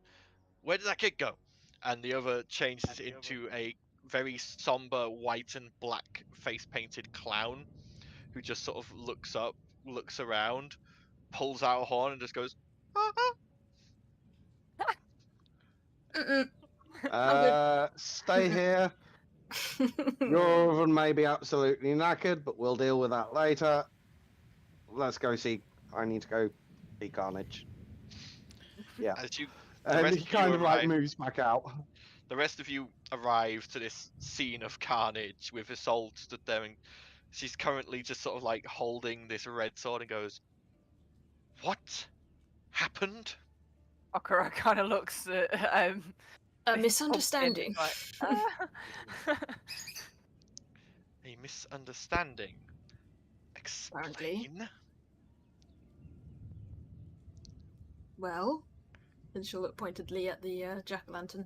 Where did that kid go?" And the other changes into a very somber white and black face painted clown, who just sort of looks up, looks around, pulls out a horn, and just goes, "Ah, ah." Stay here. Your oven may be absolutely knackered, but we'll deal with that later. Let's go see. I need to go see Carnage. Yeah. As you, And rest he of you kind of like arrive- moves back out. the rest of you arrive to this scene of carnage with Isolde stood there, and she's currently just sort of like holding this red sword and goes, "What happened?" Okura kind of looks at A this pumpkin misunderstanding. like, A misunderstanding. Apparently. Explain. Well, and she'll look pointedly at the jack-o'-lantern.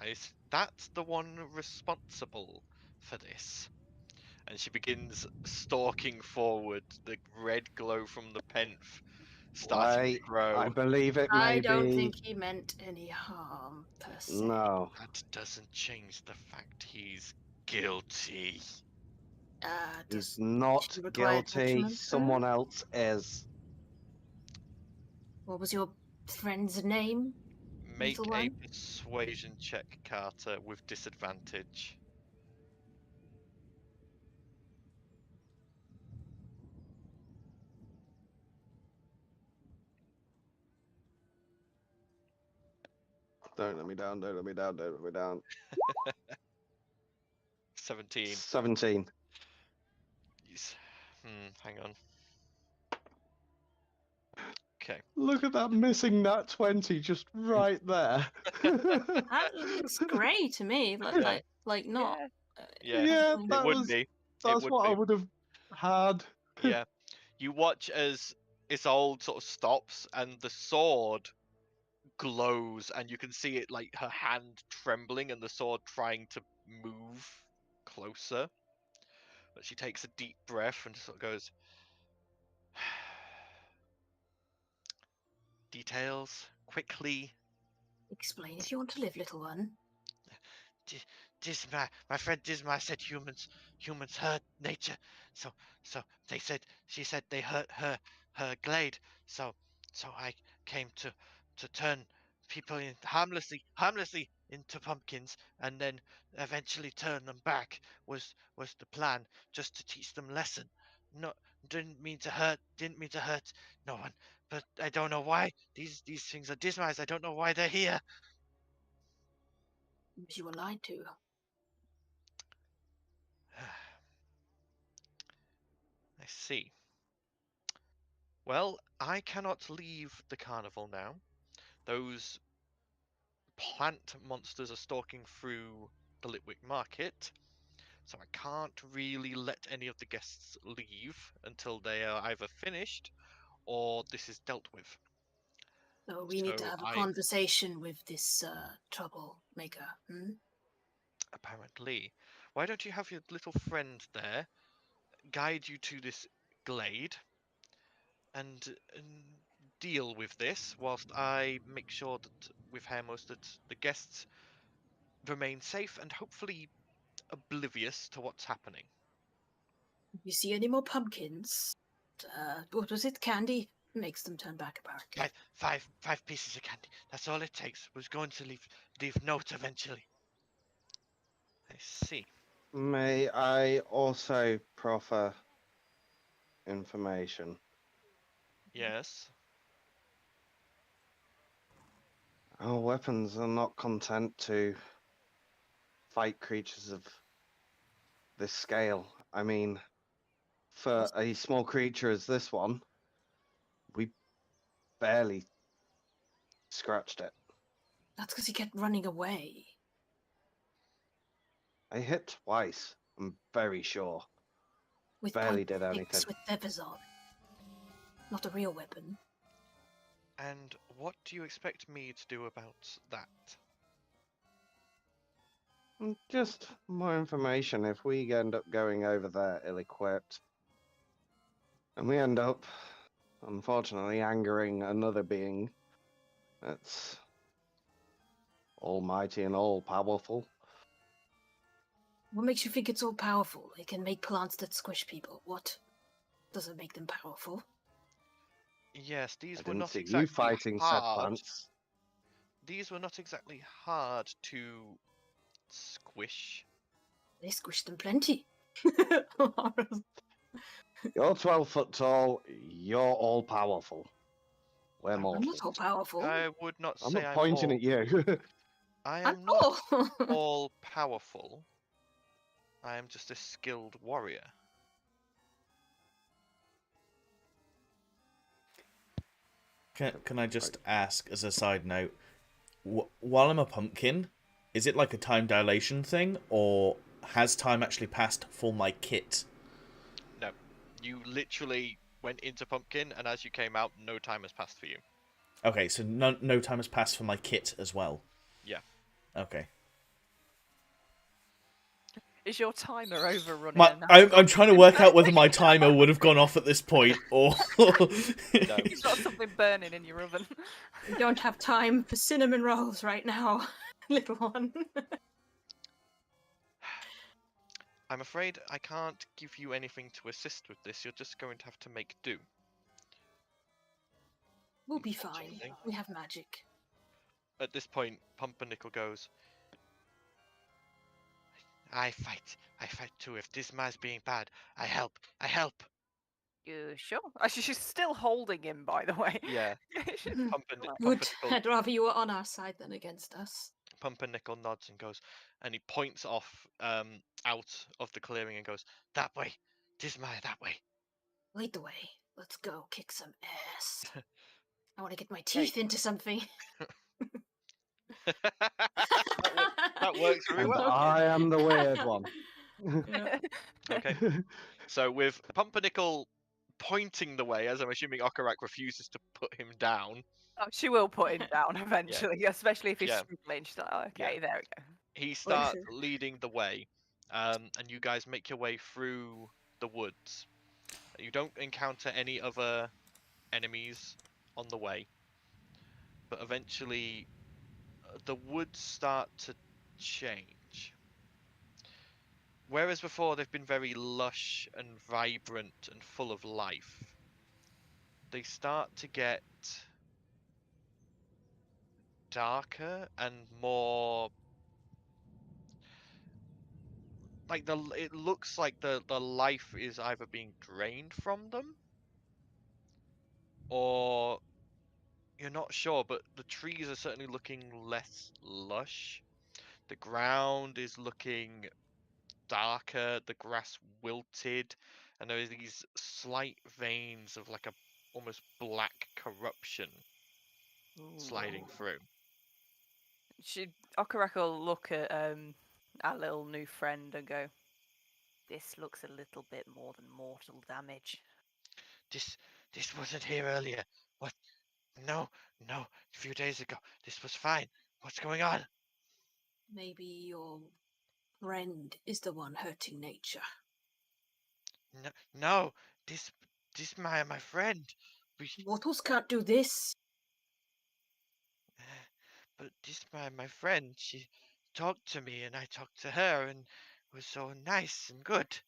Is that the one responsible for this? And she begins stalking forward, the red glow from the penth starting Wait, to grow. I believe it may I don't be. think he meant any harm, per se. No. That doesn't change the fact he's guilty. He's Does not she require guilty. judgment, sir? Someone else is. What was your friend's name? Make Little a one? persuasion check, Carter, with disadvantage. Don't let me down, don't let me down, don't let me down. 17. 17. Hang on. Okay. Look at that missing nat 20 just right there. That looks grey to me. Yeah. Like not. Yeah. Yeah. Yeah, It that would was be. that's would what I be. would have had. Yeah. You watch as Isolde sort of stops and the sword glows and you can see it like her hand trembling and the sword trying to move closer. But she takes a deep breath and sort of goes, details, quickly. Explain if you want to live, little one. My friend Disma said humans hurt nature. So she said they hurt her glade. So I came to turn people in harmlessly into pumpkins and then eventually turn them back was the plan, just to teach them lesson. No, didn't mean to hurt no one, but I don't know why these things are Disma's. I don't know why they're here. You were lied to. I see. Well, I cannot leave the carnival now. Those plant monsters are stalking through the Litwick market, so I can't really let any of the guests leave until they are either finished or this is dealt with. So we need to So have a I conversation with this troublemaker. apparently. Why don't you have your little friend there guide you to this glade and deal with this whilst I make sure that with Hermos that the guests remain safe and hopefully oblivious to what's happening. If you see any more pumpkins, what was it? Candy makes them turn back, apparently. Five pieces of candy. That's all it takes. Was going to leave notes eventually. I see. May I also proffer information? Yes. Our weapons are not content to fight creatures of this scale. I mean, for a small creature as this one, we barely scratched it. That's because he kept running away. I hit twice, I'm very sure. With Barely pointy did sticks anything. with feathers on. Not a real weapon. And what do you expect me to do about that? Just more information if we end up going over there ill-equipped. And we end up, unfortunately, angering another being that's almighty and all-powerful. What makes you think it's all powerful? It can make plants that squish people. What doesn't make them powerful? Yes, these I were didn't not see exactly you fighting said hard. plants. These were not exactly hard to squish. They squish them plenty. You're 12 foot tall, you're all-powerful. We're I'm mortals. not all powerful. I would not I'm say not I'm pointing all. at you. I I'm am not tall. all powerful. I am just a skilled warrior. Can I just ask, as a side note, while I'm a pumpkin, is it like a time dilation thing, or has time actually passed for my kit? No, you literally went into pumpkin, and as you came out, no time has passed for you. Okay, so no time has passed for my kit as well. Yeah. Okay. Is your timer overrunning? I'm trying to work out whether my timer would have gone off at this point, or... You've got something burning in your oven. We don't have time for cinnamon rolls right now, little one. I'm afraid I can't give you anything to assist with this. You're just going to have to make do. We'll be fine. Unfortunately. We have magic. At this point, Pumpernickel goes, I fight too. If Disma's being bad, I help. You sure? She's still holding him, by the way. yeah. Good. Pumpernickel I'd rather you were on our side than against us. Pumpernickel nods and goes, and he points off out of the clearing and goes, "That way, Dismaya, that way." Lead the way. Let's go kick some ass. I want to get my Right. teeth into something. That works very And well. I am the weird one. Okay. So with Pumpernickel pointing the way, as I'm assuming Okarak refuses to put him down, Oh, she will put him down eventually, especially if he's Yeah. struggling. She's like, oh, okay, there we go. he starts Listen. leading the way, and you guys make your way through the woods. You don't encounter any other enemies on the way, but eventually the woods start to change. Whereas before they've been very lush and vibrant and full of life, they start to get darker and more like it looks like the life is either being drained from them, or you're not sure, but the trees are certainly looking less lush. The ground is looking darker, the grass wilted, and there are these slight veins of like a almost black corruption sliding through. Okarak will look at our little new friend and go, "This looks a little bit more than mortal damage." This wasn't here earlier. What? No, a few days ago. This was fine. What's going on? Maybe your friend is the one hurting nature. No, this my friend. Mortals can't do this. But this my friend. She talked to me, and I talked to her, and it was so nice and good.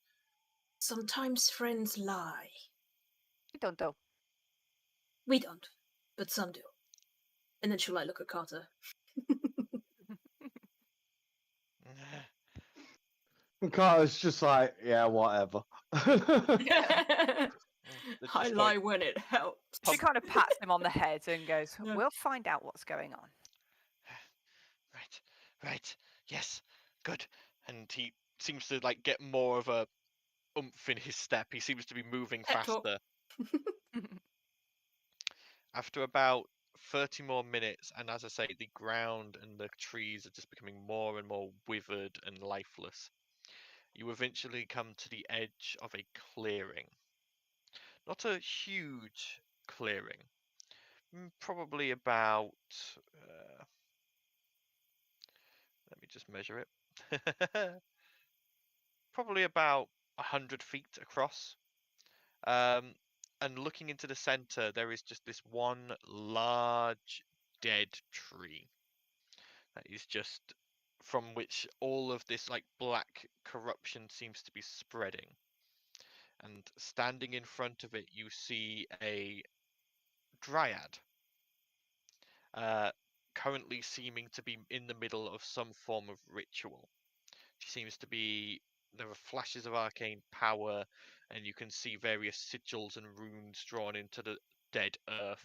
Sometimes friends lie. You don't know. We don't, but some do. And then she'll look at Carter. And Carter's just like, yeah, whatever. I Just lie when it helps. She kind of pats him on the head and goes, No. "We'll find out what's going on." Right. Yes, good. and he seems to like get more of a oomph in his step. He seems to be moving Pep talk. faster. After about 30 more minutes, and as I say, the ground and the trees are just becoming more and more withered and lifeless, you eventually come to the edge of a clearing. Not a huge clearing, probably about let me just measure it. Probably about 100 feet across. And looking into the center, there is just this one large dead tree that is just from which all of this like black corruption seems to be spreading. And standing in front of it, you see a dryad, currently seeming to be in the middle of some form of ritual. She seems to be. There are flashes of arcane power, and you can see various sigils and runes drawn into the dead earth.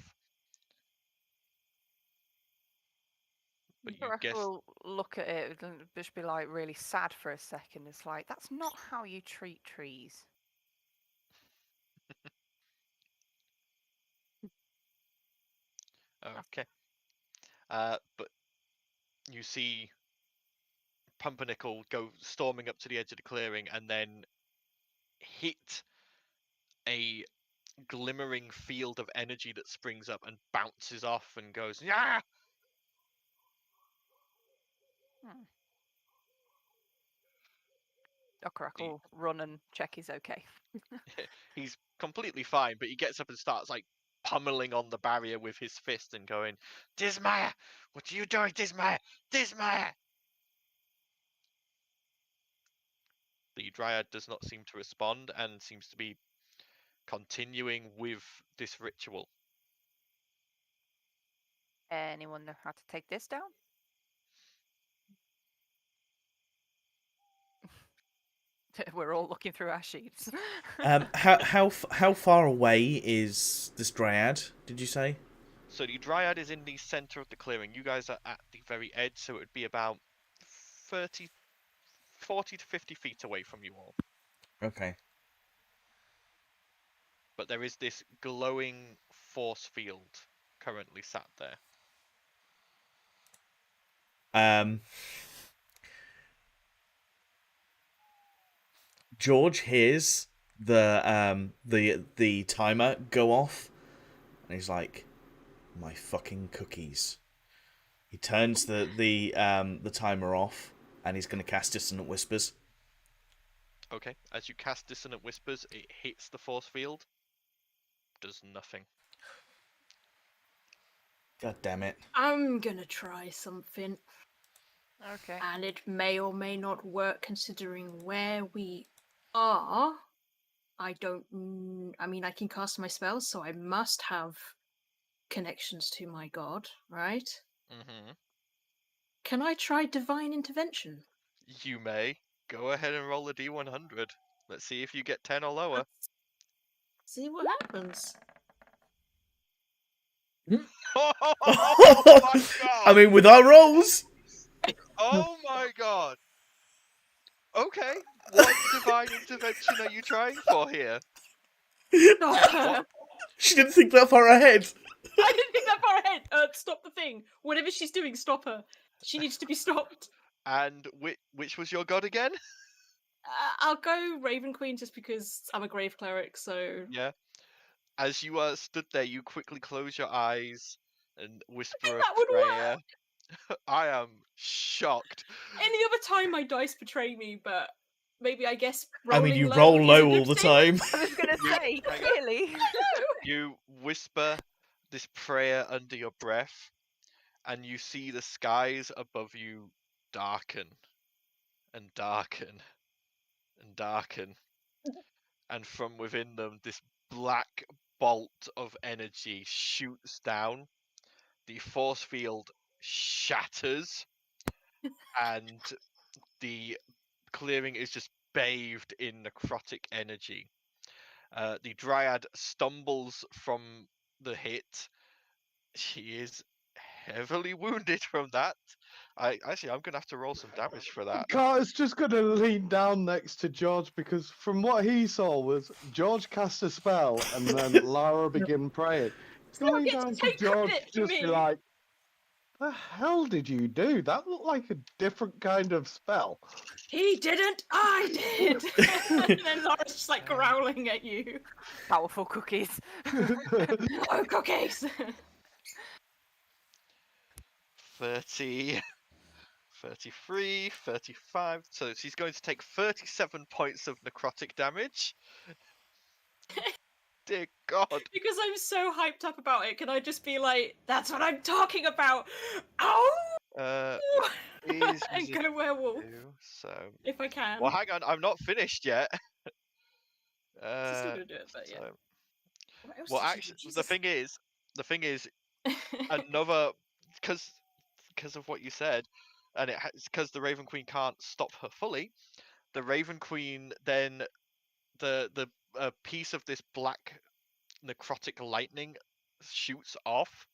But you Okarak guess will look at it and just be like really sad for a second. It's like, that's not how you treat trees. okay. But you see Pumpernickel go storming up to the edge of the clearing and then hit a glimmering field of energy that springs up and bounces off and goes, yeah! Okarak will run and check he's okay. He's completely fine, but he gets up and starts like pummeling on the barrier with his fist and going, Dismaya, what are you doing, Dismaya? Dismaya! the dryad does not seem to respond and seems to be continuing with this ritual. Anyone know how to take this down? We're all looking through our sheets. How far away is this dryad? Did you say? So the Dryad is in the center of the clearing. You guys are at the very edge, so it would be about 40 to 50 feet away from you all. Okay. But there is this glowing force field currently sat there. George hears the timer go off, and he's like, "My fucking cookies." He turns the timer off, and he's going to cast Dissonant Whispers. Okay, as you cast Dissonant Whispers, it hits the force field. Does nothing. God damn it. I'm gonna try something. Okay. And it may or may not work considering where we are. I mean, I can cast my spells, so I must have connections to my god, right? Mm-hmm. Can I try Divine Intervention? You may. Go ahead and roll a D100. Let's see if you get 10 or lower. Let's see what happens. Oh my god! I mean, with our rolls. Oh my god! Okay, what divine intervention are you trying for here? Stop. She didn't think that far ahead. I didn't think that far ahead. Stop the thing. Whatever she's doing, stop her. She needs to be stopped. And which was your god again? I'll go Raven Queen just because I'm a grave cleric, so... Yeah. As you stood there, you quickly close your eyes and whisper a that would prayer. work. I am shocked. Any other time my dice betray me, but maybe I guess I mean, you rolling roll is a low good all the thing. time. I was gonna say, Hang on. really? You whisper this prayer under your breath, and you see the skies above you darken and darken and darken. And from within them, this black bolt of energy shoots down. The force field shatters, and the clearing is just bathed in necrotic energy. The Dryad stumbles from the hit. She is heavily wounded from that. I'm gonna have to roll some damage for that. Carter's just gonna lean down next to George because from what he saw was George cast a spell and then Lara began praying. He's gonna lean get to down to take George, credit for just be me. like, "The hell did you do? That looked like a different kind of spell." He didn't, I did! And then Laura's just like growling at you. Powerful cookies. No cookies! 30, 33, 35. So she's going to take 37 points of necrotic damage. Dear God. Because I'm so hyped up about it, can I just be like, that's what I'm talking about! Ow! Is And go werewolf, so. if I can. Well, hang on, I'm not finished yet. She's still gonna do it, but yeah. So- What else Well, did she actually, do? the thing is, another because of what you said, and it's because the Raven Queen can't stop her fully. The Raven Queen then the piece of this black necrotic lightning shoots off,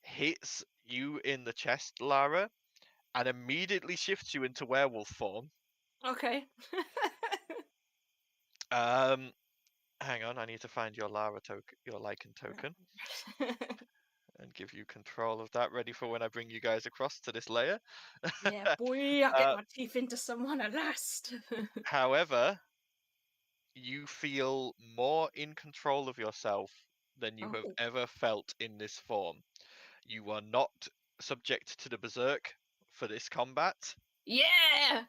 hits you in the chest, Lara, and immediately shifts you into werewolf form. Okay. Hang on, I need to find your Lara token, your Lycan token, and give you control of that, ready for when I bring you guys across to this layer. Yeah, boy, I'll get my teeth into someone at last. However, you feel more in control of yourself than you have Oh. ever felt in this form. You are not subject to the berserk for this combat, Yeah!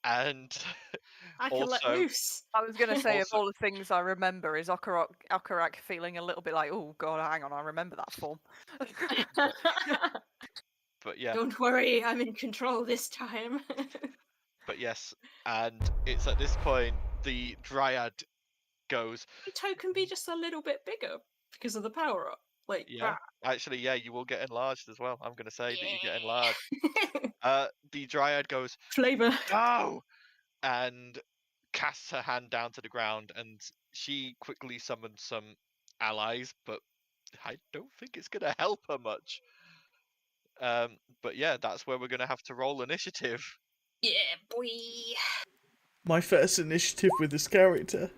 and I can let Also- loose. I was gonna say, of Also- all the things I remember, is Okarak feeling a little bit like, oh god, hang on, I remember that form. but yeah, Don't worry, I'm in control this time. but yes, and it's at this point the Dryad goes, The token be just a little bit bigger because of the power up. Like, yeah, actually, yeah, you will get enlarged as well. I'm gonna say that you get yeah. enlarged. The Dryad goes, Flavor. no, and casts her hand down to the ground, and she quickly summons some allies, but I don't think it's gonna help her much. But yeah, that's where we're gonna have to roll initiative. Yeah, boy. My first initiative with this character.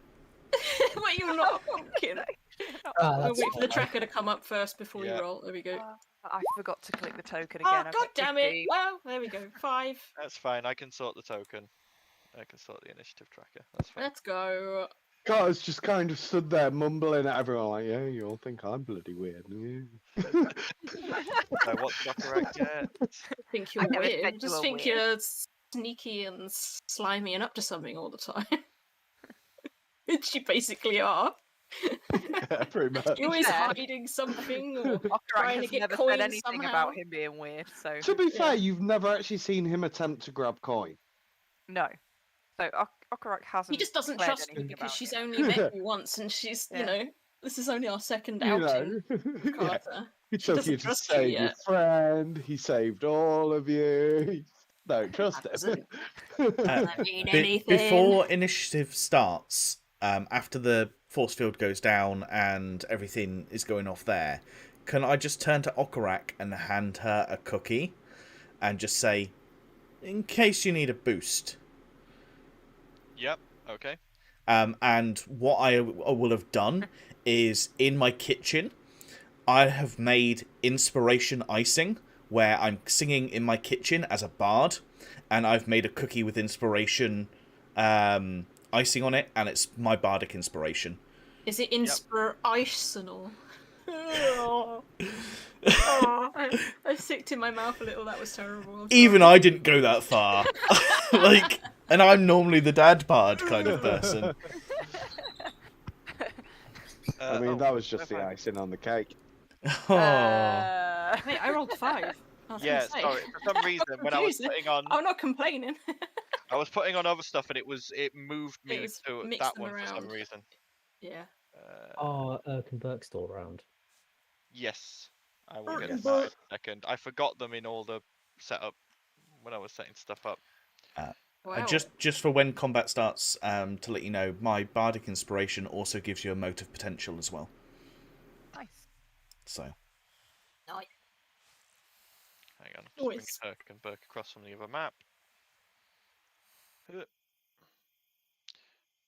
Wait, you're not a pumpkin. We'll That's wait for the fine. tracker to come up first before Yeah. you roll. There we go. I forgot to click the token Oh, again. I've god got damn it. 15. Well, there we go. 5. That's fine. I can sort the token. I can sort the initiative tracker. That's fine. Let's go. Guys just kind of stood there mumbling at everyone like, yeah, you all think I'm bloody weird. Yeah. So what's the correct get? I think you're never weird. said I you just were think weird. you're sneaky and slimy and up to something all the time. Which you basically are. Yeah, pretty much. You're always fair. hiding something or Okarak trying to has get never coins said anything somehow. about him being weird, so To be fair, Yeah. you've never actually seen him attempt to grab coin. no. So Okarak hasn't. He just doesn't declared trust you anything because about she's it. only met you once and she's, Yeah. you know, this is only our second You outing. know. Yeah. Carter. He She took doesn't you to trust you save your yet. friend. He saved all of you. Don't trust him. doesn't- Doesn't mean anything. Before initiative starts, after the force field goes down and everything is going off there, can I just turn to Okarak and hand her a cookie and just say, in case you need a boost? Yep. Okay. And what I will have done is in my kitchen, I have made inspiration icing where I'm singing in my kitchen as a bard, and I've made a cookie with inspiration icing on it, and it's my bardic inspiration. Is it inspirational? Oh, I sicked in my mouth a little. That was terrible. I'm Even sorry. I didn't go that far. Like, and I'm normally the dad bard kind of person. I mean, Oh, that was just the perfect. icing on the cake. Oh. Wait, I rolled 5. I was Yeah, gonna say. sorry. For some reason, when I was confused. putting on, I'm not complaining. I was putting on other stuff, and it moved me was to mixed that them one for some around. reason. Yeah. Are Urk and Burke still around? Yes, I will get Yes. them out in a second. I forgot them in all the setup when I was setting stuff up. Wow. Just for when combat starts, to let you know, my bardic inspiration also gives you a motive potential as well. Nice. So Nice. Hang on, just bring Nice. Herc and Burke across from the other map.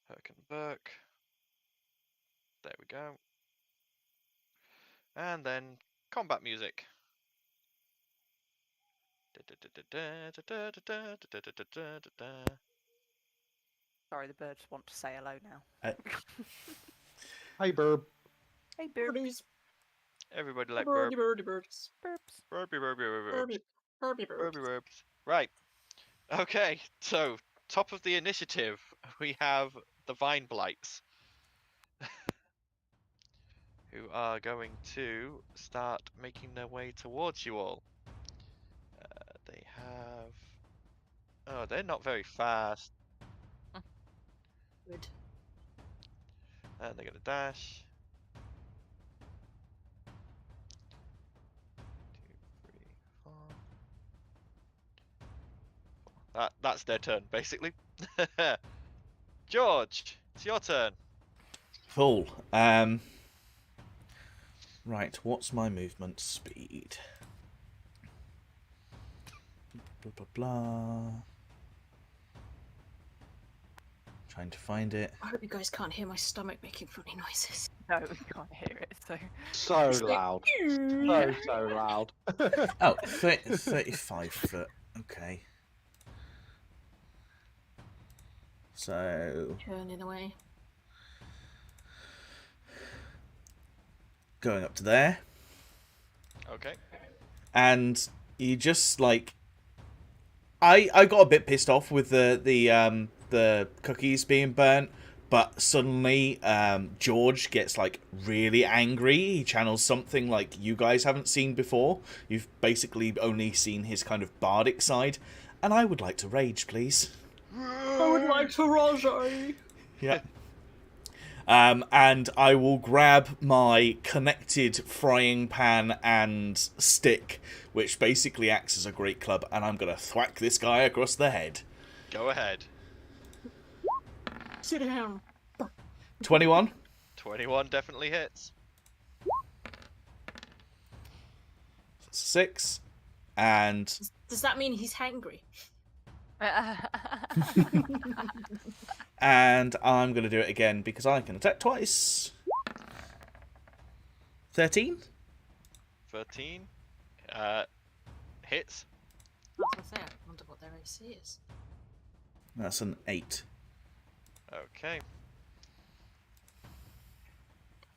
Herc and Burke. There we go. And then combat music. Sorry, the birds want to say hello now. Hey, Burb. Hey, bird. Birdies. Everybody like burp. Birdie birds. Burps. Burpy, burpy, burpy, Birdie burps. birds. Burpy, burps. Right. Okay, so top of the initiative, we have the Vine Blights, who are going to start making their way towards you all. They have... Oh, they're not very fast. Good. And they're going to dash. 2, 3, 4. That's their turn, basically. George, it's your turn. cool. Right, what's my movement speed? Blah blah blah. Trying to find it. I hope you guys can't hear my stomach making funny noises. No, we can't hear it. So So It's like, loud. So loud. Oh, 35 foot. Okay. So, Turning away. going up to there. Okay. And you just, like... I got a bit pissed off with the cookies being burnt, but suddenly George gets, like, really angry. He channels something like you guys haven't seen before. You've basically only seen his kind of bardic side. And I would like to rage, please. I would like to rage. Yeah. And I will grab my connected frying pan and stick, which basically acts as a great club, and I'm going to thwack this guy across the head. Go ahead. Sit down. 21? 21 definitely hits. That's a 6. And Does that mean he's hangry? and I'm going to do it again because I can attack twice. 13? 13. Hits. I was gonna say, I wonder what their AC is. That's an 8. Okay.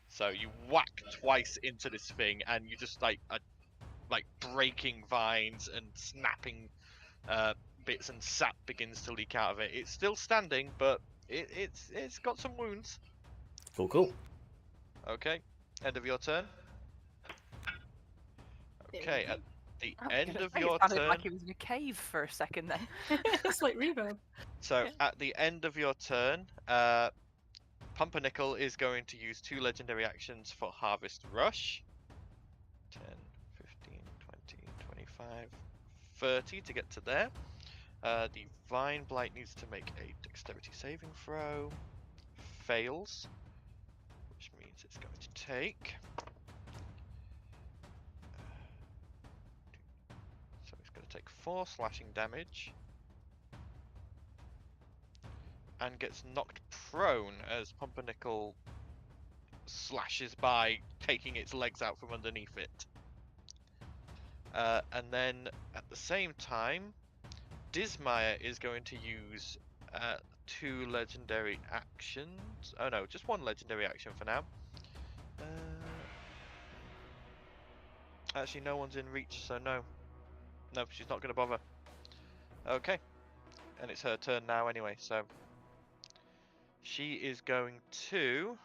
So you whack twice into this thing, and you just like breaking vines and snapping bits, and sap begins to leak out of it. It's still standing, but it's got some wounds. Cool. Okay. End of your turn. Okay. At the end of your It sounded turn. like it was in a cave for a second then. It's like reverb. So at the end of your turn, Pumpernickel is going to use 2 legendary actions for Harvest Rush. 10, 15, 20, 25, 30 to get to there. The Vine Blight needs to make a dexterity saving throw. Fails, which means it's going to take... So it's going to take 4 slashing damage. And gets knocked prone as Pumpernickel slashes by, taking its legs out from underneath it. And then at the same time, Dismire is going to use 2 legendary actions. Oh no, just 1 legendary action for now. Actually, no one's in reach, so no. No, she's not going to bother. Okay. And it's her turn now anyway, so... She is going to...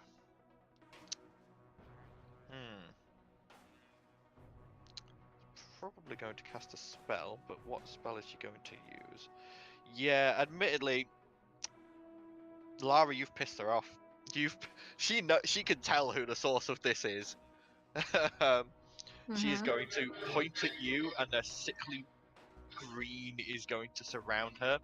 Probably going to cast a spell, but what spell is she going to use? Yeah, admittedly, Lara, you've pissed her off. She can tell who the source of this is. She is going to point at you, and a sickly green is going to surround her,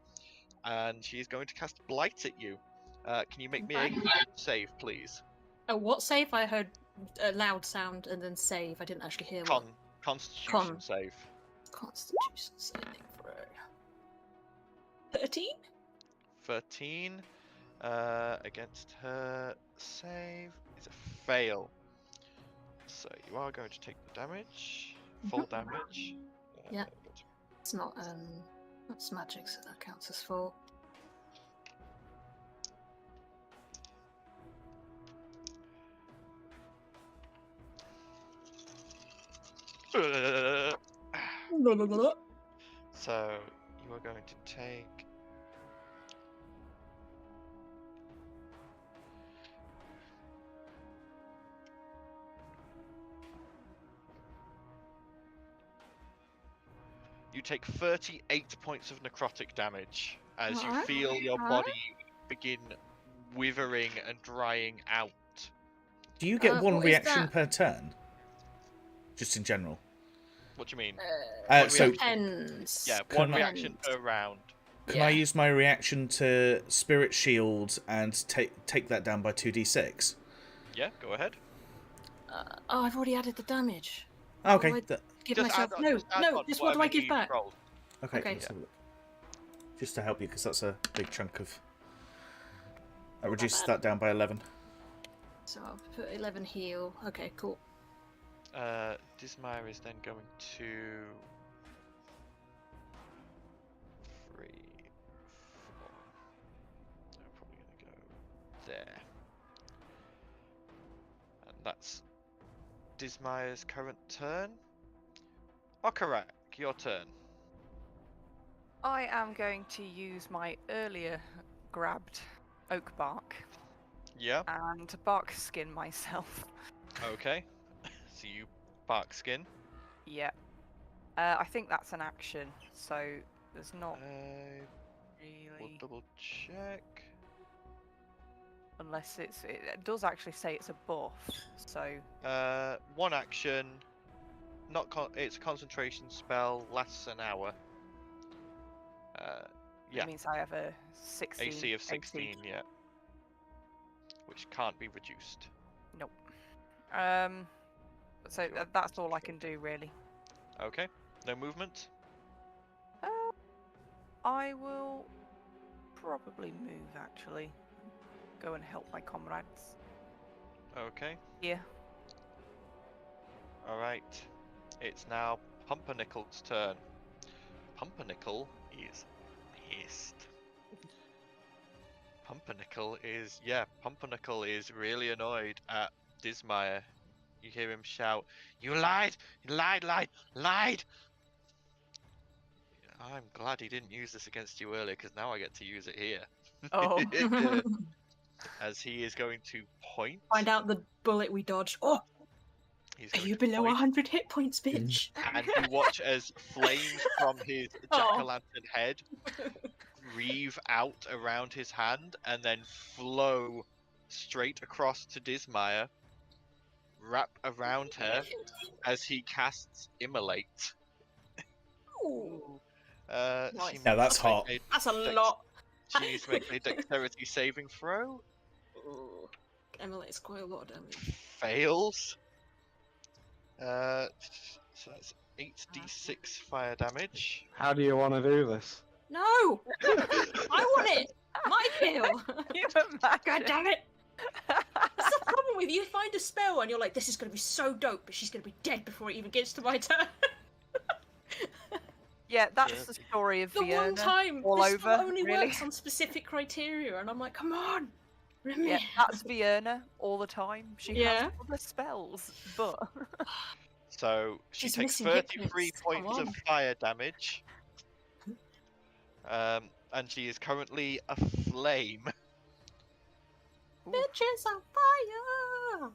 and she is going to cast Blight at you. Can you make me a save, please? Oh, what save? I heard a loud sound and then save. I didn't actually hear what. Constitution save. Constitution saving throw. 13? 13 against her save is a fail. So you are going to take the damage, full damage. Yeah. It's not that's magic, so that counts as full. So you are going to take... You take 38 points of necrotic damage as you feel your body begin withering and drying out. Do you get 1 reaction per turn? Just in general. What do you mean? So depends. Yeah, 1 reaction per round. Can I use my reaction to Spirit Shield and take that down by 2d6? Yeah, go ahead. Oh, I've already added the damage. Okay. Give myself just what do I give back? Okay. Okay. Let's have a look. Just to help you, because that's a big chunk of... I reduced that down by 11. So I'll put 11 heal. Okay, cool. Dismire is then going to 3, 4. I'm probably going to go there. And that's Dismire's current turn. Okarak, your turn. I am going to use my earlier grabbed oak bark Yeah. and bark skin myself. Okay. So you bark skin. Yeah. I think that's an action, so there's not We'll really... double check. Unless it does actually say it's a buff, so... 1 action. It's a concentration spell, lasts an hour. Yeah. It means I have a 16 AC of 16, yeah. Which can't be reduced. Nope. So that's all I can do, really. Okay. No movement. I will probably move actually. Go and help my comrades. Okay. Yeah. Alright. It's now Pumpernickel's turn. Pumpernickel is pissed. Pumpernickel is really annoyed at Dismire. You hear him shout, "You lied! You lied, lied, lied!" I'm glad he didn't use this against you earlier, because now I get to use it here. Oh. As he is going to point. Find out the bullet we dodged. Oh, He's are going you to below point, 100 hit points, bitch? and you watch as flames from his jack-o'-lantern head reeve out around his hand and then flow straight across to Dismire, wrap around her as he casts Immolate. Ooh, She Nice. Yeah, that's needs to make hot. a that's a dex- lot. She needs to make a dexterity saving throw. Ooh, Emilate's quite a lot of damage. Fails. So that's 8d6 fire damage. How do you want to do this? No! I want it! My kill! You God imagine? damn it! That's the problem with you find a spell and you're like, this is going to be so dope, but she's going to be dead before it even gets to my turn. Yeah, that's the story of The one Vienna. time all this spell over, only really. works on specific criteria, and I'm like, come on! Let me. Yeah, that's Vienna all the time. She Yeah. has other spells, but So she She's takes missing hit 33 points, come points of on. fire damage. And she is currently aflame. Bitches on fire!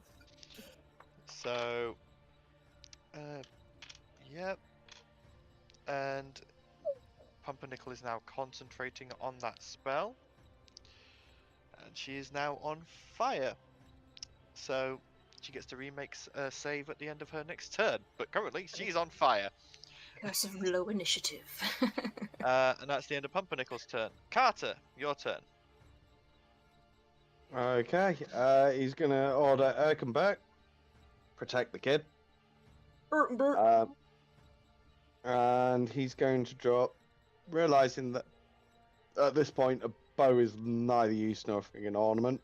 So, yep. And Pumpernickel is now concentrating on that spell. And she is now on fire. So, she gets to remake a save at the end of her next turn. But currently, she's on fire. Curse of low initiative. And that's the end of Pumpernickel's turn. Carter, your turn. Okay, he's gonna order Erkenberg, protect the kid, and he's going to drop, realizing that at this point a bow is neither use nor an ornament.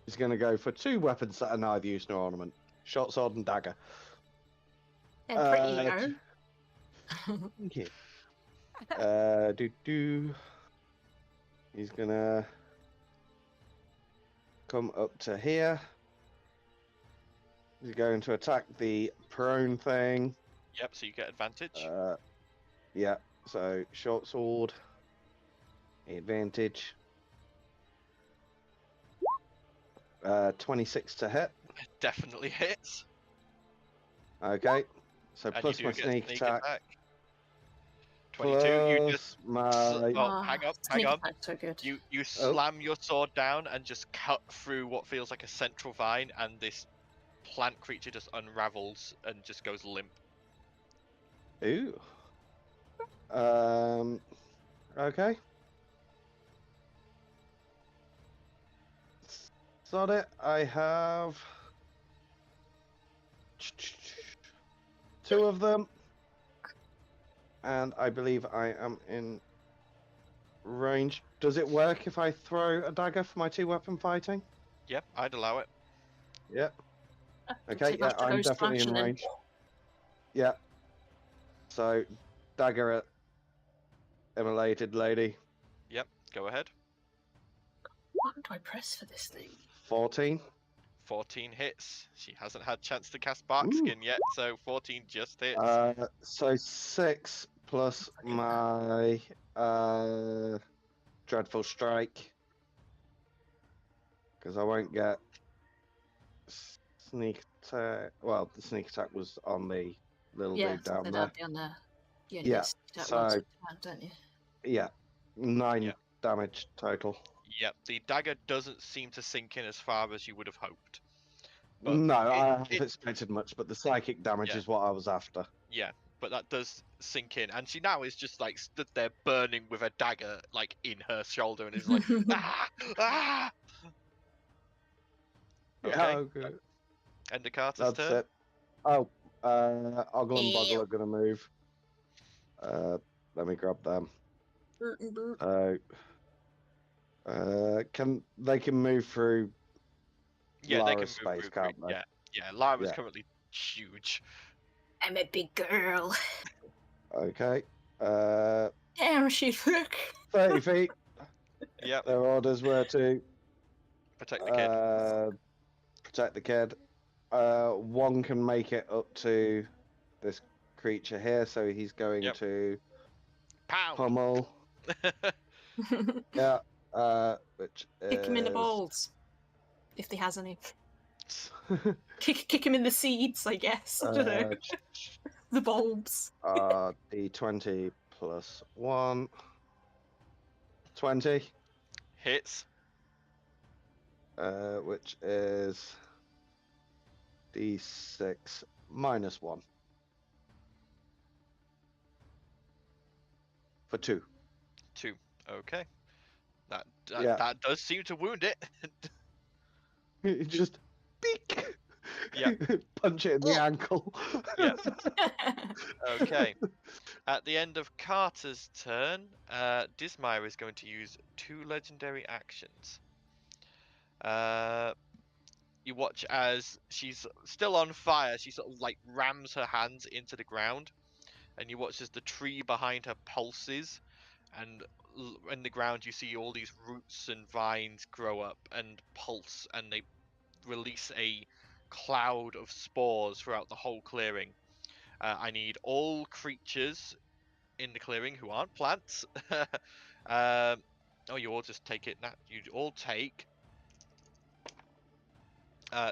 He's going to go for two weapons that are neither use nor ornament: short sword and dagger. They're pretty, you know. Thank you. He's gonna come up to here. He's going to attack the prone thing. Yep, so you get advantage. Yeah, so short sword, advantage. 26 to hit. Definitely hits. Okay, so And plus you do my get sneak attack. 22, you Plus just... my... Oh, hang Sneak on. attack's so good. You slam your sword down and just cut through what feels like a central vine, and this plant creature just unravels and just goes limp. Ooh. Okay. Sod it. I have two of them, and I believe I am in range. Does it work if I throw a dagger for my two-weapon fighting? Yep, I'd allow it. Yep. Don't Okay, take yeah, much to I'm go definitely smash in and then- range. Yeah. So, dagger at immolated lady. Yep, go ahead. What do I press for this thing? 14. 14 hits. She hasn't had chance to cast Bark Skin yet, so 14 just hits. So 6 plus my dreadful strike, because I won't get sneak attack. Well, the sneak attack was on the little Yeah, dude down so there. that'd be on there. You only Yeah, get that once so- a time, don't you? Yeah, 9 Yeah. damage total. Yep, the dagger doesn't seem to sink in as far as you would have hoped. But No, I haven't it- expected much, but the psychic damage Yeah. is what I was after. Yeah, but that does sink in, and she now is just like stood there burning with a dagger like in her shoulder, and is like, ah, ah. Okay, Oh, good. end of Carter's That's turn. it. Oh, Ogle and Boggle Ew. are gonna move. Let me grab them. Can move through Yeah, they can Lara's move space, through. can't they? Yeah. Lara's Yeah. currently huge. I'm a big girl. Okay. Damn, she look. 30 feet. Yep. Their orders were to Protect the kid. protect the kid. One can make it up to this creature here, so he's going Yep. to Pound. pummel. Yeah. Which Kick him in the is balls, if he has any. Kick him in the seeds, I guess. I don't know. The bulbs. D20 plus 1. 20. Hits. Which is D6 minus 1. For 2. 2. Okay. That Yeah. that does seem to wound it. Just beak. Yeah. Punch it in the ankle. Yep. Okay. At the end of Carter's turn, Dismire is going to use 2 legendary actions. You watch as she's still on fire. She sort of like rams her hands into the ground, and you watch as the tree behind her pulses, and in the ground you see all these roots and vines grow up and pulse, and they release a cloud of spores throughout the whole clearing. I need all creatures in the clearing who aren't plants. Oh, you all just take it now. You all take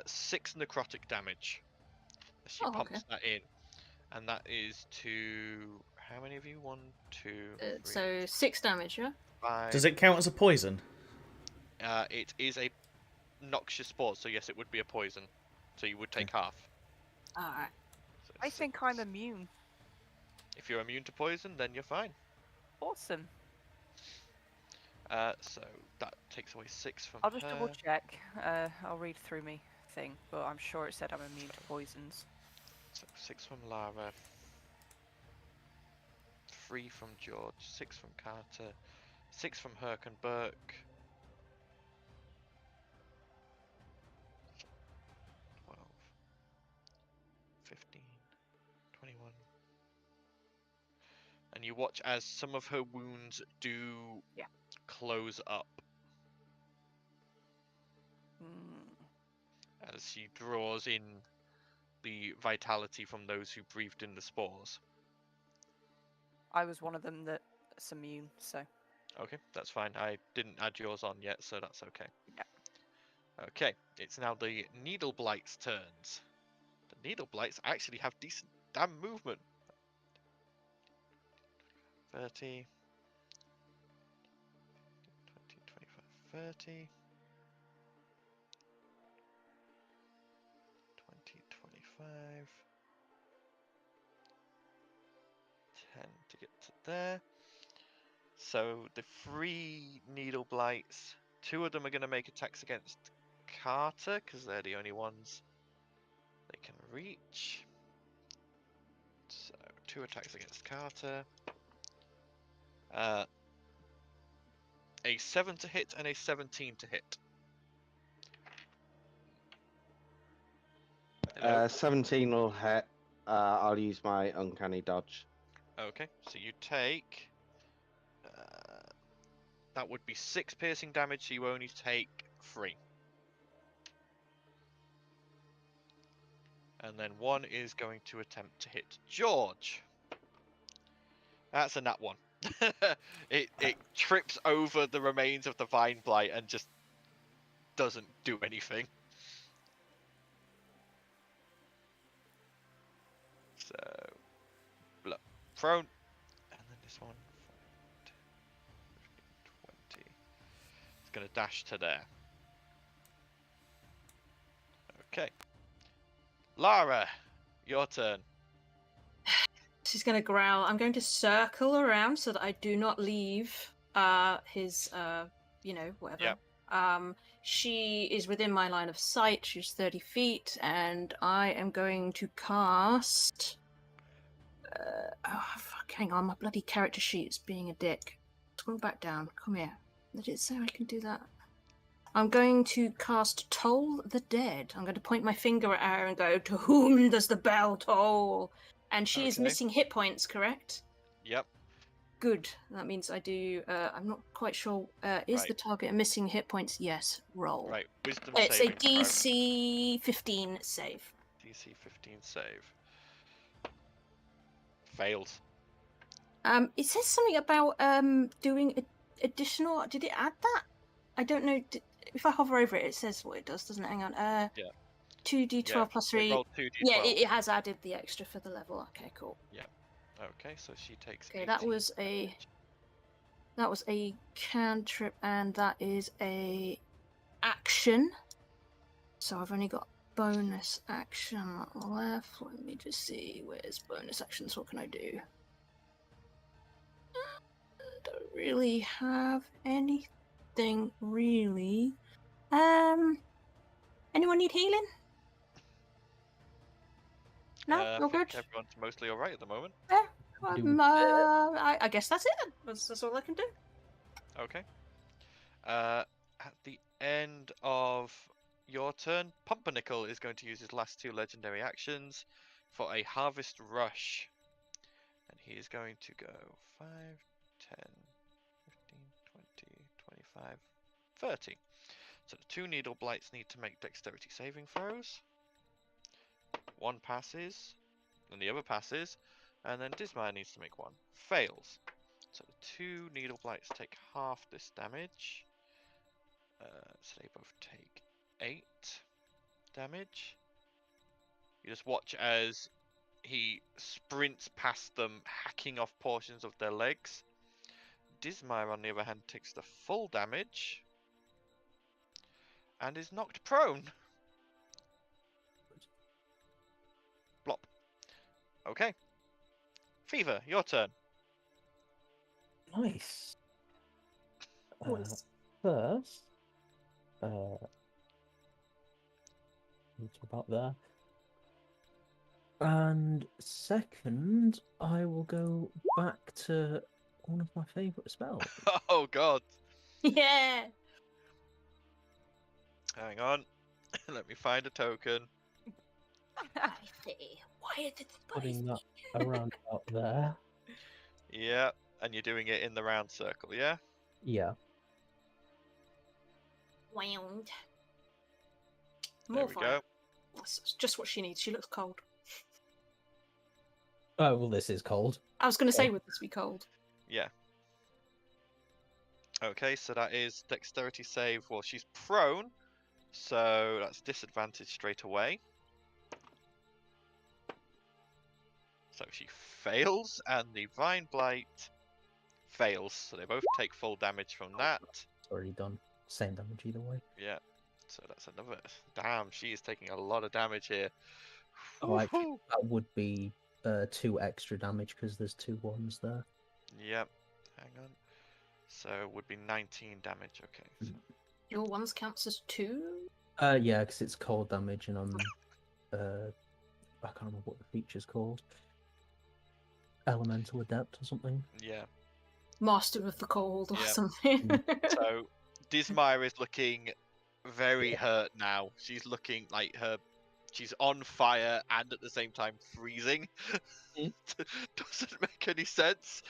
6 necrotic damage as she pumps that in, and that is to how many of you? 1, 2, 3. So 6 damage, yeah? 5. Does it count as a poison? It is a noxious spore, so yes, it would be a poison. So you would take half. Alright. So I think I'm immune. if you're immune to poison, then you're fine. Awesome. So that takes away 6 from I'll just her. double check. I'll read through me thing, but I'm sure it said I'm immune to poisons. So 6 from Lara, 3 from George, 6 from Carter, 6 from Herc and Burke, 12, 15, 21. And you watch as some of her wounds do close up as she draws in the vitality from those who breathed in the spores. I was one of them that's immune, so. Okay, that's fine. I didn't add yours on yet, so that's okay. Yeah. Okay, it's now the Needle Blight's turns. The Needle Blights actually have decent damn movement. 30, 20, 25, 30. 20, 25. 10 to get to there. So the 3 Needle Blights, 2 of them are going to make attacks against Carter, because they're the only ones they can reach. So 2 attacks against Carter. A 7 to hit and a 17 to hit. Hello. 17 will hit. I'll use my uncanny dodge. Okay, so you take... that would be 6 piercing damage, so you only take 3. And then 1 is going to attempt to hit George. That's a nat 1. it trips over the remains of the Vine Blight and just doesn't do anything. So, prone, and then this one, 20. It's going to dash to there. Okay. Lara, your turn. She's going to growl. I'm going to circle around so that I do not leave his, whatever. Yep. She is within my line of sight. She's 30 feet, and I am going to cast. Oh, fuck, hang on. My bloody character sheet is being a dick. Scroll back down. Come here. Did it say I can do that? I'm going to cast Toll the Dead. I'm going to point my finger at her and go, "To whom does the bell toll?" And she is Okay. missing hit points, correct? Yep. Good. That means I do. I'm not quite sure. Is Right. the target missing hit points? Yes. Roll. Right. Wisdom It's a saving throw. DC 15 save. DC 15 save. Fails. It says something about doing additional. Did it add that? I don't know. If I hover over it, it says what it does, doesn't it? Hang on. Yeah. 2d12 Yeah, plus it 3. rolled 2d12. Yeah, it has added the extra for the level. Okay, cool. Okay, so she takes. Okay, that 18 was a damage. that was a cantrip, and that is a action. So I've only got bonus action left. Let me just see. Where's bonus actions? What can I do? Don't really have anything really. Anyone need healing? No, I you're think good. everyone's mostly all right at the moment. I guess that's it then. That's all I can do. Okay. At the end of your turn, Pumpernickel is going to use his last 2 legendary actions for a Harvest Rush. And he is going to go 5, 10, 15, 20, 25, 30. So the 2 Needle Blights need to make dexterity saving throws. One passes, and the other passes, and then Dismire needs to make one. Fails. So the 2 Needle Blights take half this damage. So they both take 8 damage. You just watch as he sprints past them, hacking off portions of their legs. Dismire, on the other hand, takes the full damage and is knocked prone. Blop. Okay. Fever, your turn. Nice. Nice. First, it's about there. And second, I will go back to one of my favourite spells. Oh god. Yeah. Hang on. Let me find a token. I see. Why did Putting that around out there. Yeah, and you're doing it in the round circle, yeah? Yeah. Wound. There More we fire. go. That's just what she needs. She looks cold. Oh, well, this is cold. I was going to say, would this be cold? Yeah. Okay, so that is dexterity save. Well, she's prone, so that's disadvantage straight away. So she fails, and the Vine Blight fails. So they both take full damage from that. It's already done. Same damage either way. Yeah. So that's another. Damn, she is taking a lot of damage here. Oh, actually, Woohoo! that would be 2 extra damage because there's 2 ones there. Yep. Hang on. So it would be 19 damage. Okay. So Your ones counts as 2? Yeah, because it's cold damage, and I'm I can't remember what the feature's called. Elemental Adept or something. yeah. Master of the cold or Yep. something. So Dismire is looking very hurt now. She's looking like she's on fire and at the same time freezing. Doesn't make any sense.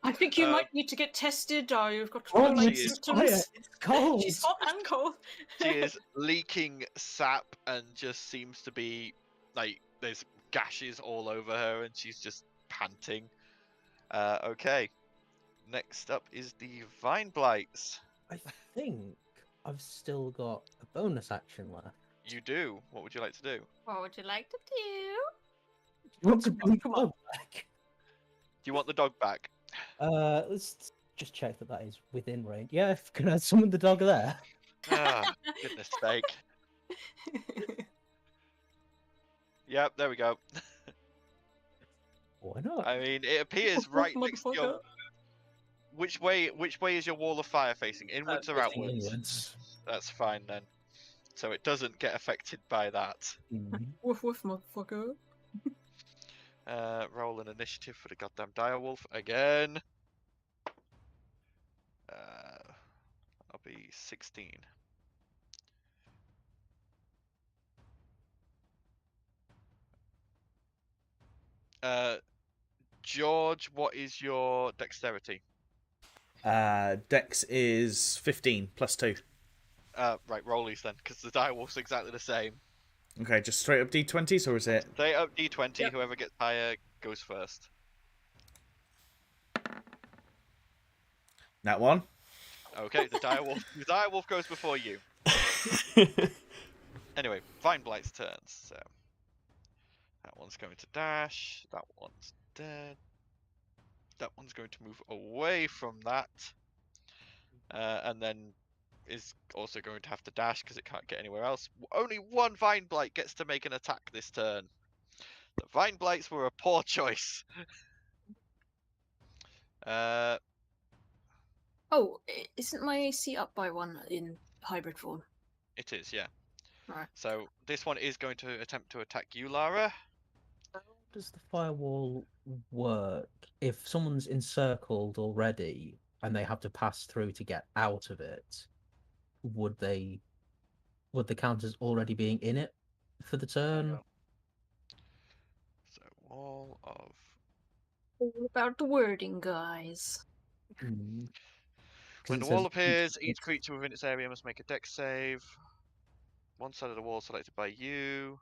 I think you might need to get tested. You've got Oh, like she is symptoms. It's cold! She's hot and cold. She is leaking sap and just seems to be like there's gashes all over her and she's just panting. Okay. Next up is the Vine Blights. I think I've still got a bonus action left. You do. What would you like to do? What would you like to do? You want to Come on, bring come the on. dog back? Do you want the dog back? Let's just check that is within range. Yeah, can I summon the dog there? Ah, goodness sake. Yep, there we go. Why not? I mean, it appears right next to your... which way is your wall of fire facing? Inwards or Facing outwards? inwards. That's fine then. So it doesn't get affected by that. Woof woof, motherfucker. Roll an initiative for the goddamn direwolf again. I'll be 16. George, what is your dexterity? Dex is 15 plus 2. Right, rollies then, because the direwolf's exactly the same. Okay, just straight up d20s, or is it? Straight up d20, Yep. whoever gets higher goes first. That one? Okay, the direwolf goes before you. Anyway, Vine Blight's turns, so that one's going to dash, that one's dead. That one's going to move away from that. And then is also going to have to dash because it can't get anywhere else. Only one Vine Blight gets to make an attack this turn. The Vine Blights were a poor choice. Oh, isn't my AC up by 1 in hybrid form? It is, yeah. Right. So this one is going to attempt to attack you, Lara. How does the firewall work? If someone's encircled already and they have to pass through to get out of it, would the count as already being in it for the turn? No. So wall of... All about the wording, guys. Mm. 'Cause When it the wall says appears, each creature within its area must make a dex save. One side of the wall selected by you.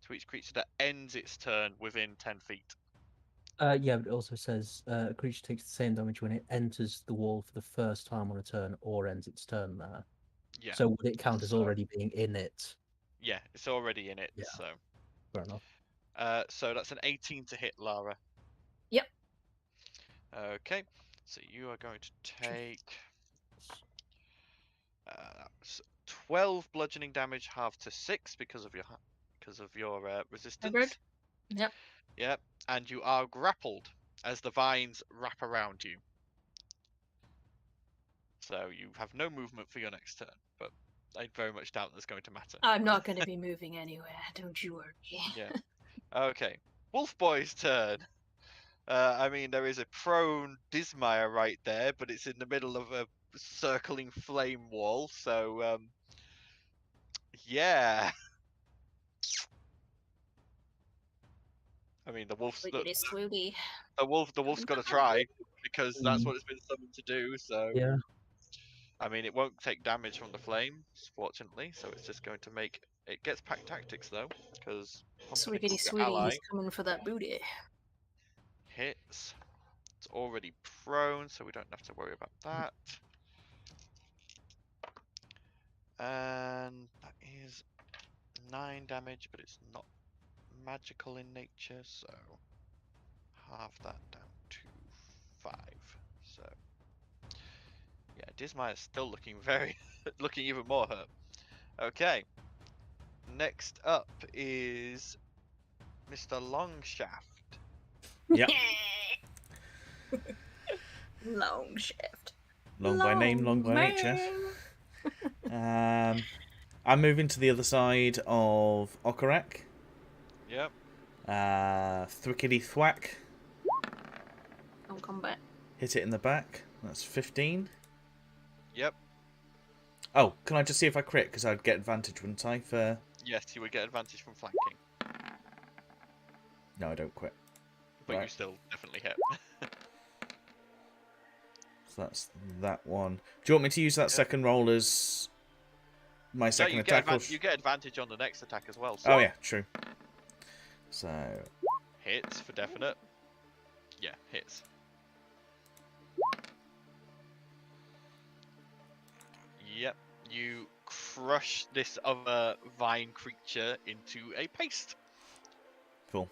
To each creature that ends its turn within 10 feet. Yeah, but it also says a creature takes the same damage when it enters the wall for the first time on a turn or ends its turn there. Yeah. So would it count as So- already being in it? Yeah, it's already in it, Yeah. so... Fair enough. So that's an 18 to hit, Lara. Yep. Okay, so you are going to take 12 bludgeoning damage, halved to 6 because of your resistance. Hybrid? Yep. Yep, and you are grappled as the vines wrap around you. So you have no movement for your next turn, but I very much doubt that's going to matter. I'm not going to be moving anywhere, don't you worry. Yeah. Okay. Wolf Boy's turn. I mean, there is a prone Dismire right there, but it's in the middle of a circling flame wall, so, yeah. I mean, the wolf's got to try, because that's what it's been summoned to do, so... Yeah. I mean, it won't take damage from the flames, fortunately, so it's just going to make... It gets pack tactics, though, because... Swiggity swiggy, he's coming for that booty. Hits. It's already prone, so we don't have to worry about that. And that is 9 damage, but it's not magical in nature, so halve that down to 5. So yeah, Dismaya's still looking looking even more hurt. Okay. Next up is Mr. Longshaft. Yep. Long shift. Long by name, long by nature. I'm moving to the other side of Okarak. Yep. Thwickety thwack. On combat. Hit it in the back. That's 15. Yep. Oh, can I just see if I crit? Because I'd get advantage, wouldn't I? For... Yes, you would get advantage from flanking, No, I don't quit. but you Right. still definitely hit. So that's that one. Do you want me to use that second roll as my second you attack? you get advantage on the next attack as well. So Oh, yeah, true. So... hits for definite. Yeah, hits. Yep, you crush this other vine creature into a paste. Cool.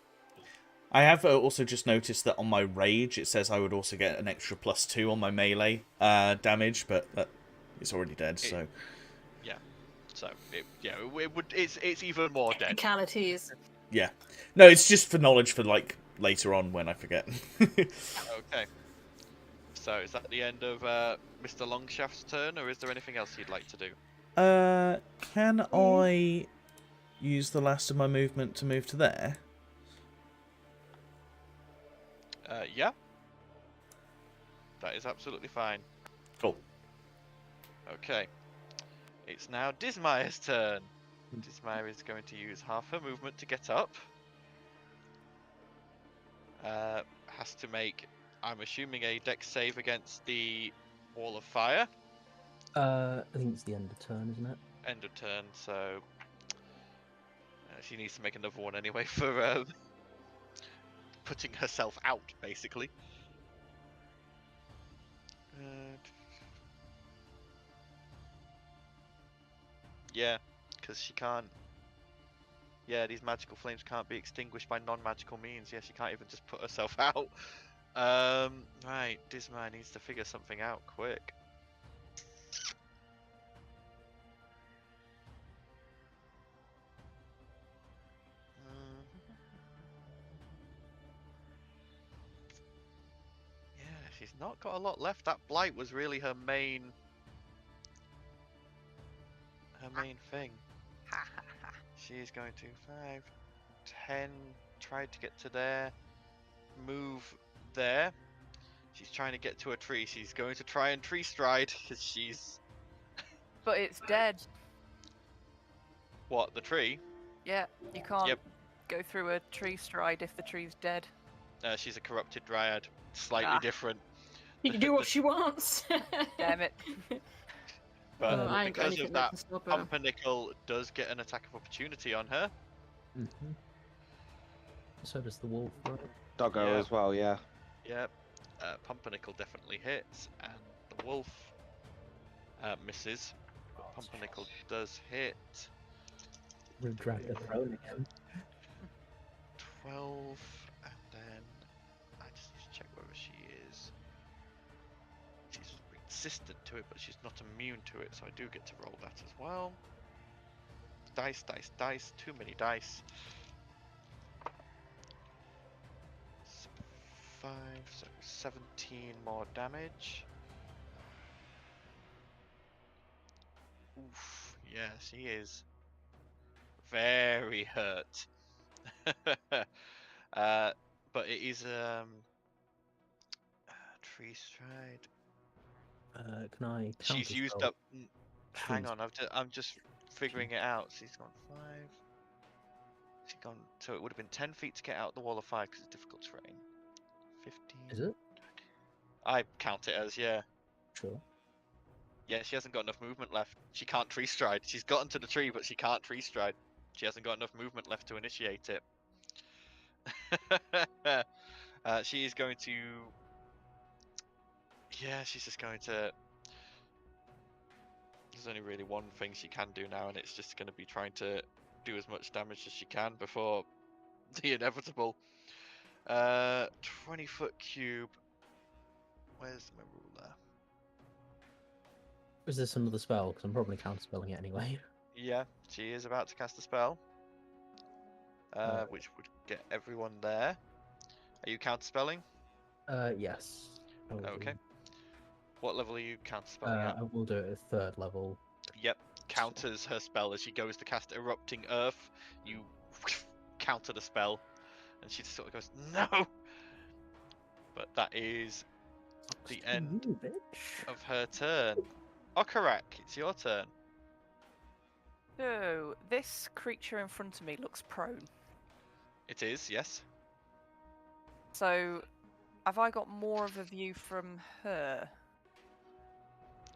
I have also just noticed that on my rage it says I would also get an extra +2 on my melee damage, but it's already dead. So So it's even more dead. Technicalities. yeah, no, it's just for knowledge for like later on when I forget. Okay. So is that the end of Mr. Longshaft's turn, or is there anything else you'd like to do? Can I use the last of my movement to move to there? Yeah. That is absolutely fine. Cool. Okay. It's now Dismaya's turn. Dismaya is going to use half her movement to get up. Has to make, I'm assuming, a dex save against the wall of fire. I think it's the end of turn, isn't it? End of turn, so she needs to make another one anyway for putting herself out, basically. Yeah, because she can't. Yeah, these magical flames can't be extinguished by non-magical means. Yeah, she can't even just put herself out. Right, Dismaya needs to figure something out quick. Yeah, she's not got a lot left. That blight was really her main thing. She's going to 5, 10, try to get to there, move there. She's trying to get to a tree. She's going to try and tree stride because she's. But it's dead. What, the tree? Yeah, you can't Yep. go through a tree stride if the tree's dead. She's a corrupted dryad. Slightly Ah. different. She can do what she wants. Damn it. But Oh, I ain't got because anything of that that, can stop her. Pumpernickel does get an attack of opportunity on her. Mm-hmm. So does the wolf. Right? Doggo Yeah. as well, yeah. Yep. Pumpernickel definitely hits, and the wolf misses. But Pumpernickel does hit. We'll drag the throne again. 12, and then I just need to check whether she is. She's resistant to it, but she's not immune to it, so I do get to roll that as well. Dice, dice, dice. Too many dice. 5, so 17 more damage. Oof, yeah, she is very hurt. But it is tree stride. Can I? She's used counterspell? up. Hang Trees. on, I'm just figuring it out. She's gone 5. She's gone. So it would have been 10 feet to get out the wall of fire because it's difficult terrain. 15. Is it? I count it as, yeah. Sure. Yeah, she hasn't got enough movement left. She can't tree stride. She's gotten to the tree, but she can't tree stride. She hasn't got enough movement left to initiate it. She is going to. Yeah, she's just going to. There's only really one thing she can do now, and it's just going to be trying to do as much damage as she can before the inevitable. 20-foot cube. Where's my ruler? Is this another spell? Because I'm probably counterspelling it anyway. Yeah, she is about to cast a spell. Which would get everyone there. Are you counterspelling? Yes. I will Okay. do. What level are you counterspelling at? I will do it at 3rd level. Yep, counters her spell as she goes to cast Erupting Earth. You counter the spell, and she just sort of goes, no! But that is the end You bitch. of her turn. Okarak, it's your turn. So, this creature in front of me looks prone. It is, yes. So, have I got more of a view from her?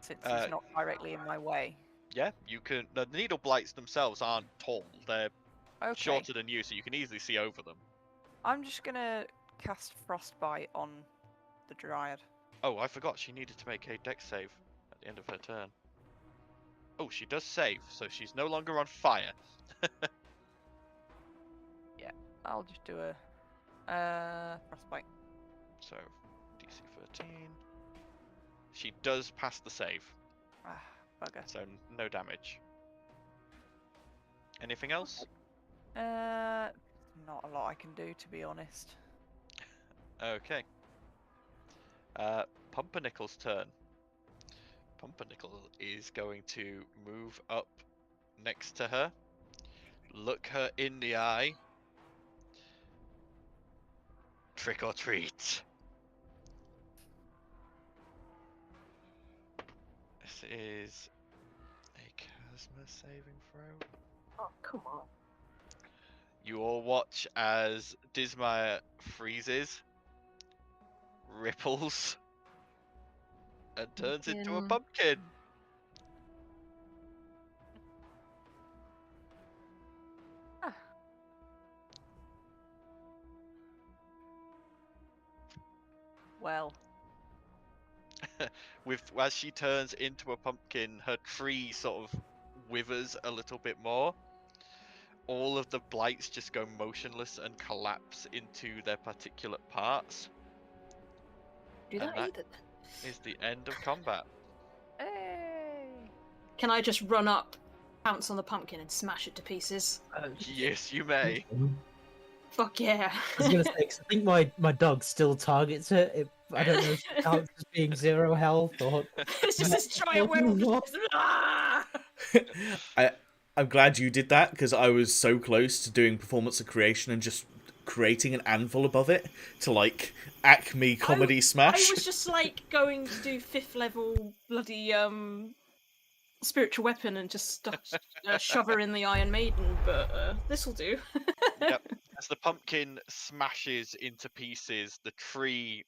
Since it's not directly in my way. Yeah, you can. The needle blights themselves aren't tall. They're Okay. shorter than you, so you can easily see over them. I'm just gonna cast Frostbite on the Dryad. Oh, I forgot she needed to make a dex save at the end of her turn. Oh, she does save, so she's no longer on fire. Yeah, I'll just do a Frostbite. So, DC 13. She does pass the save, Ah, bugger. so no damage. Anything else? Not a lot I can do, to be honest. Okay. Pumpernickel's turn. Pumpernickel is going to move up next to her, look her in the eye. Trick or treat. This is a charisma saving throw. Oh, come on. You all watch as Dismire freezes, ripples, and turns into a pumpkin. Well, With as she turns into a pumpkin, her tree sort of withers a little bit more. All of the blights just go motionless and collapse into their particulate parts. Do that And either. Is the end of combat. hey. Can I just run up, pounce on the pumpkin, and smash it to pieces? Yes, you may. Fuck yeah! I was gonna say, 'cause I think my dog still targets it. I don't know if it counts as being 0 health or. It's just this giant werewolf. Just, ah! I'm glad you did that because I was so close to doing performance of creation and just creating an anvil above it to like Acme comedy smash. I was just like going to do 5th level bloody spiritual weapon and just shove her in the Iron Maiden, but this'll do. Yep. As the pumpkin smashes into pieces, the tree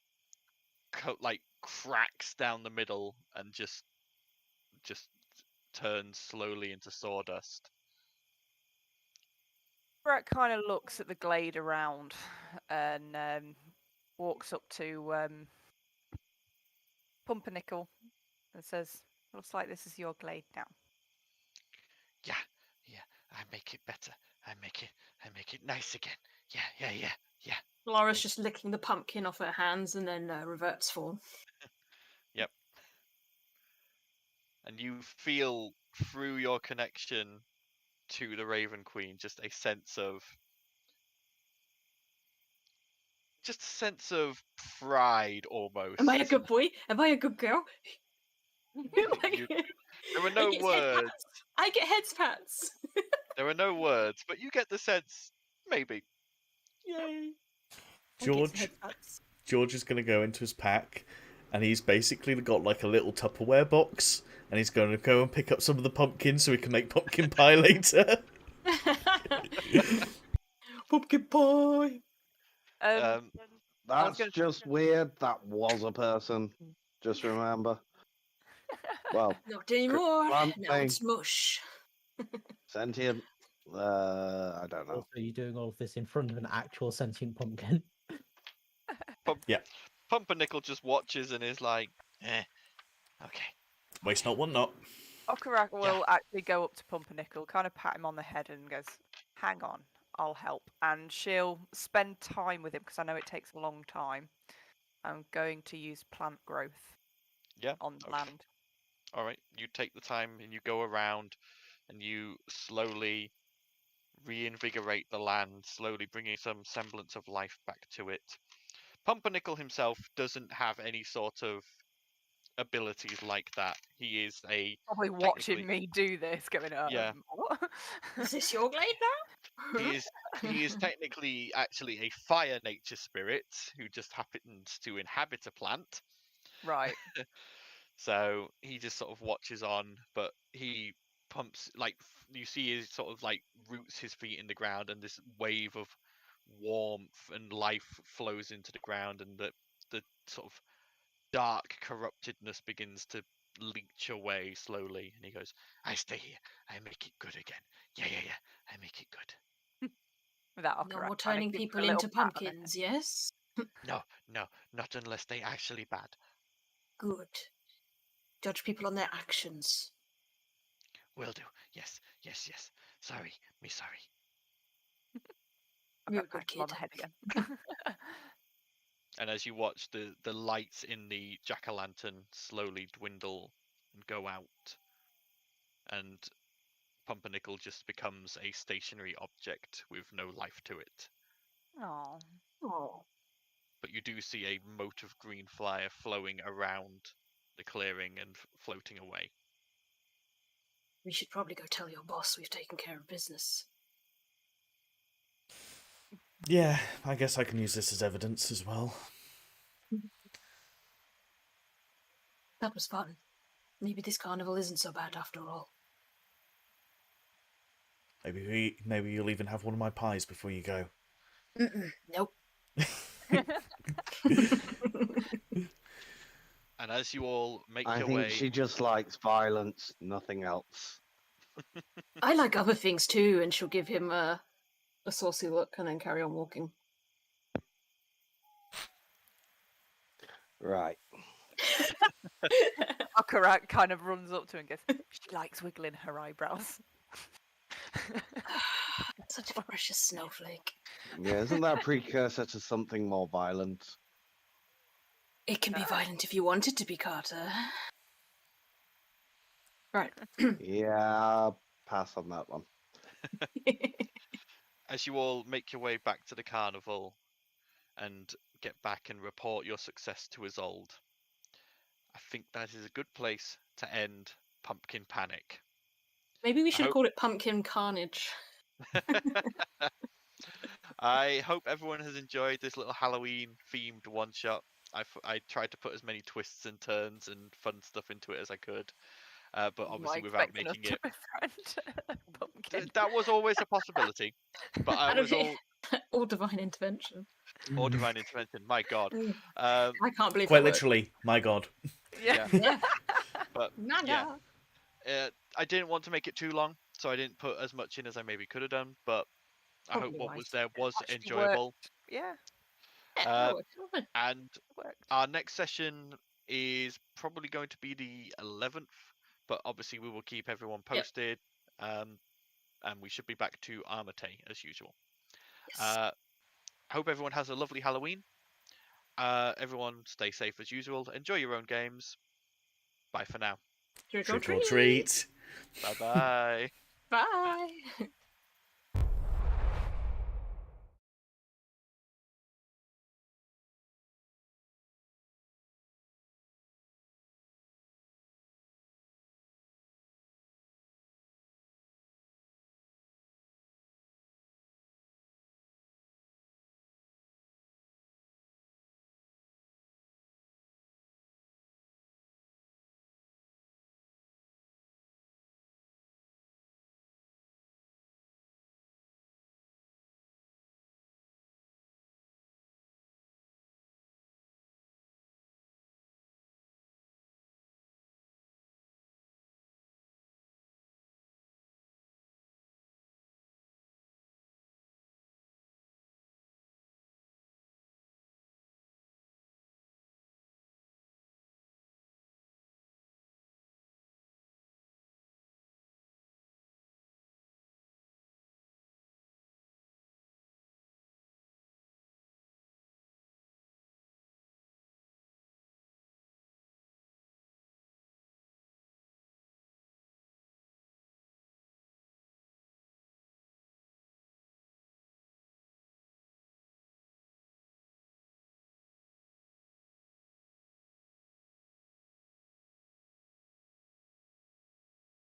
like cracks down the middle and just turns slowly into sawdust. Brett kind of looks at the glade around and walks up to Pumpernickel and says, "Looks like this is your glade now." Yeah, I make it better. I make it nice again. Yeah. Laura's just licking the pumpkin off her hands and then reverts form. Yep. And you feel through your connection to the Raven Queen just a sense of pride almost. Am I a good boy? Am I a good girl? There were no words. I get head pats. There were no words, but you get the sense, maybe. Yay. George is going to go into his pack, and he's basically got like a little Tupperware box, and he's going to go and pick up some of the pumpkins so he can make pumpkin pie later. Pumpkin pie! That's just weird. That was a person. Just remember. Well, not anymore. One Now thing. it's mush. Sentient. I don't know. Also, you're doing all of this in front of an actual sentient pumpkin. Pumpernickel just watches and is like, Okay. Waste not, want not. Okarak will actually go up to Pumpernickel, kind of pat him on the head and goes, "Hang on, I'll help." And she'll spend time with him because I know it takes a long time. I'm going to use plant growth on land. All right, you take the time and you go around and you slowly reinvigorate the land, slowly bringing some semblance of life back to it. Pumpernickel himself doesn't have any sort of abilities like that. He is probably watching me do this, going, "What? Is this your glade now?" He is technically actually a fire nature spirit who just happens to inhabit a plant. Right. So he just sort of watches on, but he pumps, like, you see his sort of like roots his feet in the ground, and this wave of warmth and life flows into the ground, and the sort of dark corruptedness begins to leach away slowly. And he goes, I stay here. I make it good again. Yeah. I make it good. Without No more turning people into pumpkins, yes? No, not unless they actually bad. Good. Judge people on their actions. Will do. Yes. Sorry. You're a good kid. On the head again. and as you watch the lights in the jack-o'-lantern slowly dwindle and go out, and Pumpernickel just becomes a stationary object with no life to it. Oh. Oh. but you do see a mote of green fire flowing around the clearing and floating away. We should probably go tell your boss we've taken care of business. Yeah, I guess I can use this as evidence as well. That was fun. Maybe this carnival isn't so bad after all. Maybe you'll even have one of my pies before you go. Nope. And as you all make I your think way, she just likes violence, nothing else. I like other things too, and she'll give him a saucy look and then carry on walking. Right. Akarat kind of runs up to her and goes, she likes wiggling her eyebrows. Such a precious snowflake. Yeah, isn't that a precursor to something more violent? It can be violent if you want it to be, Carter. Right. Yeah, pass on that one. as you all make your way back to the carnival and get back and report your success to Isolde, I think that is a good place to end Pumpkin Panic. Maybe we should have hope- called it Pumpkin Carnage. I hope everyone has enjoyed this little Halloween-themed one-shot. I tried to put as many twists and turns and fun stuff into it as I could, but obviously without making it. Pumpkin. That was always a possibility, but I was all Or divine intervention. or divine intervention. My God, I can't believe Quite that word. literally, my God. Yeah. Yeah. but My yeah. God. I didn't want to make it too long, so I didn't put as much in as I maybe could have done. But I hope Probably what wise. was there was Actually enjoyable. Yeah, Yeah, that worked. And it worked. our next session is probably going to be the 11th, but obviously we will keep everyone posted. And we should be back to Armate as usual. Yes. Hope everyone has a lovely Halloween. Everyone stay safe as usual. Enjoy your own games. Bye for now. Trick or Trick or treat. treat. Bye bye. Bye.